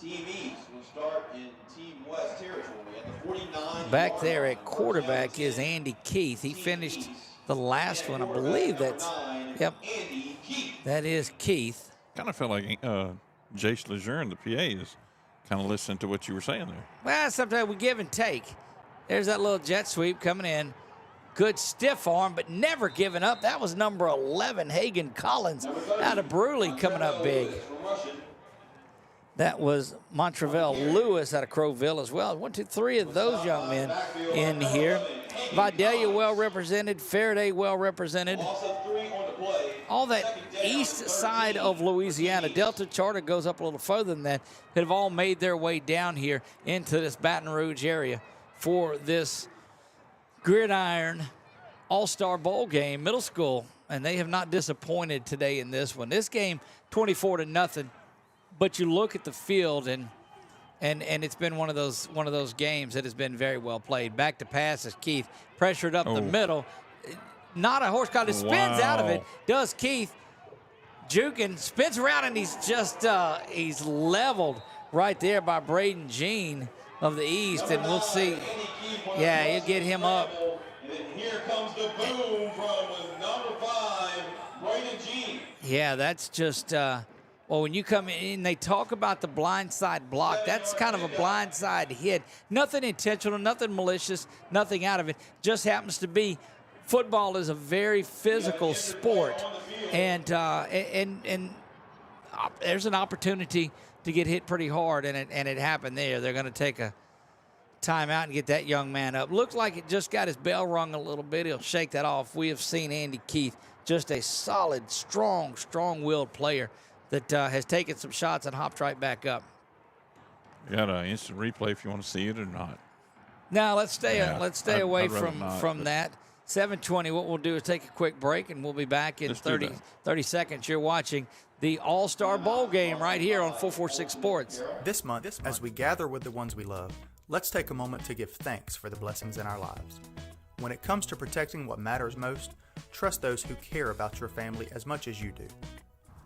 Team East will start in Team West territory at the 49. Back there at quarterback is Andy Keith. He finished the last one. I believe that's, yep, that is Keith. Kind of felt like Jace Lejeune, the PA, is kind of listening to what you were saying there. Well, sometimes we give and take. There's that little jet sweep coming in. Good stiff arm, but never giving up. That was number 11, Hagan Collins, out of Bruley, coming up big. That was Montrevel Lewis out of Crowville as well. 1, 2, 3 of those young men in here. Vidalia well represented. Faraday well represented. All that east side of Louisiana. Delta Charter goes up a little further than that. Have all made their way down here into this Baton Rouge area for this Gridiron All-Star Bowl game, middle school. And they have not disappointed today in this one. This game, 24-0. But you look at the field, and it's been one of those games that has been very well played. Back to pass as Keith pressured up the middle. Not a horse collar. It spins out of it. Does Keith. Jukin spins around, and he's just he's leveled right there by Braden Jean of the East, and we'll see. Yeah, he'll get him up. And then here comes the boom from number 5, Braden Jean. Yeah, that's just. Well, when you come in, they talk about the blindside block. That's kind of a blindside hit. Nothing intentional, nothing malicious, nothing out of it. Just happens to be. Football is a very physical sport, and there's an opportunity to get hit pretty hard, and it happened there. They're going to take a timeout and get that young man up. Looks like it just got his bell rung a little bit. He'll shake that off. We have seen Andy Keith, just a solid, strong-willed player that has taken some shots and hopped right back up. You got an instant replay if you want to see it or not. Now let's stay away I'd rather not, from that. 7:20. What we'll do is take a quick break, and we'll be back in 30 seconds. You're watching the All-Star Bowl game right here on 446 Sports. This month, as we gather with the ones we love, let's take a moment to give thanks for the blessings in our lives. When it comes to protecting what matters most, trust those who care about your family as much as you do.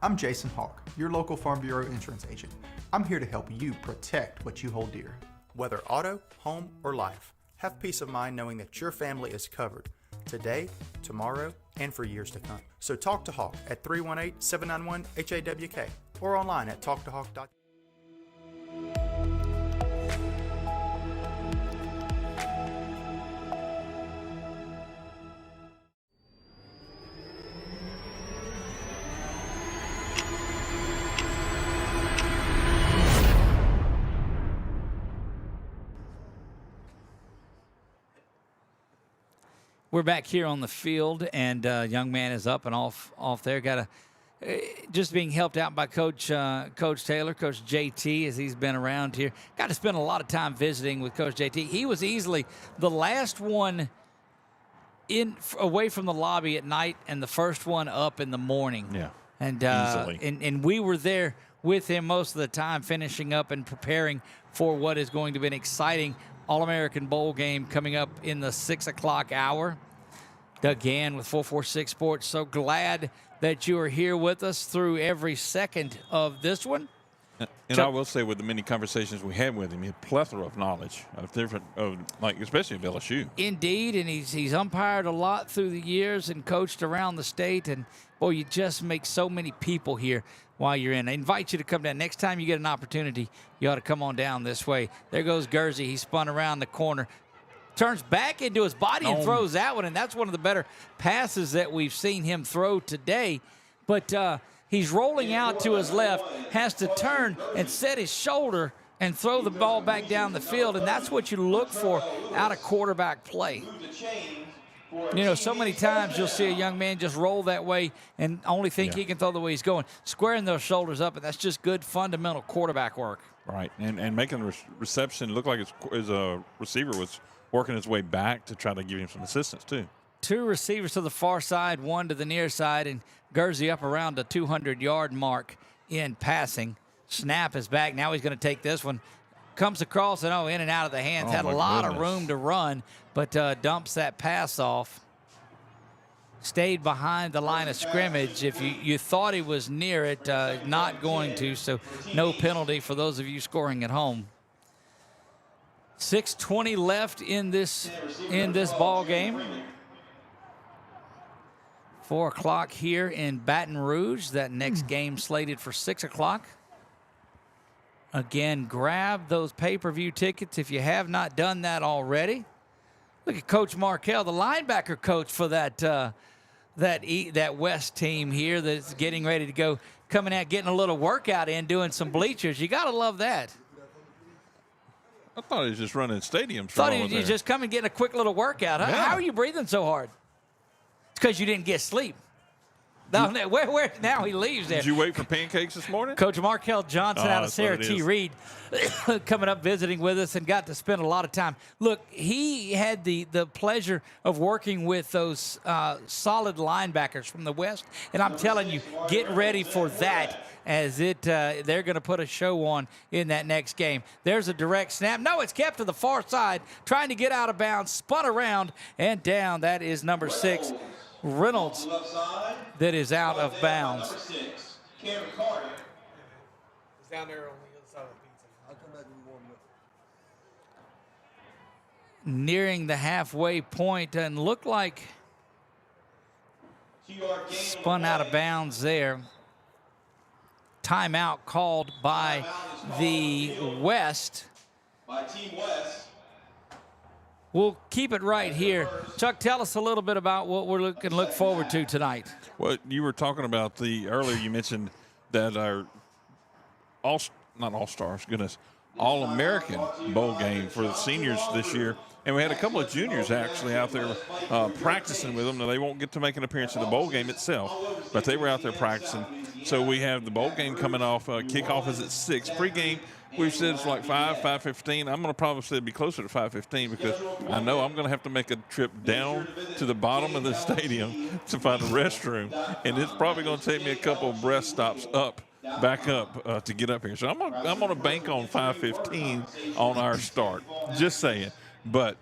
I'm Jason Hawk, your local Farm Bureau insurance agent. I'm here to help you protect what you hold dear. Whether auto, home, or life, have peace of mind knowing that your family is covered today, tomorrow, and for years to come. So talk to Hawk at 318-791-HAWK or online at talktohawk.com. We're back here on the field, and young man is up and off there. Just being helped out by Coach Taylor, Coach JT, as he's been around here. Got to spend a lot of time visiting with Coach JT. He was easily the last one away from the lobby at night, and the first one up in the morning. Yeah, and easily. And we were there with him most of the time, finishing up and preparing for what is going to be an exciting All-American Bowl game coming up in the 6 o'clock hour. Doug Gann with 446 Sports. So glad that you are here with us through every second of this one. And I will say, with the many conversations we had with him, he had a plethora of knowledge of different, especially of LSU. Indeed, and he's umpired a lot through the years and coached around the state. And boy, you just make so many people here while you're in. I invite you to come down. Next time you get an opportunity, you ought to come on down this way. There goes Gursey. He spun around the corner, turns back into his body and throws that one, and that's one of the better passes that we've seen him throw today. But he's rolling out to his left, has to turn and set his shoulder and throw the ball back down the field, and that's what you look for out of quarterback play. You know, so many times you'll see a young man just roll that way and only think he can throw the way he's going. Squaring those shoulders up, and that's just good fundamental quarterback work. Right, and making the reception look like his receiver was working his way back to try to give him some assistance too. 2 receivers to the far side, 1 to the near side, and Guernsey up around the 200-yard mark in passing. Snap is back. Now he's going to take this one. Comes across and, in and out of the hands. Had a lot of room to run, but dumps that pass off. Stayed behind the line of scrimmage. If you thought he was near it, not going to, so no penalty for those of you scoring at home. 6:20 left in this ball game. 4 o'clock here in Baton Rouge. That next game slated for 6 o'clock. Again, grab those pay-per-view tickets if you have not done that already. Look at Coach Markell, the linebacker coach for that West team here that's getting ready to go, coming out, getting a little workout in, doing some bleachers. You got to love that. I thought he was just running stadiums. Thought he was just coming, getting a quick little workout. Huh? Yeah. How are you breathing so hard? It's because you didn't get sleep. Where now he leaves there. Did you wait for pancakes this morning? Coach Markell Johnson out of Sarah T. is. Reed coming up visiting with us and got to spend a lot of time. Look, he had the pleasure of working with those solid linebackers from the West, and I'm telling you, get ready for that as they're going to put a show on in that next game. There's a direct snap. No, it's kept to the far side, trying to get out of bounds, spun around, and down. That is number 6. Reynolds that is out of bounds. Nearing the halfway point and looked like spun out of bounds there. Timeout called by the West. By Team West. We'll keep it right here. Chuck, tell us a little bit about what we're going to look forward to tonight. Well, you were talking about earlier you mentioned that our All-American Bowl game for the seniors this year. And we had a couple of juniors actually out there practicing with them. Now, they won't get to make an appearance in the bowl game itself, but they were out there practicing. So we have the bowl game coming off. Kickoff is at 6. Pregame, we've said it's like 5:15. I'm going to probably say it'd be closer to 5:15 because I know I'm going to have to make a trip down to the bottom of the stadium to find a restroom. And it's probably going to take me a couple of breath stops back up to get up here. So I'm going to bank on 5:15 on our start. Just saying. But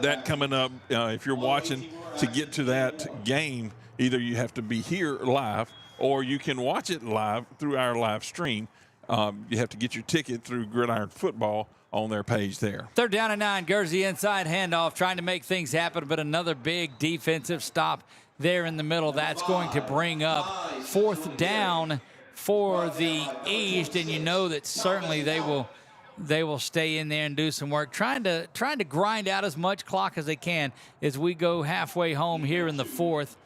that coming up, if you're watching to get to that game, either you have to be here live or you can watch it live through our live stream. You have to get your ticket through Gridiron Football on their page there. 3rd down and 9. Guernsey inside handoff, trying to make things happen, but another big defensive stop there in the middle. That's going to bring up 4th down for the East, and you know that certainly they will stay in there and do some work, trying to grind out as much clock as they can as we go halfway home here in the 4th.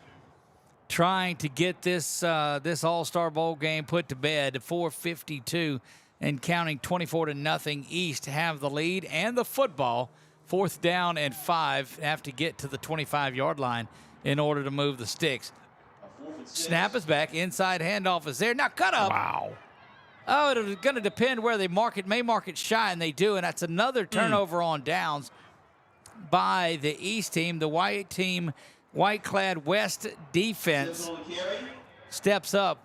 Trying to get this All-Star Bowl game put to bed. 4:52 and counting, 24-0. East have the lead and the football. 4th down and 5. Have to get to the 25-yard line in order to move the sticks. Snap is back. Inside handoff is there. Now cut up. Wow. Oh, it's going to depend where they may mark it shy, and they do. And that's another turnover on downs by the East team. The white team, white-clad West defense steps up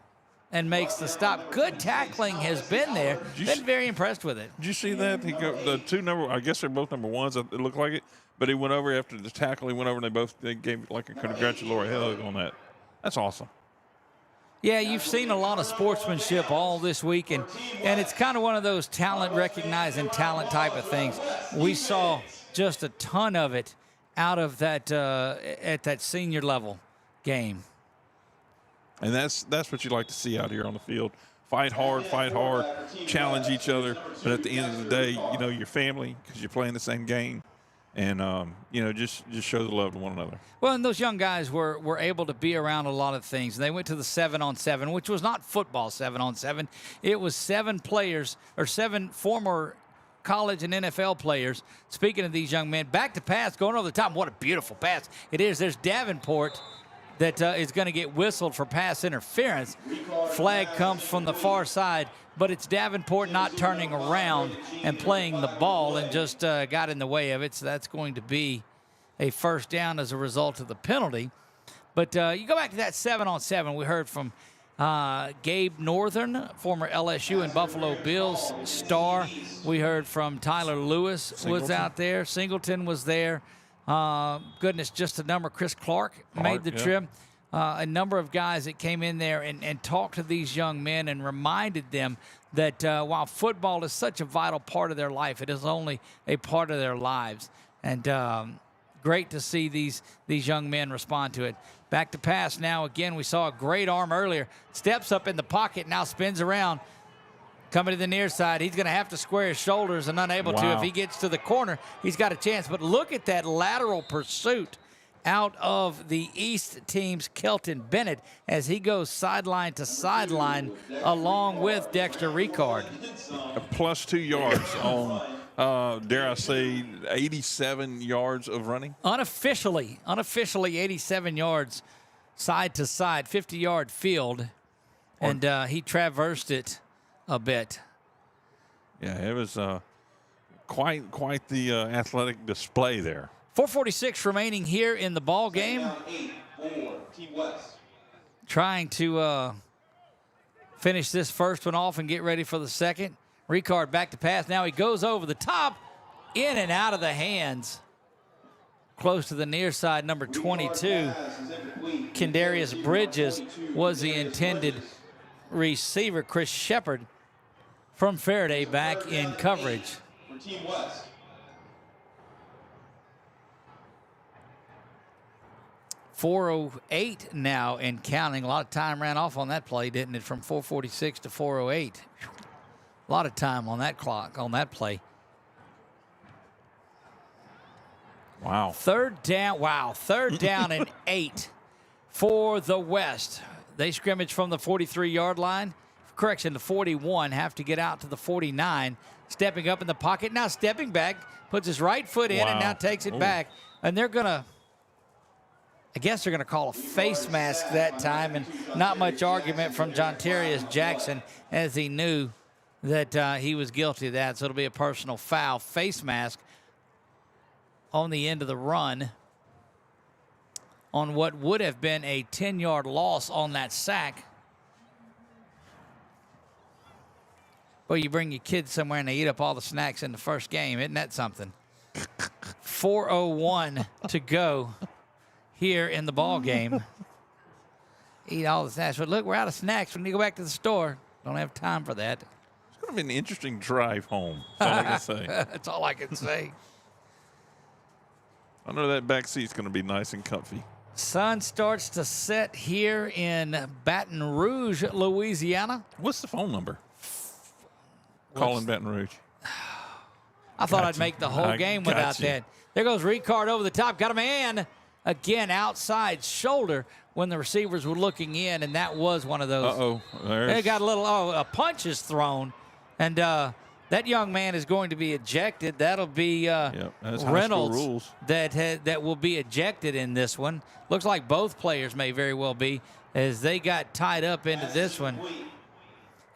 and makes the stop. Good tackling has been there. Been very impressed with it. Did you see that? The 2 I guess they're both number 1s. It looked like it. But he went over after the tackle. He went over and they gave like a congratulatory hug on that. That's awesome. Yeah, you've seen a lot of sportsmanship all this week, and it's kind of one of those talent recognizing talent type of things. We saw just a ton of it out of that at that senior level game. And that's what you like to see out here on the field. Fight hard, challenge each other. But at the end of the day, you know, your family, because you're playing the same game. And, just show the love to one another. Well, and those young guys were able to be around a lot of things. They went to the 7-on-7, which was not football 7-on-7. It was 7 players or 7 former college and NFL players. Speaking of these young men, back to pass, going over the top. What a beautiful pass it is. There's Davenport that is going to get whistled for pass interference. Flag comes from the far side, but it's Davenport not turning around and playing the ball and just got in the way of it. So that's going to be a first down as a result of the penalty. But you go back to that 7-on-7. We heard from Gabe Northern, former LSU and Buffalo Bills star. We heard from Tyler Lewis was out there. Singleton was there. Goodness, just a number. Chris Clark made the trip. A number of guys that came in there and talked to these young men and reminded them that while football is such a vital part of their life, it is only a part of their lives. And great to see these young men respond to it. Back to pass now. Again, we saw a great arm earlier. Steps up in the pocket, now spins around. Coming to the near side, he's going to have to square his shoulders and unable to. If he gets to the corner, he's got a chance. But look at that lateral pursuit out of the East team's Kelton Bennett as he goes sideline to sideline along with Dexter Ricard. A plus 2 yards on, dare I say, 87 yards of running? Unofficially 87 yards side to side, 50-yard field. And he traversed it a bit. Yeah, it was quite the athletic display there. 4:46 remaining here in the ball game. Trying to finish this first one off and get ready for the second. Ricard back to pass. Now he goes over the top, in and out of the hands. Close to the near side, number 22. Kendarius Bridges was the intended receiver. Chris Shepard from Faraday back in coverage. 4:08 now and counting. A lot of time ran off on that play, didn't it? From 4:46 to 4:08. A lot of time on that clock, on that play. Wow. Third down. Wow. Third down and 8 for the West. They scrimmage from the 43-yard line. Correction, the 41. Have to get out to the 49. Stepping up in the pocket. Now stepping back. Puts his right foot in and now takes it back. And they're going to, I guess they're going to call a face mask that time. And not much argument from Jontarius Jackson as he knew that he was guilty of that. So it'll be a personal foul. Face mask on the end of the run on what would have been a 10-yard loss on that sack. Well, you bring your kids somewhere and they eat up all the snacks in the first game. Isn't that something? 4:01 to go here in the ball game. Eat all the snacks. But look, we're out of snacks. When you go back to the store, don't have time for that. It's going to be an interesting drive home. That's all I can say. That's all I can say. I know that back seat's going to be nice and comfy. Sun starts to set here in Baton Rouge, Louisiana. What's the phone number? Calling Baton Rouge. I thought I'd make the whole game without that. There goes Ricard over the top. Got a man. Again, outside shoulder when the receivers were looking in, and that was one of those. They got a little, a punch is thrown, and that young man is going to be ejected. That'll be Reynolds that will be ejected in this one. Looks like both players may very well be, as they got tied up into this one.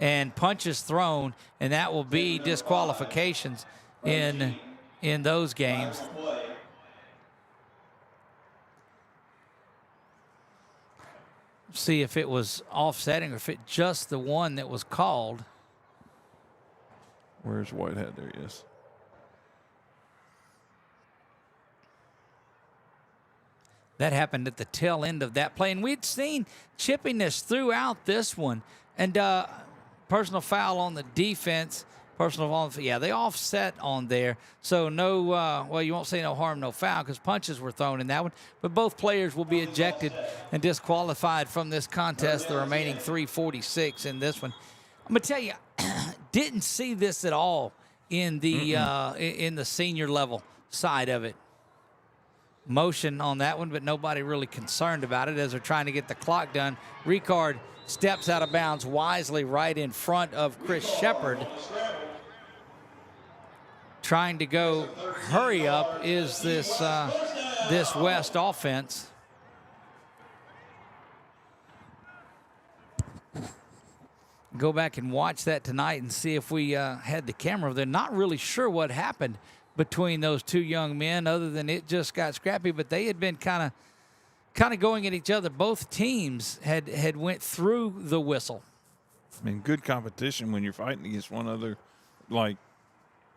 And punches thrown, and that will be disqualifications in those games. See if it was offsetting or if it just the one that was called. Where's Whitehead? There he is. That happened at the tail end of that play. And we'd seen chippiness throughout this one. And personal foul on the defense. Personal foul, they offset on there. So no, well, you won't say no harm, no foul because punches were thrown in that one. But both players will be ejected and disqualified from this contest, the remaining 3:46 in this one. I'm going to tell you, didn't see this at all in the senior level side of it. Motion on that one, but nobody really concerned about it as they're trying to get the clock done. Ricard steps out of bounds wisely right in front of Chris Shepard. trying to go hurry up is this this West offense. Go back and watch that tonight and see if we had the camera. They're not really sure what happened between those two young men other than it just got scrappy, but they had been kind of going at each other. Both teams had went through the whistle. I mean, good competition when you're fighting against one other, like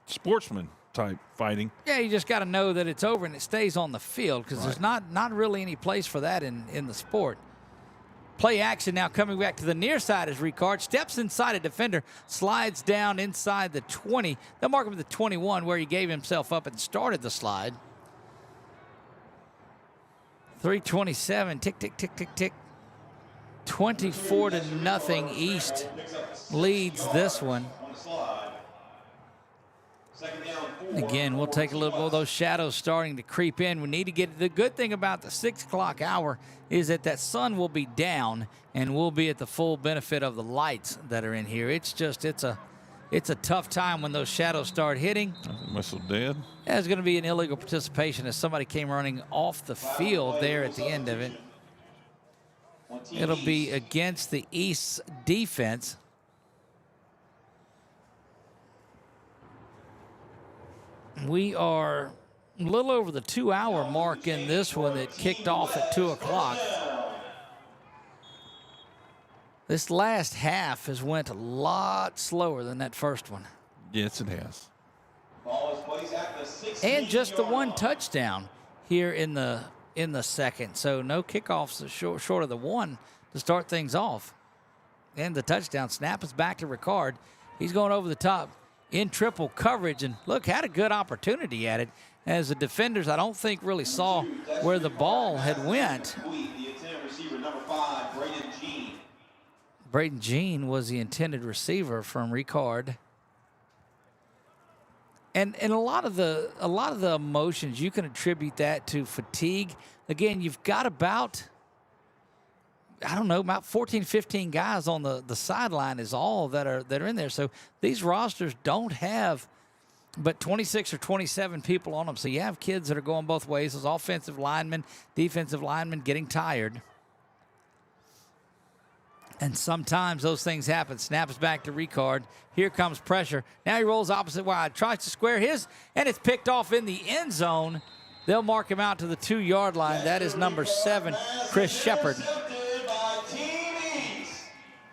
sportsman type fighting. Yeah, you just got to know that it's over and it stays on the field because Right. there's not really any place for that in the sport. Play action now coming back to the near side is Ricard. Steps inside a defender, slides down inside the 20. They'll mark him at the 21 where he gave himself up and started the slide. 3:27, tick, tick, tick, tick, tick. 24-0 East leads this one. Again, we'll take a little bit of those shadows starting to creep in. We need to get the good thing about the 6 o'clock hour is that sun will be down and we'll be at the full benefit of the lights that are in here. It's a tough time when those shadows start hitting. Whistle dead. There's going to be an illegal participation as somebody came running off the field there at the end of it. It'll be against the East's defense. We are a little over the 2-hour mark in this one that kicked off at 2 o'clock. This last half has went a lot slower than that first one. Yes, it has. And just the one touchdown here in the second. So no kickoffs short of the one to start things off. And the touchdown snap is back to Ricard. He's going over the top in triple coverage. And look, had a good opportunity at it. As the defenders, I don't think really saw where the ball had went. Braden Jean was the intended receiver from Ricard. And a lot of the emotions, you can attribute that to fatigue. Again, you've got about 14, 15 guys on the sideline is all that are in there. So these rosters don't have but 26 or 27 people on them. So you have kids that are going both ways. Those offensive linemen, defensive linemen getting tired. And sometimes those things happen. Snaps back to Ricard. Here comes pressure. Now he rolls opposite wide. Tries to square his, and it's picked off in the end zone. They'll mark him out to the 2-yard line. That is number 7, Chris Shepard.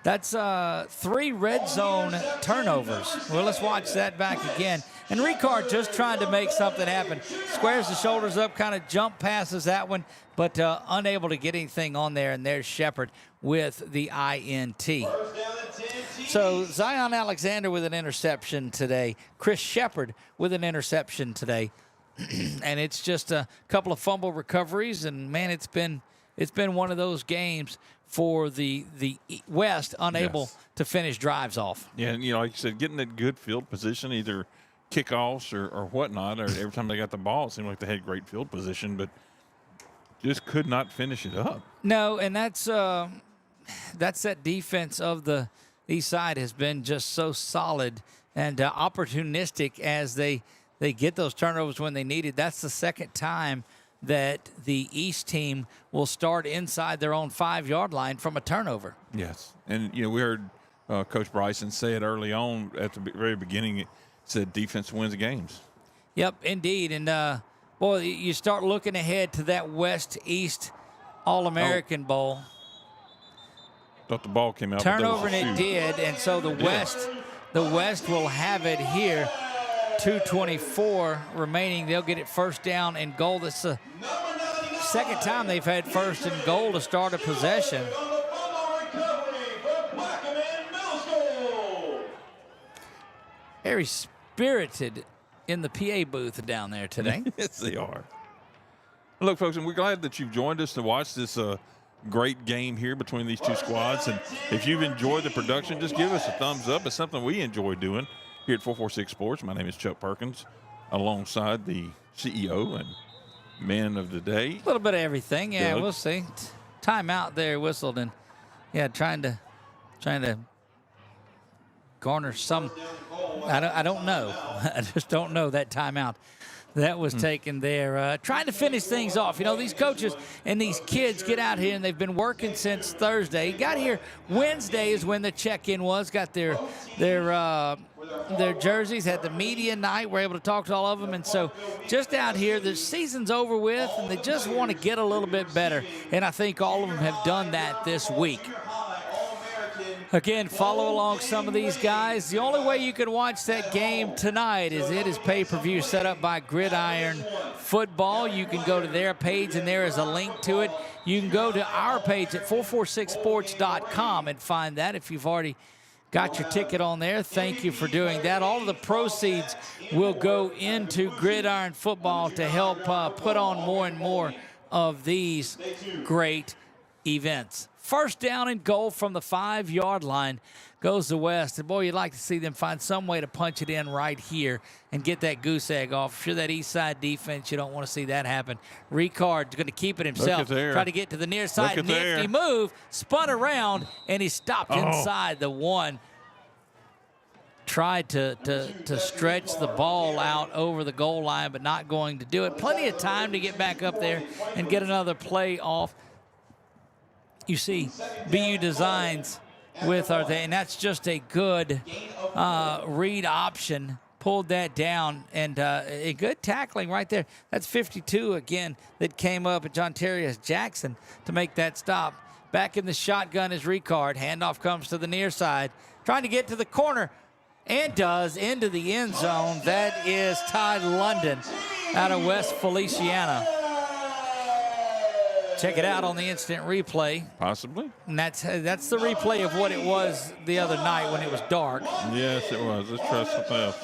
That's 3 red zone turnovers. Well, let's watch that back again. And Ricard just trying to make something happen. Squares the shoulders up, kind of jump passes that one, but unable to get anything on there. And there's Shepard with the INT. So Zion Alexander with an interception today. Chris Shepard with an interception today. And it's just a couple of fumble recoveries. And, man, it's been one of those games for the West unable to finish drives off. Yeah, and, like you said, getting that good field position, either kickoffs or whatnot, or every time they got the ball, it seemed like they had great field position, but just could not finish it up. No, and that's that defense of the East Side has been just so solid and opportunistic as they get those turnovers when they need it. That's the second time that the East team will start inside their own 5-yard line from a turnover. Yes, and we heard Coach Bryson say it early on at the very beginning. It said defense wins games. Yep, indeed. And, boy, you start looking ahead to that West-East All-American Bowl. Thought the ball came out. Turnover, and it did. And so the West will have it here. 2:24 remaining. They'll get it first down and goal. That's the second time they've had first and goal to start a possession. Very spirited in the PA booth down there today. Yes, they are. Look, folks, and we're glad that you've joined us to watch this great game here between these two squads. And if you've enjoyed the production, just give us a thumbs up. It's something we enjoy doing here at 446 Sports. My name is Chuck Perkins, alongside the CEO and man of the day. A little bit of everything. Yeah, Doug. we'll see. Timeout there whistled, and trying to garner some. I don't know. I just don't know that timeout that was taken there. Trying to finish things off. You know, these coaches and these kids get out here, and they've been working since Thursday. Got here Wednesday is when the check-in was. Got their jerseys, had the media night. We're able to talk to all of them. And so just out here, the season's over with, and they just want to get a little bit better. And I think all of them have done that this week. Again, follow along some of these guys. The only way you can watch that game tonight is it is pay-per-view set up by Gridiron Football. You can go to their page, and there is a link to it. You can go to our page at 446sports.com and find that. If you've already got your ticket on there, thank you for doing that. All of the proceeds will go into Gridiron Football to help put on more and more of these great events. First down and goal from the 5-yard line goes the West. And, boy, you'd like to see them find some way to punch it in right here and get that goose egg off. Sure, that east side defense, you don't want to see that happen. Ricard's going to keep it himself. Try to get to the near side. Nifty move, spun around, and he stopped inside the one. Tried to stretch the ball out over the goal line, but not going to do it. Plenty of time to get back up there and get another play off. You see BU Designs with our thing, and that's just a good read option. Pulled that down, and a good tackling right there. That's 52 again that came up at John Terrius Jackson to make that stop. Back in the shotgun is Ricard. Handoff comes to the near side. Trying to get to the corner, and does, into the end zone. That is Ty London out of West Feliciana. Check it out on the instant replay. Possibly. And that's the replay of what it was the other night when it was dark. Yes, it was. Let's try something else.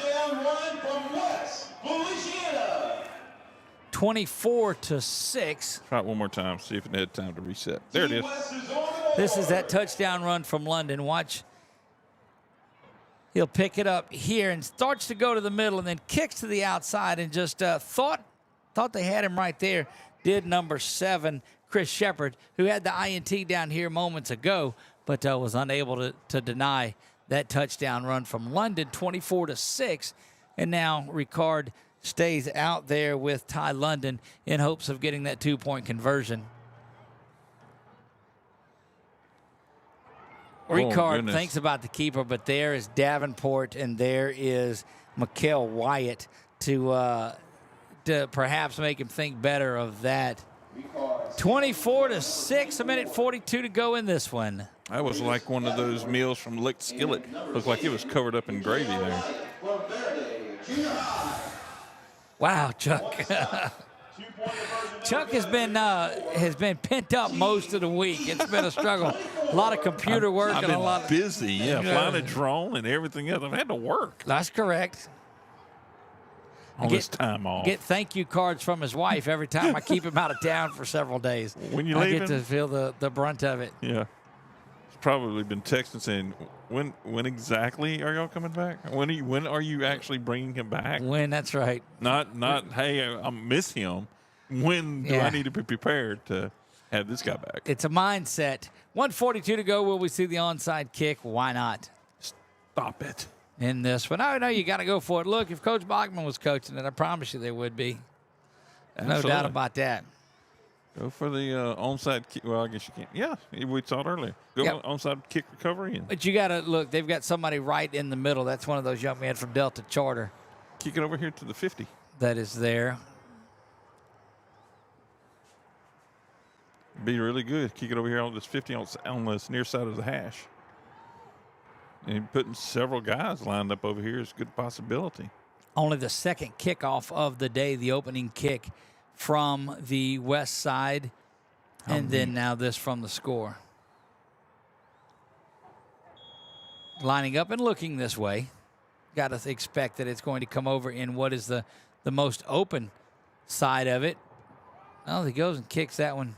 24-6. Try it one more time, see if it had time to reset. There it is. This is that touchdown run from London. Watch. He'll pick it up here and starts to go to the middle and then kicks to the outside and just thought they had him right there. Did number 7, Chris Shepard, who had the INT down here moments ago, but was unable to deny that touchdown run from London, 24-6. And now Ricard stays out there with Ty London in hopes of getting that 2-point conversion. Ricard thinks about the keeper, but there is Davenport and there is Mikael Wyatt to perhaps make him think better of that. 24-6, a minute 42 to go in this one. That was like one of those meals from Licked Skillet. Looked like it was covered up in gravy there. Wow, Chuck. Chuck has been pent up most of the week. It's been a struggle. A lot of computer work I've and been a lot busy. Flying a drone and everything else. I've had to work. That's correct. On this time off. Get thank you cards from his wife every time I keep him out of town for several days. When you I leaving? get to feel the brunt of it. Yeah. He's probably been texting saying, when exactly are y'all coming back? When are you actually bringing him back? When, that's right. Not hey, I miss him. When do I need to be prepared to have this guy back? It's a mindset. 1:42 to go. Will we see the onside kick? Why not? Stop it. In this one. No, you got to go for it. Look, if Coach Bachman was coaching it, I promise you there would be. Absolutely. No doubt about that. Go for the onside kick. Well, I guess you can't. Yeah, we saw it earlier. Go onside kick recovery. But you got to look. They've got somebody right in the middle. That's one of those young men from Delta Charter. Kick it over here to the 50. That is there. Be really good. Kick it over here on this 50 on this near side of the hash. And putting several guys lined up over here is a good possibility. Only the second kickoff of the day, the opening kick from the west side. And then now this from the score. Lining up and looking this way. Got to expect that it's going to come over in what is the most open side of it. Well, he goes and kicks that one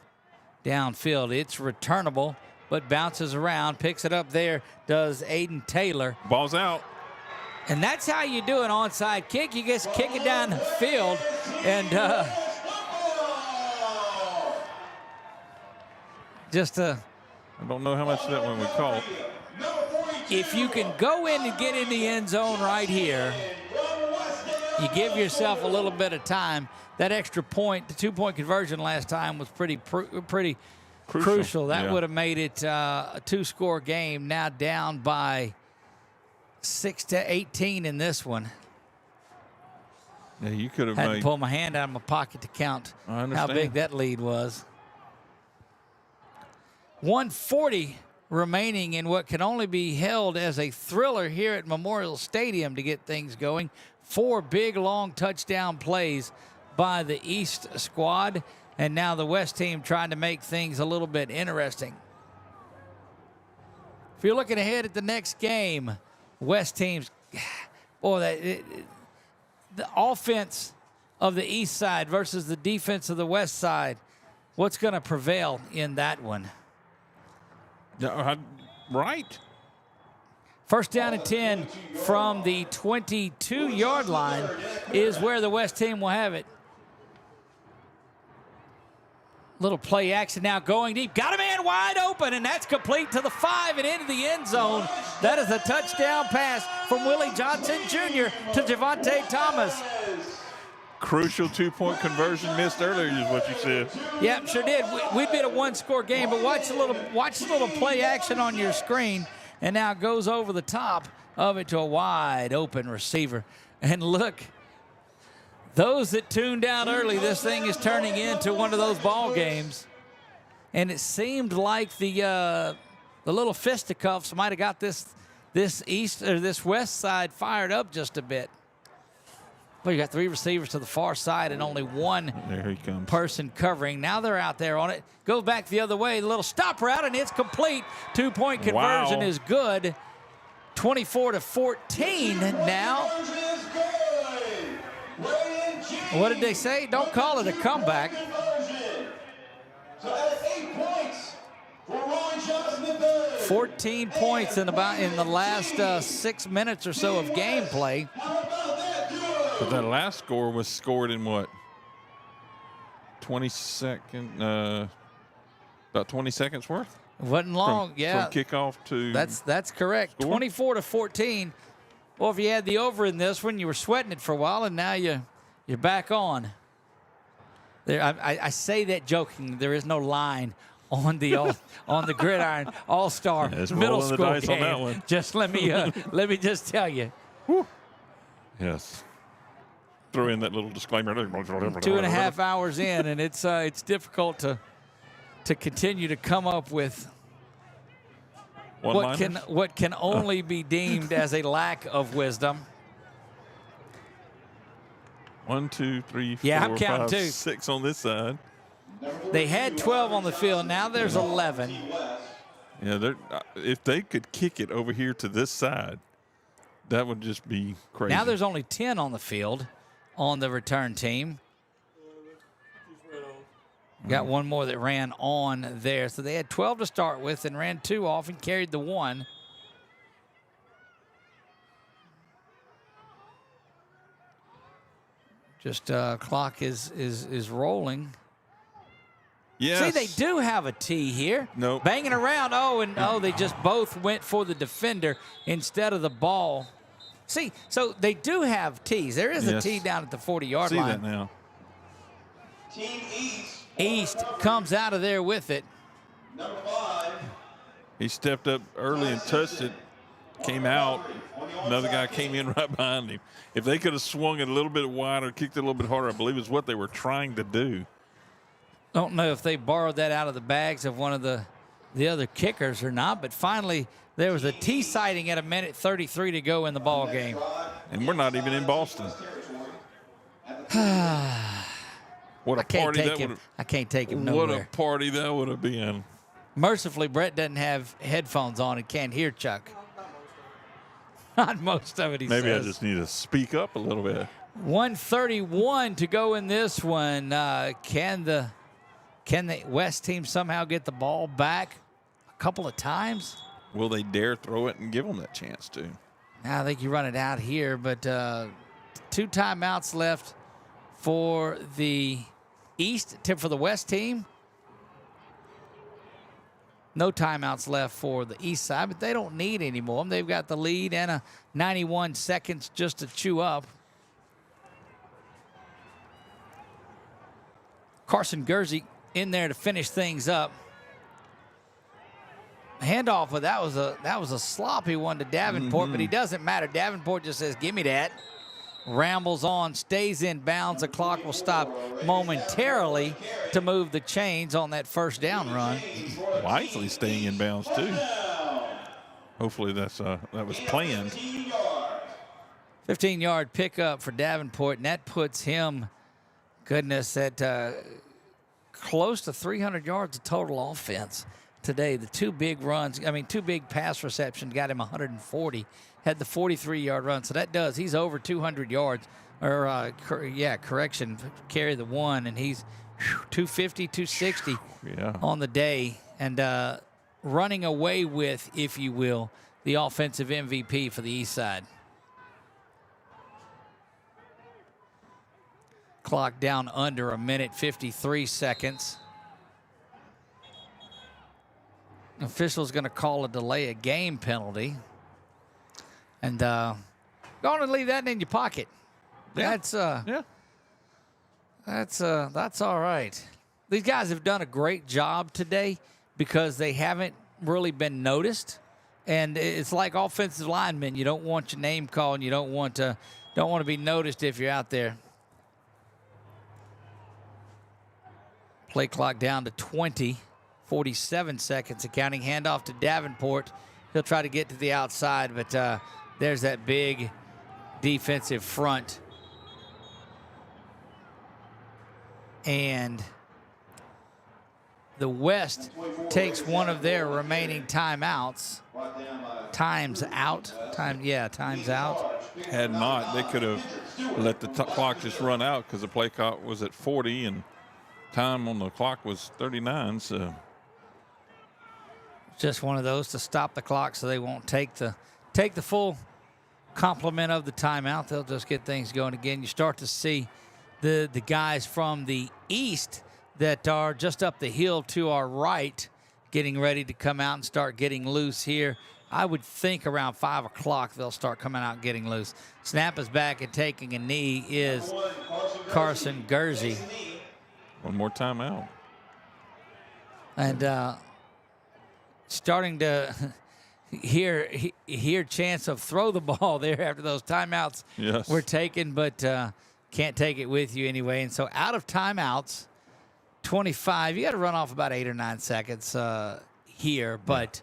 downfield. It's returnable, but bounces around, picks it up there, does Aiden Taylor. Ball's out. And that's how you do an onside kick. You just kick it down the field. And I don't know how much of that one we caught. if you can go in and get in the end zone right here, you give yourself a little bit of time. That extra point, the 2-point conversion last time was pretty crucial. That would have made it a 2-score game. Now down by 6-18 in this one. Yeah, you could have Had made. to pull my hand out of my pocket to count how big that lead was. 140 remaining in what can only be held as a thriller here at Memorial Stadium to get things going. 4 big, long touchdown plays by the East squad, and now the West team trying to make things a little bit interesting. If you're looking ahead at the next game, West teams, boy, the offense of the East side versus the defense of the West side, what's going to prevail in that one? Right. First down and 10 from the 22-yard line is where the West team will have it. Little play action now going deep. Got a man wide open, and that's complete to the 5 and into the end zone. That is a touchdown pass from Willie Johnson Jr. to Javonte Thomas. Crucial 2-point conversion missed earlier is what you said. Yep, sure did. We'd been a 1-score game, but watch the little play action on your screen, and now it goes over the top of it to a wide open receiver. And look, those that tuned out early, this thing is turning into one of those ball games. And it seemed like the little fisticuffs might have got this east or this west side fired up just a bit. But you got 3 receivers to the far side and only 1 person covering. Now they're out there on it. Goes back the other way. The little stop route, and it's complete. 2-point conversion is good. 24-14 now. What did they say? Don't call it a comeback. So that's 8 points for Ron Johnson III. 14 points in the last 6 minutes or so of gameplay. But that last score was scored in what? 20 seconds, about 20 seconds worth? Wasn't long, from kickoff to That's correct. score? 24-14. Well, if you had the over in this one, you were sweating it for a while, and now you're back on. There, I say that joking. There is no line on the Gridiron All-Star middle school game. On that one. Just let me just tell you. Whew. Yes. Throw in that little disclaimer. 2.5 hours in, and it's difficult to continue to come up with what can only be deemed as a lack of wisdom. 1, 2, 3, 4, Yeah, I'm counting 5, too. 6 on this side. They had 12 on the field. Now there's 11. Yeah, if they could kick it over here to this side, that would just be crazy. Now there's only 10 on the field on the return team. Got one more that ran on there. So they had 12 to start with and ran 2 off and carried the 1. Just clock is rolling. Yes. See, they do have a tee here. Nope. Banging around. They just both went for the defender instead of the ball. See, so they do have tees. There is a tee down at the 40-yard line. See that now. Team East. East comes out of there with it. Number 5. He stepped up early and touched it, came out. Another guy came in right behind him. If they could have swung it a little bit wider, kicked it a little bit harder, I believe is what they were trying to do. Don't know if they borrowed that out of the bags of one of the other kickers or not, but finally there was a tee sighting at 1:33 to go in the ball game. And we're not even in Boston. What a party that would have. I can't take him nowhere. What a party that would have been. Mercifully, Brett doesn't have headphones on and can't hear Chuck. Not most of it, he Maybe says. I just need to speak up a little bit. 1:31 to go in this one. Can the West team somehow get the ball back a couple of times? Will they dare throw it and give them that chance to? I think you run it out here, but 2 timeouts left for the East, for the West team. No timeouts left for the east side, but they don't need any more. They've got the lead and a 91 seconds just to chew up. Carson Gursey in there to finish things up. Handoff, but that was a sloppy one to Davenport, but he doesn't matter. Davenport just says, "Give me that." Rambles on, stays in bounds. The clock will stop momentarily to move the chains on that first down run. Wisely staying in bounds too. Hopefully that was planned. 15-yard pickup for Davenport, and that puts him, goodness, at close to 300 yards of total offense today. The two big pass receptions got him 140. Had the 43-yard run, so that does. He's over 200 yards, carry the one, and he's 250, 260 on the day, and running away with, if you will, the offensive MVP for the east side. Clock down under a minute, 53 seconds. Official's going to call a delay of game penalty. And go on and leave that in your pocket. Yeah. That's all right. These guys have done a great job today because they haven't really been noticed. And it's like offensive linemen. You don't want your name called, and you don't want to be noticed if you're out there. Play clock down to 20, 47 seconds and counting. Handoff to Davenport. He'll try to get to the outside, but there's that big defensive front. And the West takes one of their remaining timeouts. Time's out. Had not, they could have let the clock just run out because the play clock was at 40 and time on the clock was 39. So just one of those to stop the clock so they won't take the full complement of the timeout. They'll just get things going again. You start to see the guys from the east that are just up the hill to our right getting ready to come out and start getting loose here. I would think around 5 o'clock they'll start coming out and getting loose. Snap is back and taking a knee is Carson Gursey. One more timeout. And starting to hear chance of throw the ball there after those timeouts were taken, but can't take it with you anyway. And so out of timeouts, 25. You got to run off about 8 or 9 seconds here, but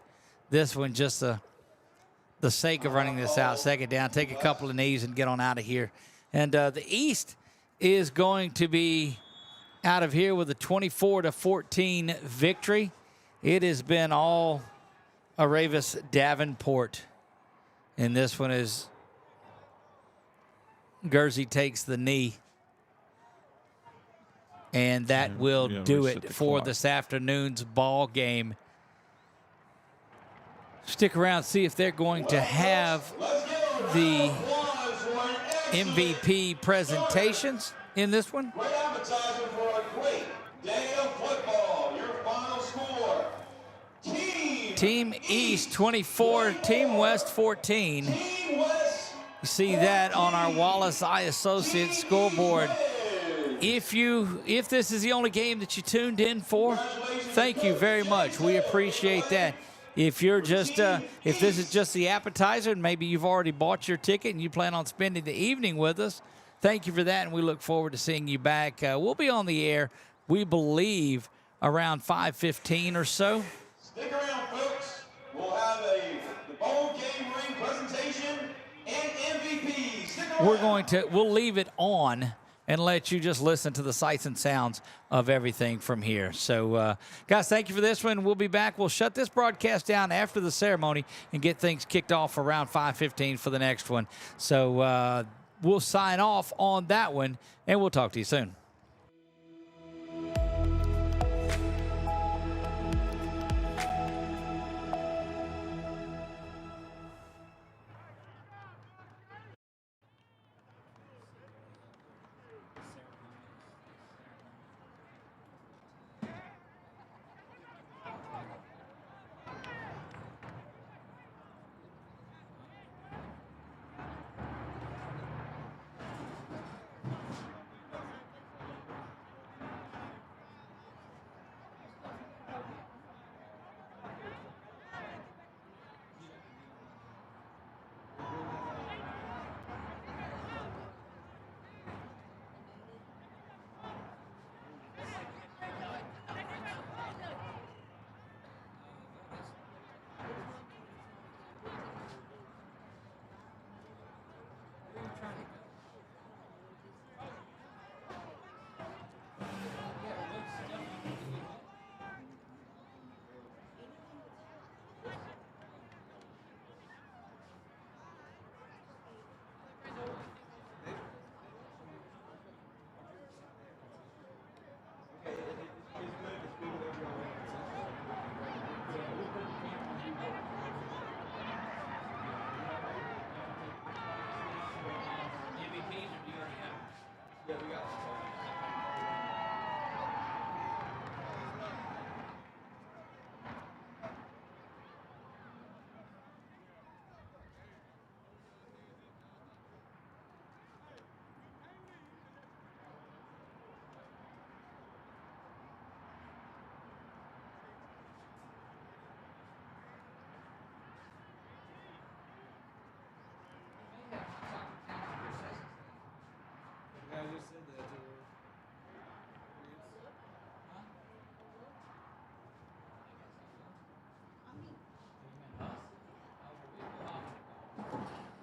this one just the sake of running this out. Second down, take a couple of knees and get on out of here. And the East is going to be out of here with a 24-14 victory. It has been all Aravis Davenport. And this one is Gursey takes the knee. And that will do it for this afternoon's ball game. Stick around, see if they're going to have the MVP presentations in this one. Great advertising for a great day of football. Your final score. Team East 24, Team West 14. Team West. You see that on our Wallace Eye Associates scoreboard. If this is the only game that you tuned in for, thank you very much. We appreciate that. If you're just if this is just the appetizer and maybe you've already bought your ticket and you plan on spending the evening with us, thank you for that, and we look forward to seeing you back. We'll be on the air, we believe, around 5:15 or so. Stick around, folks. We'll have the bowl game ring presentation and MVP. Stick around. We'll leave it on and let you just listen to the sights and sounds of everything from here. So, guys, thank you for this one. We'll be back. We'll shut this broadcast down after the ceremony and get things kicked off around 5:15 for the next one. So we'll sign off on that one, and we'll talk to you soon.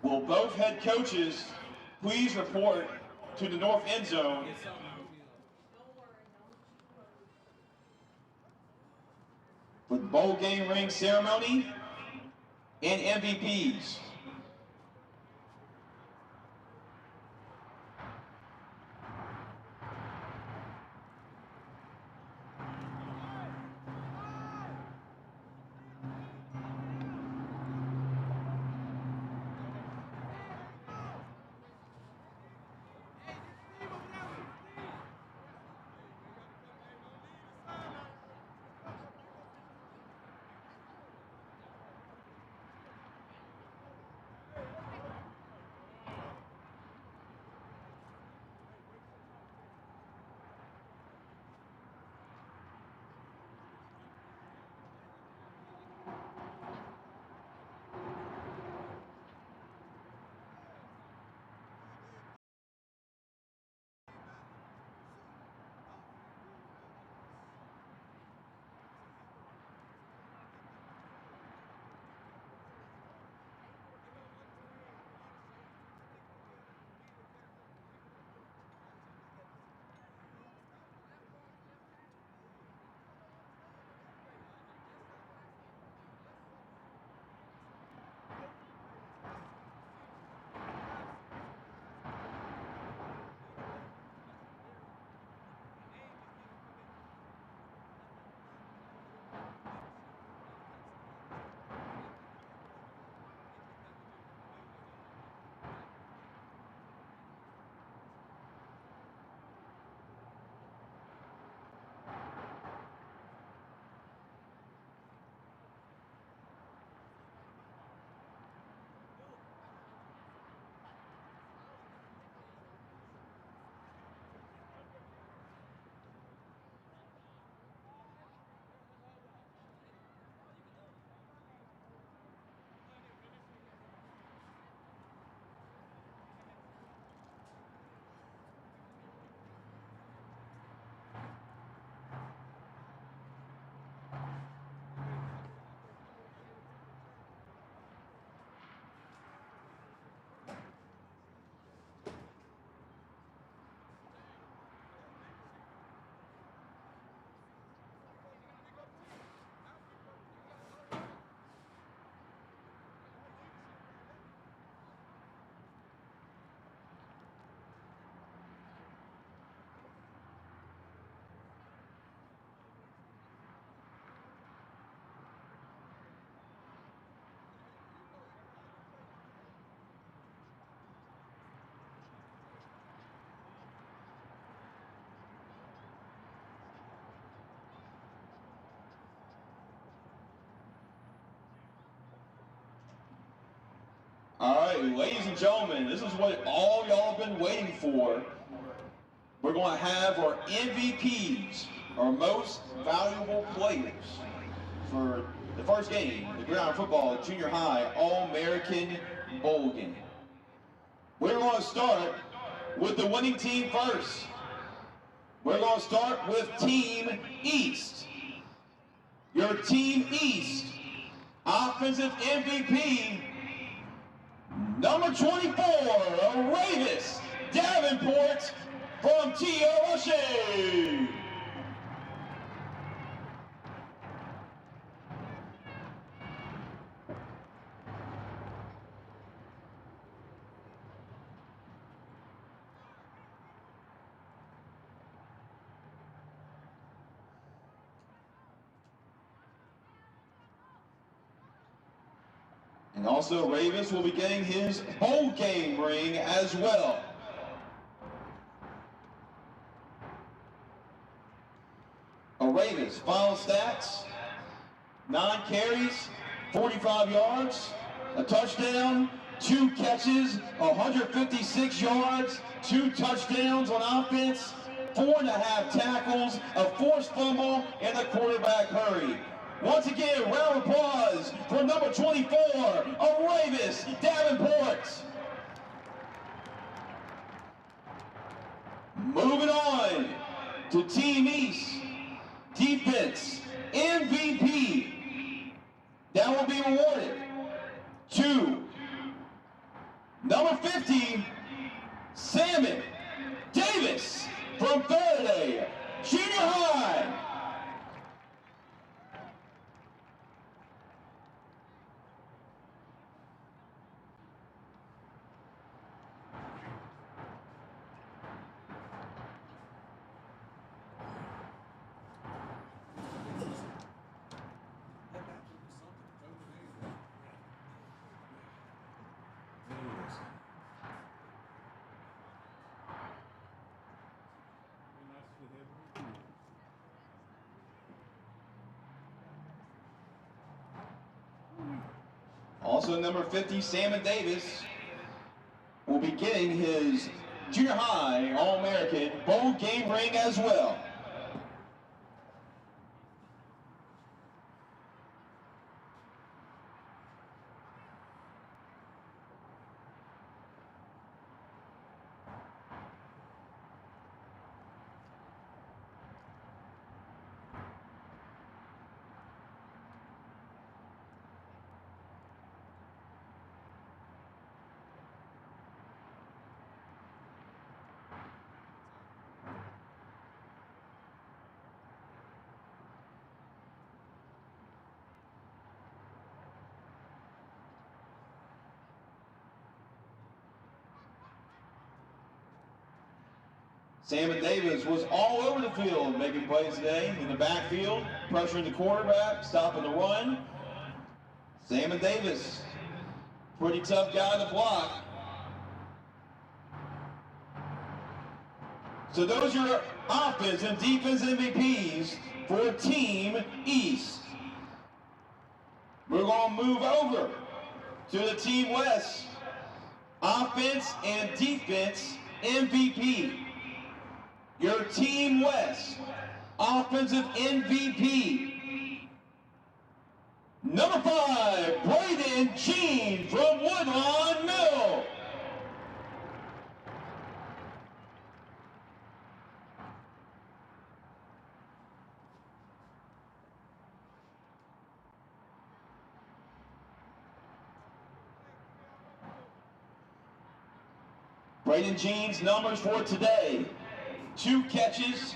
Will both head coaches please report to the north end zone with bowl game ring ceremony and MVPs. All right, ladies and gentlemen, this is what all y'all have been waiting for. We're going to have our MVPs, our most valuable players, for the first game, the Gridiron Football Junior High All-American Bowl game. We're going to start with the winning team first. We're going to start with Team East. Your Team East offensive MVP, Number 24, Ravis Davenport from TOSH. And also, Ravis will be getting his bowl game ring as well. Ravis, final stats, 9 carries, 45 yards, a touchdown, 2 catches, 156 yards, 2 touchdowns on offense, 4.5 tackles, a forced fumble, and a quarterback hurry. Once again, round of applause for number 24, Ravis Davenport. Moving on to Team East, defense MVP. That will be awarded to number 50, Salmon Davis from Faraday Junior High. Also, number 50, Salmon Davis, will be getting his junior high All-American bowl game ring as well. Salmon Davis was all over the field making plays today in the backfield, pressuring the quarterback, stopping the run. Salmon Davis, pretty tough guy to block. So those are your offense and defense MVPs for Team East. We're going to move over to the Team West offense and defense MVP. Your Team West offensive MVP, number 5, Braden Jean from Woodlawn Mill. Braden Jean's numbers for today: 2 catches,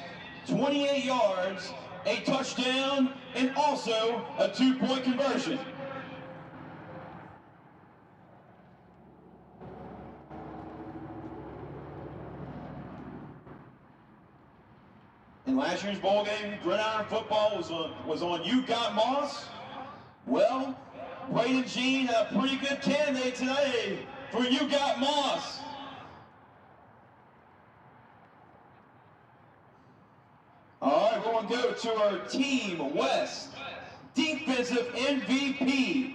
28 yards, a touchdown, and also a 2-point conversion. In last year's bowl game, Gridiron Football was on You Got Moss. Well, Braden Jean had a pretty good candidate today for You Got Moss. All right, we're going to go to our Team West defensive MVP.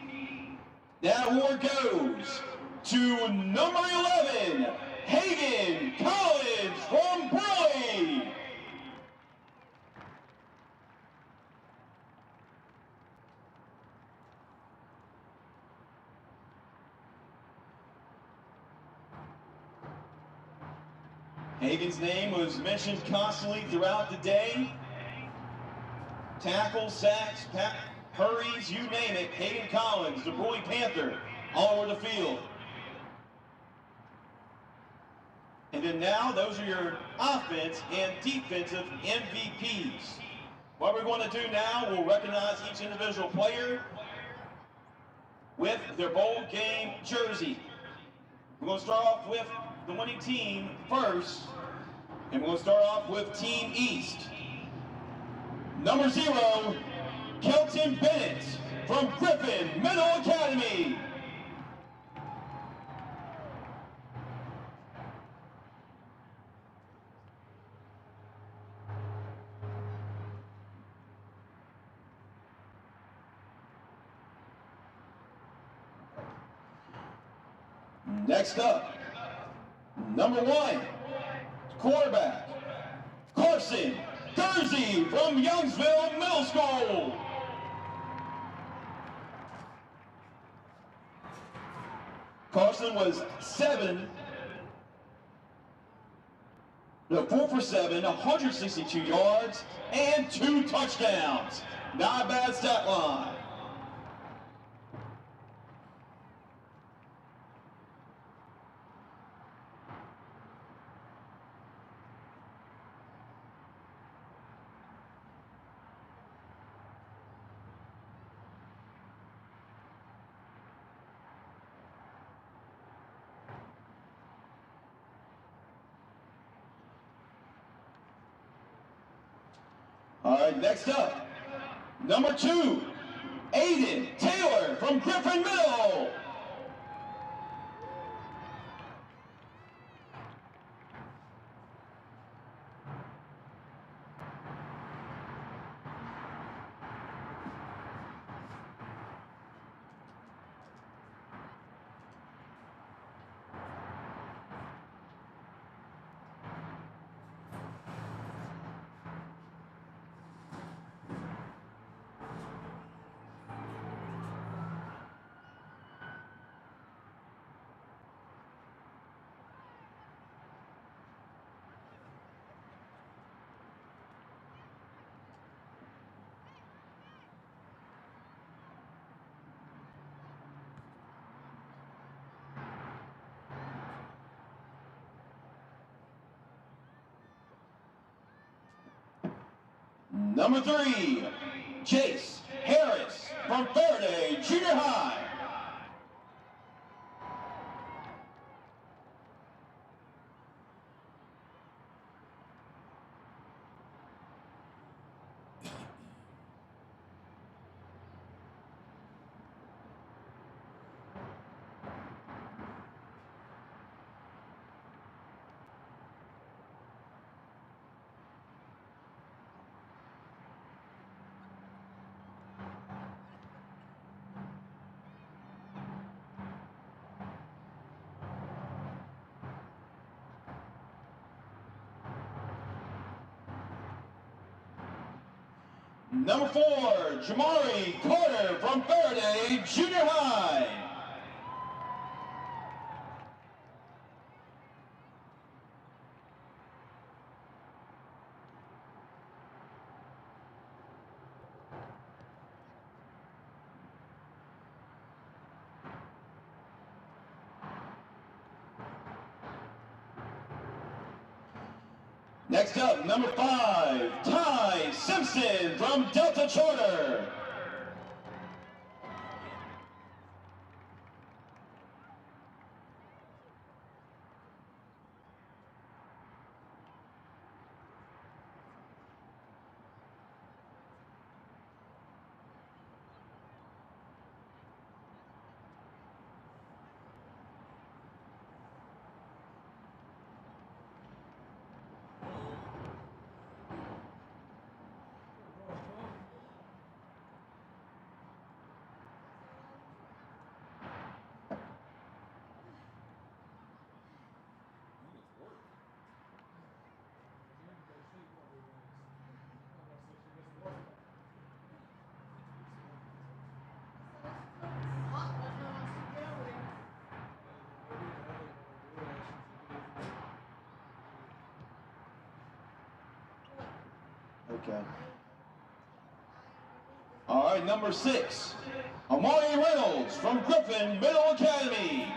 That award goes to number 11, Hagen Collins from Burley. Hagen's name was mentioned constantly throughout the day. Tackles, sacks, hurries, you name it. Hagen Collins, the Burley Panther, all over the field. And then now, those are your offense and defensive MVPs. What we're going to do now, we'll recognize each individual player with their bowl game jersey. We're going to start off with the winning team first, and we're going to start off with Team East. Number 0, Kelton Bennett from Griffin Middle Academy. Next up, number 1, quarterback, Carson Thursey from Youngsville Middle School. Carson was 4 for 7, 162 yards, and 2 touchdowns. Not a bad stat line. All right, next up, number 2, Aiden Taylor from Griffin Middle. Number 3, Jace Harris from Faraday Junior High. Number 4, Jamari Carter from Faraday Junior High. Next up, number 5, Ty Simpson from Delta Charter. Okay. All right, number 6, Amari Reynolds from Griffin Middle Academy.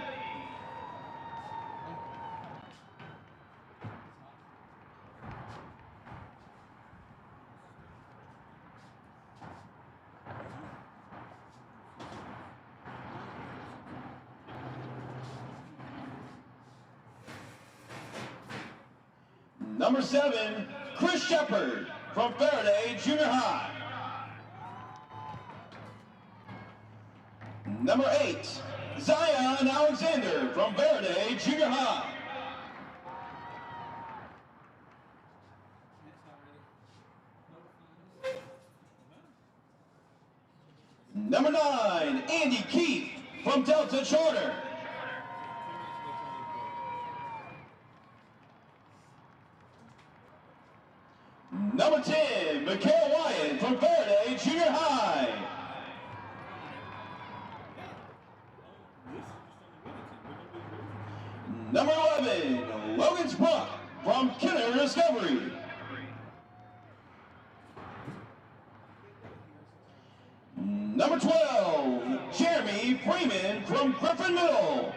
Number 7, Chris Shepard from Faraday Junior High. Number 8, Zion Alexander from Faraday Junior High. Number 9, Andy Keith from Delta Charter. Number 10, Mikael Wyatt from Faraday Junior High. Number 11, Logan Spruck from Kenner Discovery. Number 12, Jeremy Freeman from Griffin Middle.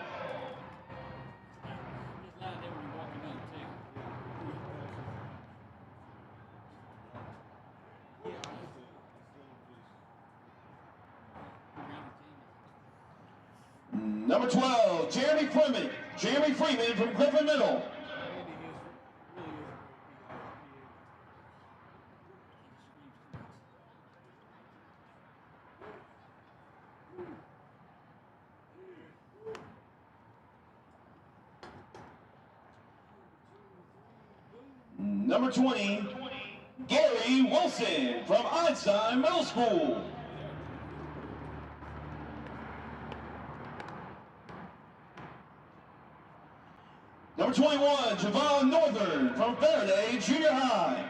Number 12, Jeremy Freeman from Griffin Middle. Number 20, Gary Wilson from Einstein Middle School. Number 21, Javon Northern from Faraday Junior High.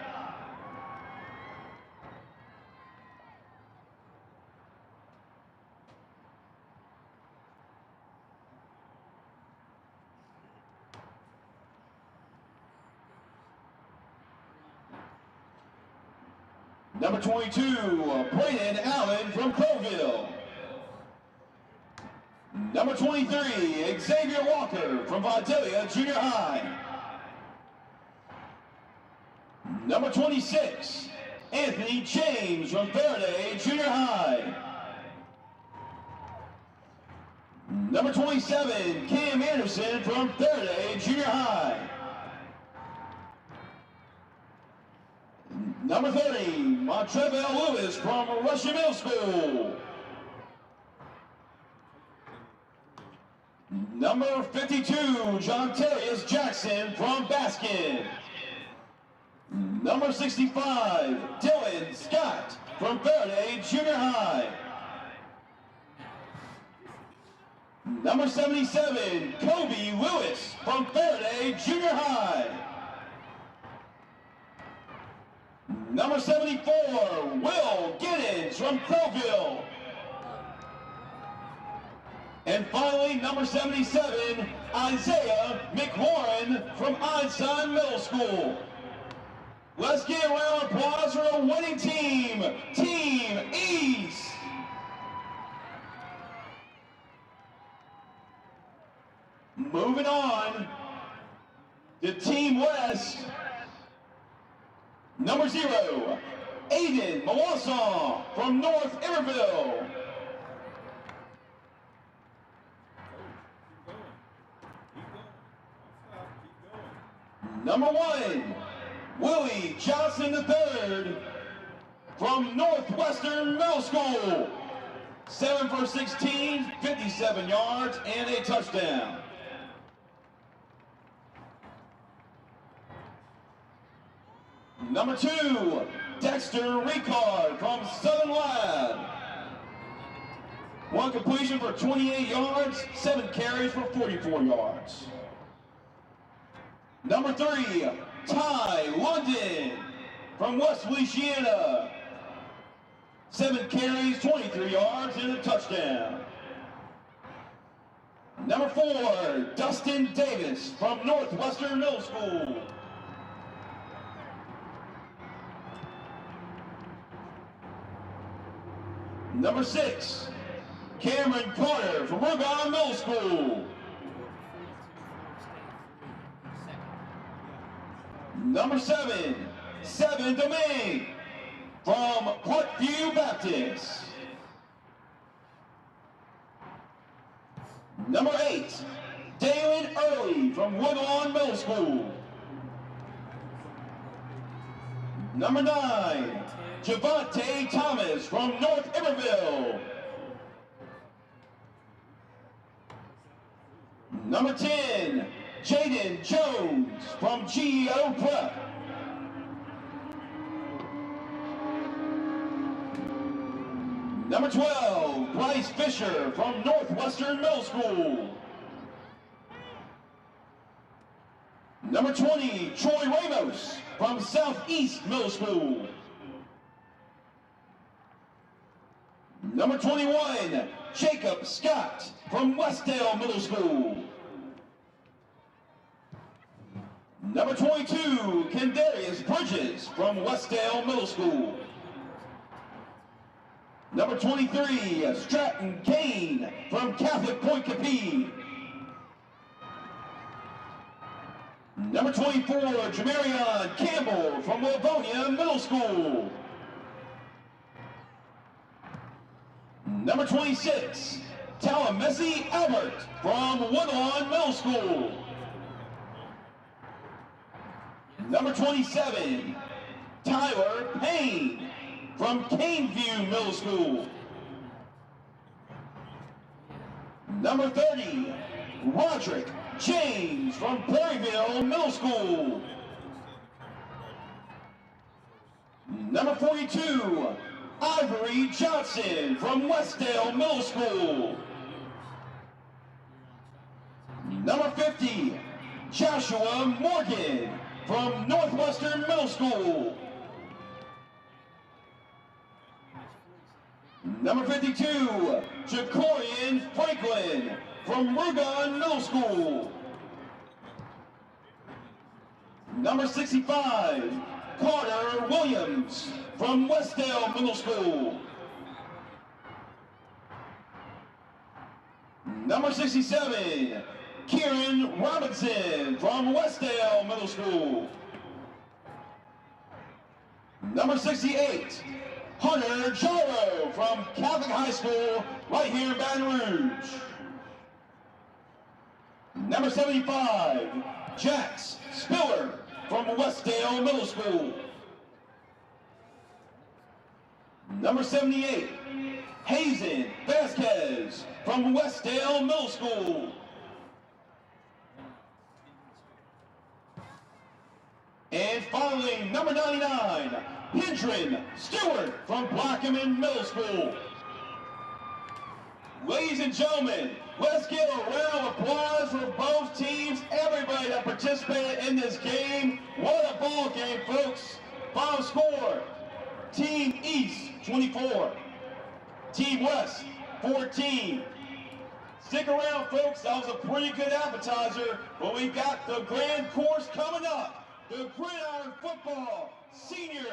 Number 22, Brayden Allen from Crowville. Number 23, Xavier Walker from Vidalia Junior High. Number 26, Anthony James from Faraday Junior High. Number 27, Cam Anderson from Faraday Junior High. Number 30, Montrevel Lewis from Russia Middle School. Number 52, John Terrius Jackson from Baskin. Number 65, Dylan Scott from Faraday Junior High. Number 77, Kobe Lewis from Faraday Junior High. Number 74, Will Giddens from Crowville. And finally, number 77, Isaiah McLaurin from Einstein Middle School. Let's give a round of applause for the winning team, Team East. Moving on to Team West. Number 0, Aiden Mawasson from North Iberville. Number 1, Willie Johnson III from Northwestern Middle School. 7 for 16, 57 yards, and a touchdown. Number 2, Dexter Ricard from Southern Lab. 1 completion for 28 yards, 7 carries for 44 yards. Number 3, Ty London from West Feliciana. 7 carries, 23 yards, and a touchdown. Number 4, Dustin Davis from Northwestern Middle School. Number 6, Cameron Carter from Rougon Middle School. Number 7, Seven Domingue from Parkview Baptist. Number 8, Dalen Early from Woodlawn Middle School. Number 9, Javante Thomas from North Iberville. Number 10, Jaden Jones from GEO Prep. Number 12, Bryce Fisher from Northwestern Middle School. Number 20, Troy Ramos from Southeast Middle School. Number 21, Jacob Scott from Westdale Middle School. Number 22, Kendarius Bridges from Westdale Middle School. Number 23, Stratton Kane from Catholic Point Capee. Number 24, Jamarion Campbell from Livonia Middle School. Number 26, Talamessi Albert from Woodlawn Middle School. Number 27, Tyler Payne from Caneview Middle School. Number 30, Roderick James from Prairieville Middle School. Number 42, Ivory Johnson from Westdale Middle School. Number 50, Joshua Morgan from Northwestern Middle School. Number 52, Jacorian Franklin from Rugon Middle School. Number 65, Carter Williams from Westdale Middle School. Number 67, Kieran Robinson from Westdale Middle School. Number 68, Hunter Jaro from Catholic High School right here in Baton Rouge. Number 75, Jax Spiller from Westdale Middle School. Number 78, Hazen Vasquez from Westdale Middle School. And finally, number 99, Hendren Stewart from Plaquemine Middle School. Ladies and gentlemen, let's give a round of applause for both teams, everybody that participated in this game. What a ball game, folks. Final score, Team East 24, Team West 14. Stick around, folks. That was a pretty good appetizer, but we've got the grand course coming up. The Gridiron Football Senior